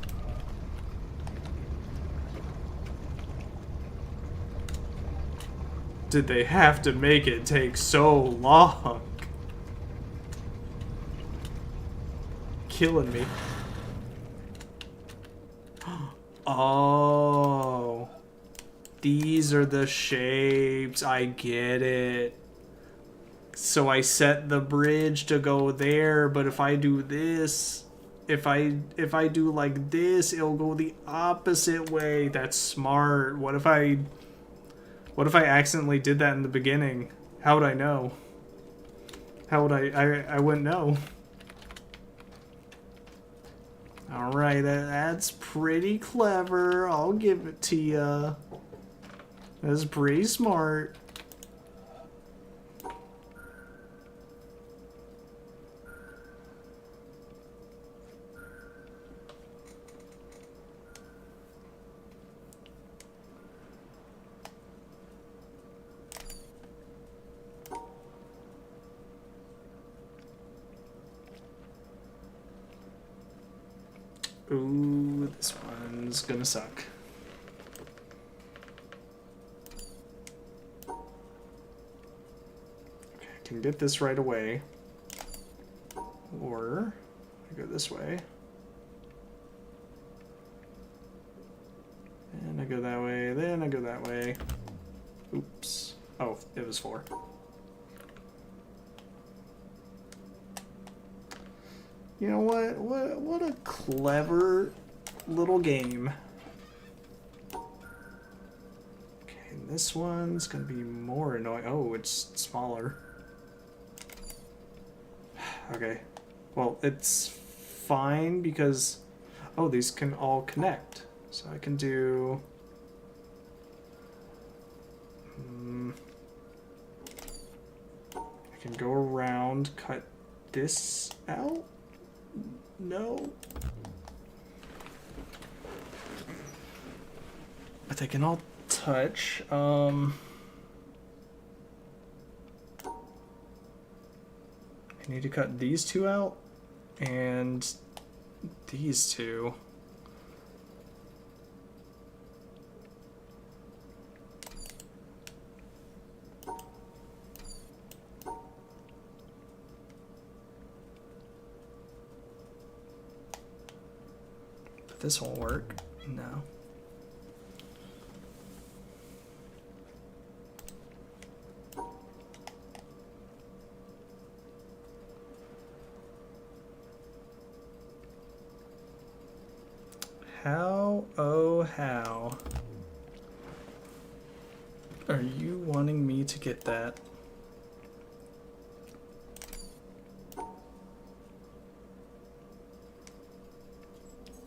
Did they have to make it take so long? Killing me. Oh. These are the shapes. I get it. So I set the bridge to go there, but if I do this, if I do like this, it'll go the opposite way. That's smart. What if I accidentally did that in the beginning? How would I know? How would I wouldn't know. Alright, that's pretty clever. I'll give it to ya. That's pretty smart. Ooh, this one's gonna suck. Okay, I can get this right away. Or I go this way. And I go that way, then I go that way. Oops. Oh, it was 4. You know what? What a clever little game. Okay, and this one's gonna be more annoying. Oh, it's smaller. Okay. Well, it's fine because... Oh, these can all connect. So I can do... I can go around, cut this out? No. But they can all touch. I need to cut these 2 out and these 2. But this won't work. No. How, oh how, are you wanting me to get that?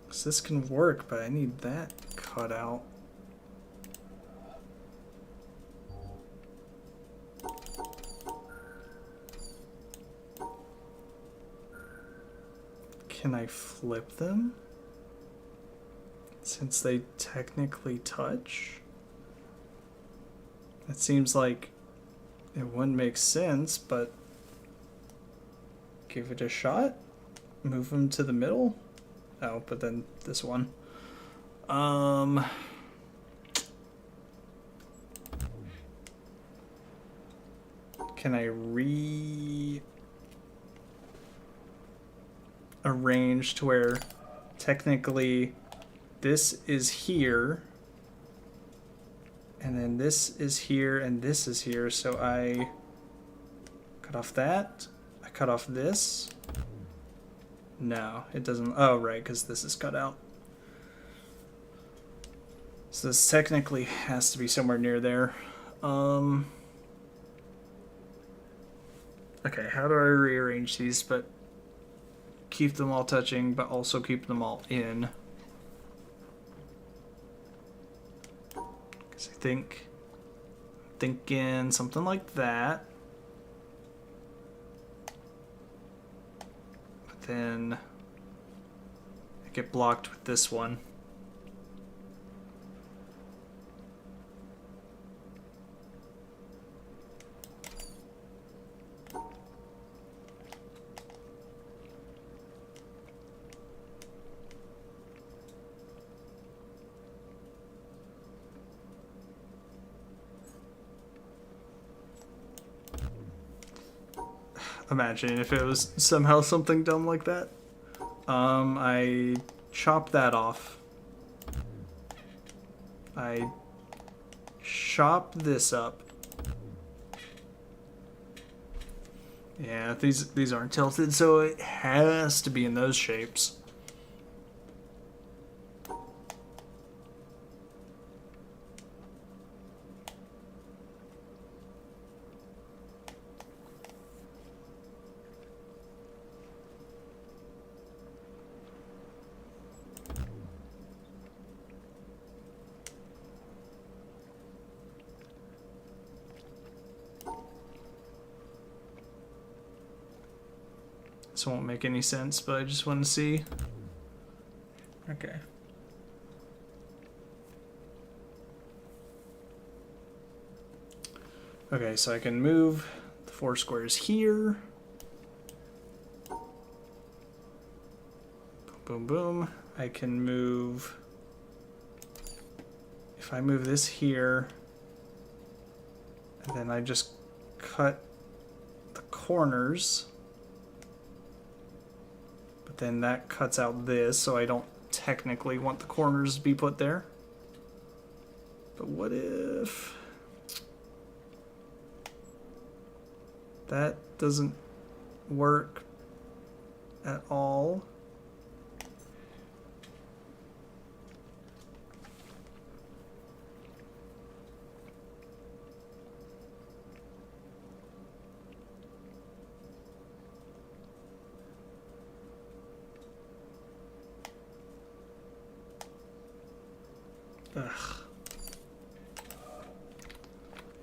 Because this can work, but I need that cut out. Can I flip them? Since they technically touch? It seems like it wouldn't make sense, but give it a shot. Move them to the middle. Oh, but then this one. Can I rearrange to where technically this is here, and then this is here, and this is here, so I cut off that, I cut off this. No, it doesn't. Oh, right, because this is cut out. So this technically has to be somewhere near there. Okay, how do I rearrange these, but keep them all touching, but also keep them all in? Because I'm thinking something like that. But then I get blocked with this one. Imagine if it was somehow something dumb like that. I chop that off. I chop this up. Yeah, these aren't tilted, so it has to be in those shapes. This won't make any sense, but I just want to see. Okay. Okay, so I can move the 4 squares here. Boom, boom. I can move... If I move this here, and then I just cut the corners... Then that cuts out this, so I don't technically want the corners to be put there. But what if that doesn't work at all? Ugh.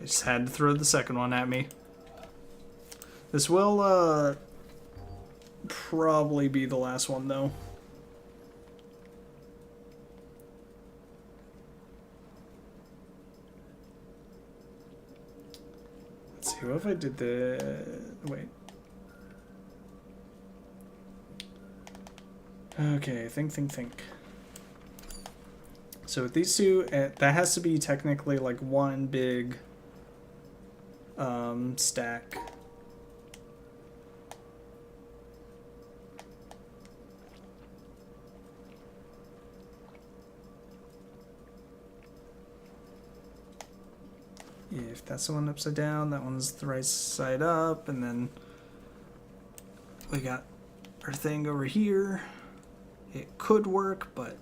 I just had to throw the second one at me. This will probably be the last one though. Let's see, what if I did the... wait. Okay, think. So with these two, that has to be technically like one big stack. If that's the one upside down, that one's the right side up, and then we got our thing over here. It could work, but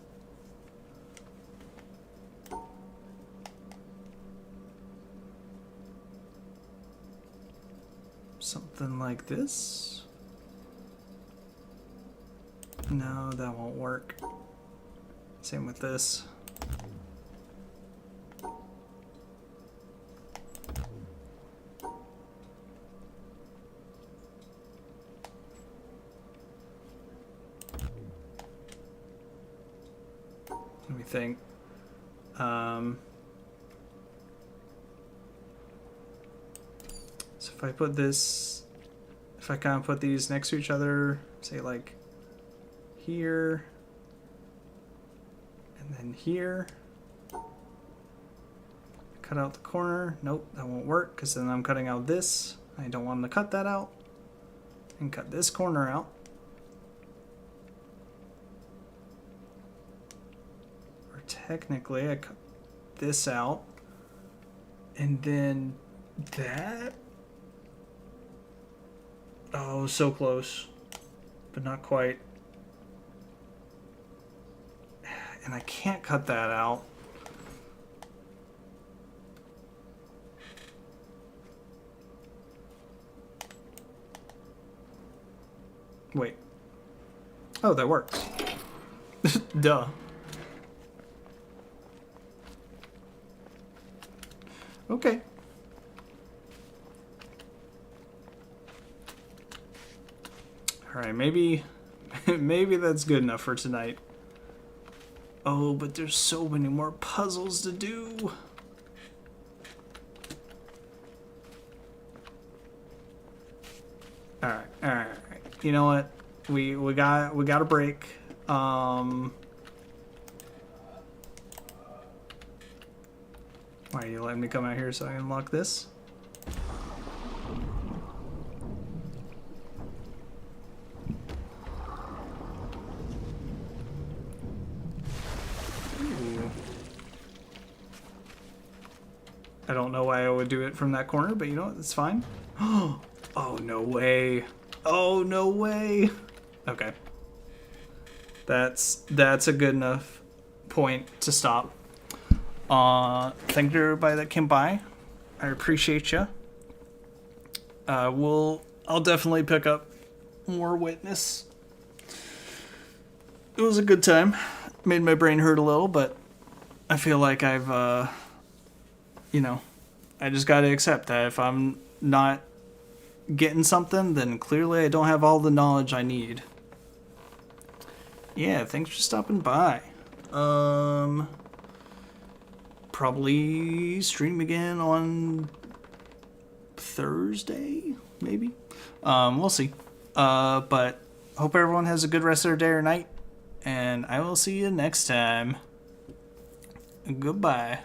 something like this. No, that won't work. Same with this. Let me think. So if I put this, if I kind of put these next to each other, say like here, and then here, cut out the corner. Nope, that won't work because then I'm cutting out this. I don't want to cut that out. And cut this corner out. Or technically, I cut this out. And then that. Oh, so close. But not quite. And I can't cut that out. Wait. Oh, that works. Duh. Okay. Alright, maybe that's good enough for tonight. Oh, but there's so many more puzzles to do. Alright. You know what? We got a break. Why are you letting me come out here so I can unlock this? I don't know why I would do it from that corner, but you know what? That's fine. Oh, no way. Oh, no way. Okay. That's a good enough point to stop. Thank you to everybody that came by. I appreciate you. I'll definitely pick up more Witness. It was a good time. Made my brain hurt a little, but I feel like I've, you know, I just gotta accept that if I'm not getting something, then clearly I don't have all the knowledge I need. Yeah, thanks for stopping by. Probably stream again on Thursday, maybe. We'll see. But hope everyone has a good rest of their day or night, and I will see you next time. Goodbye.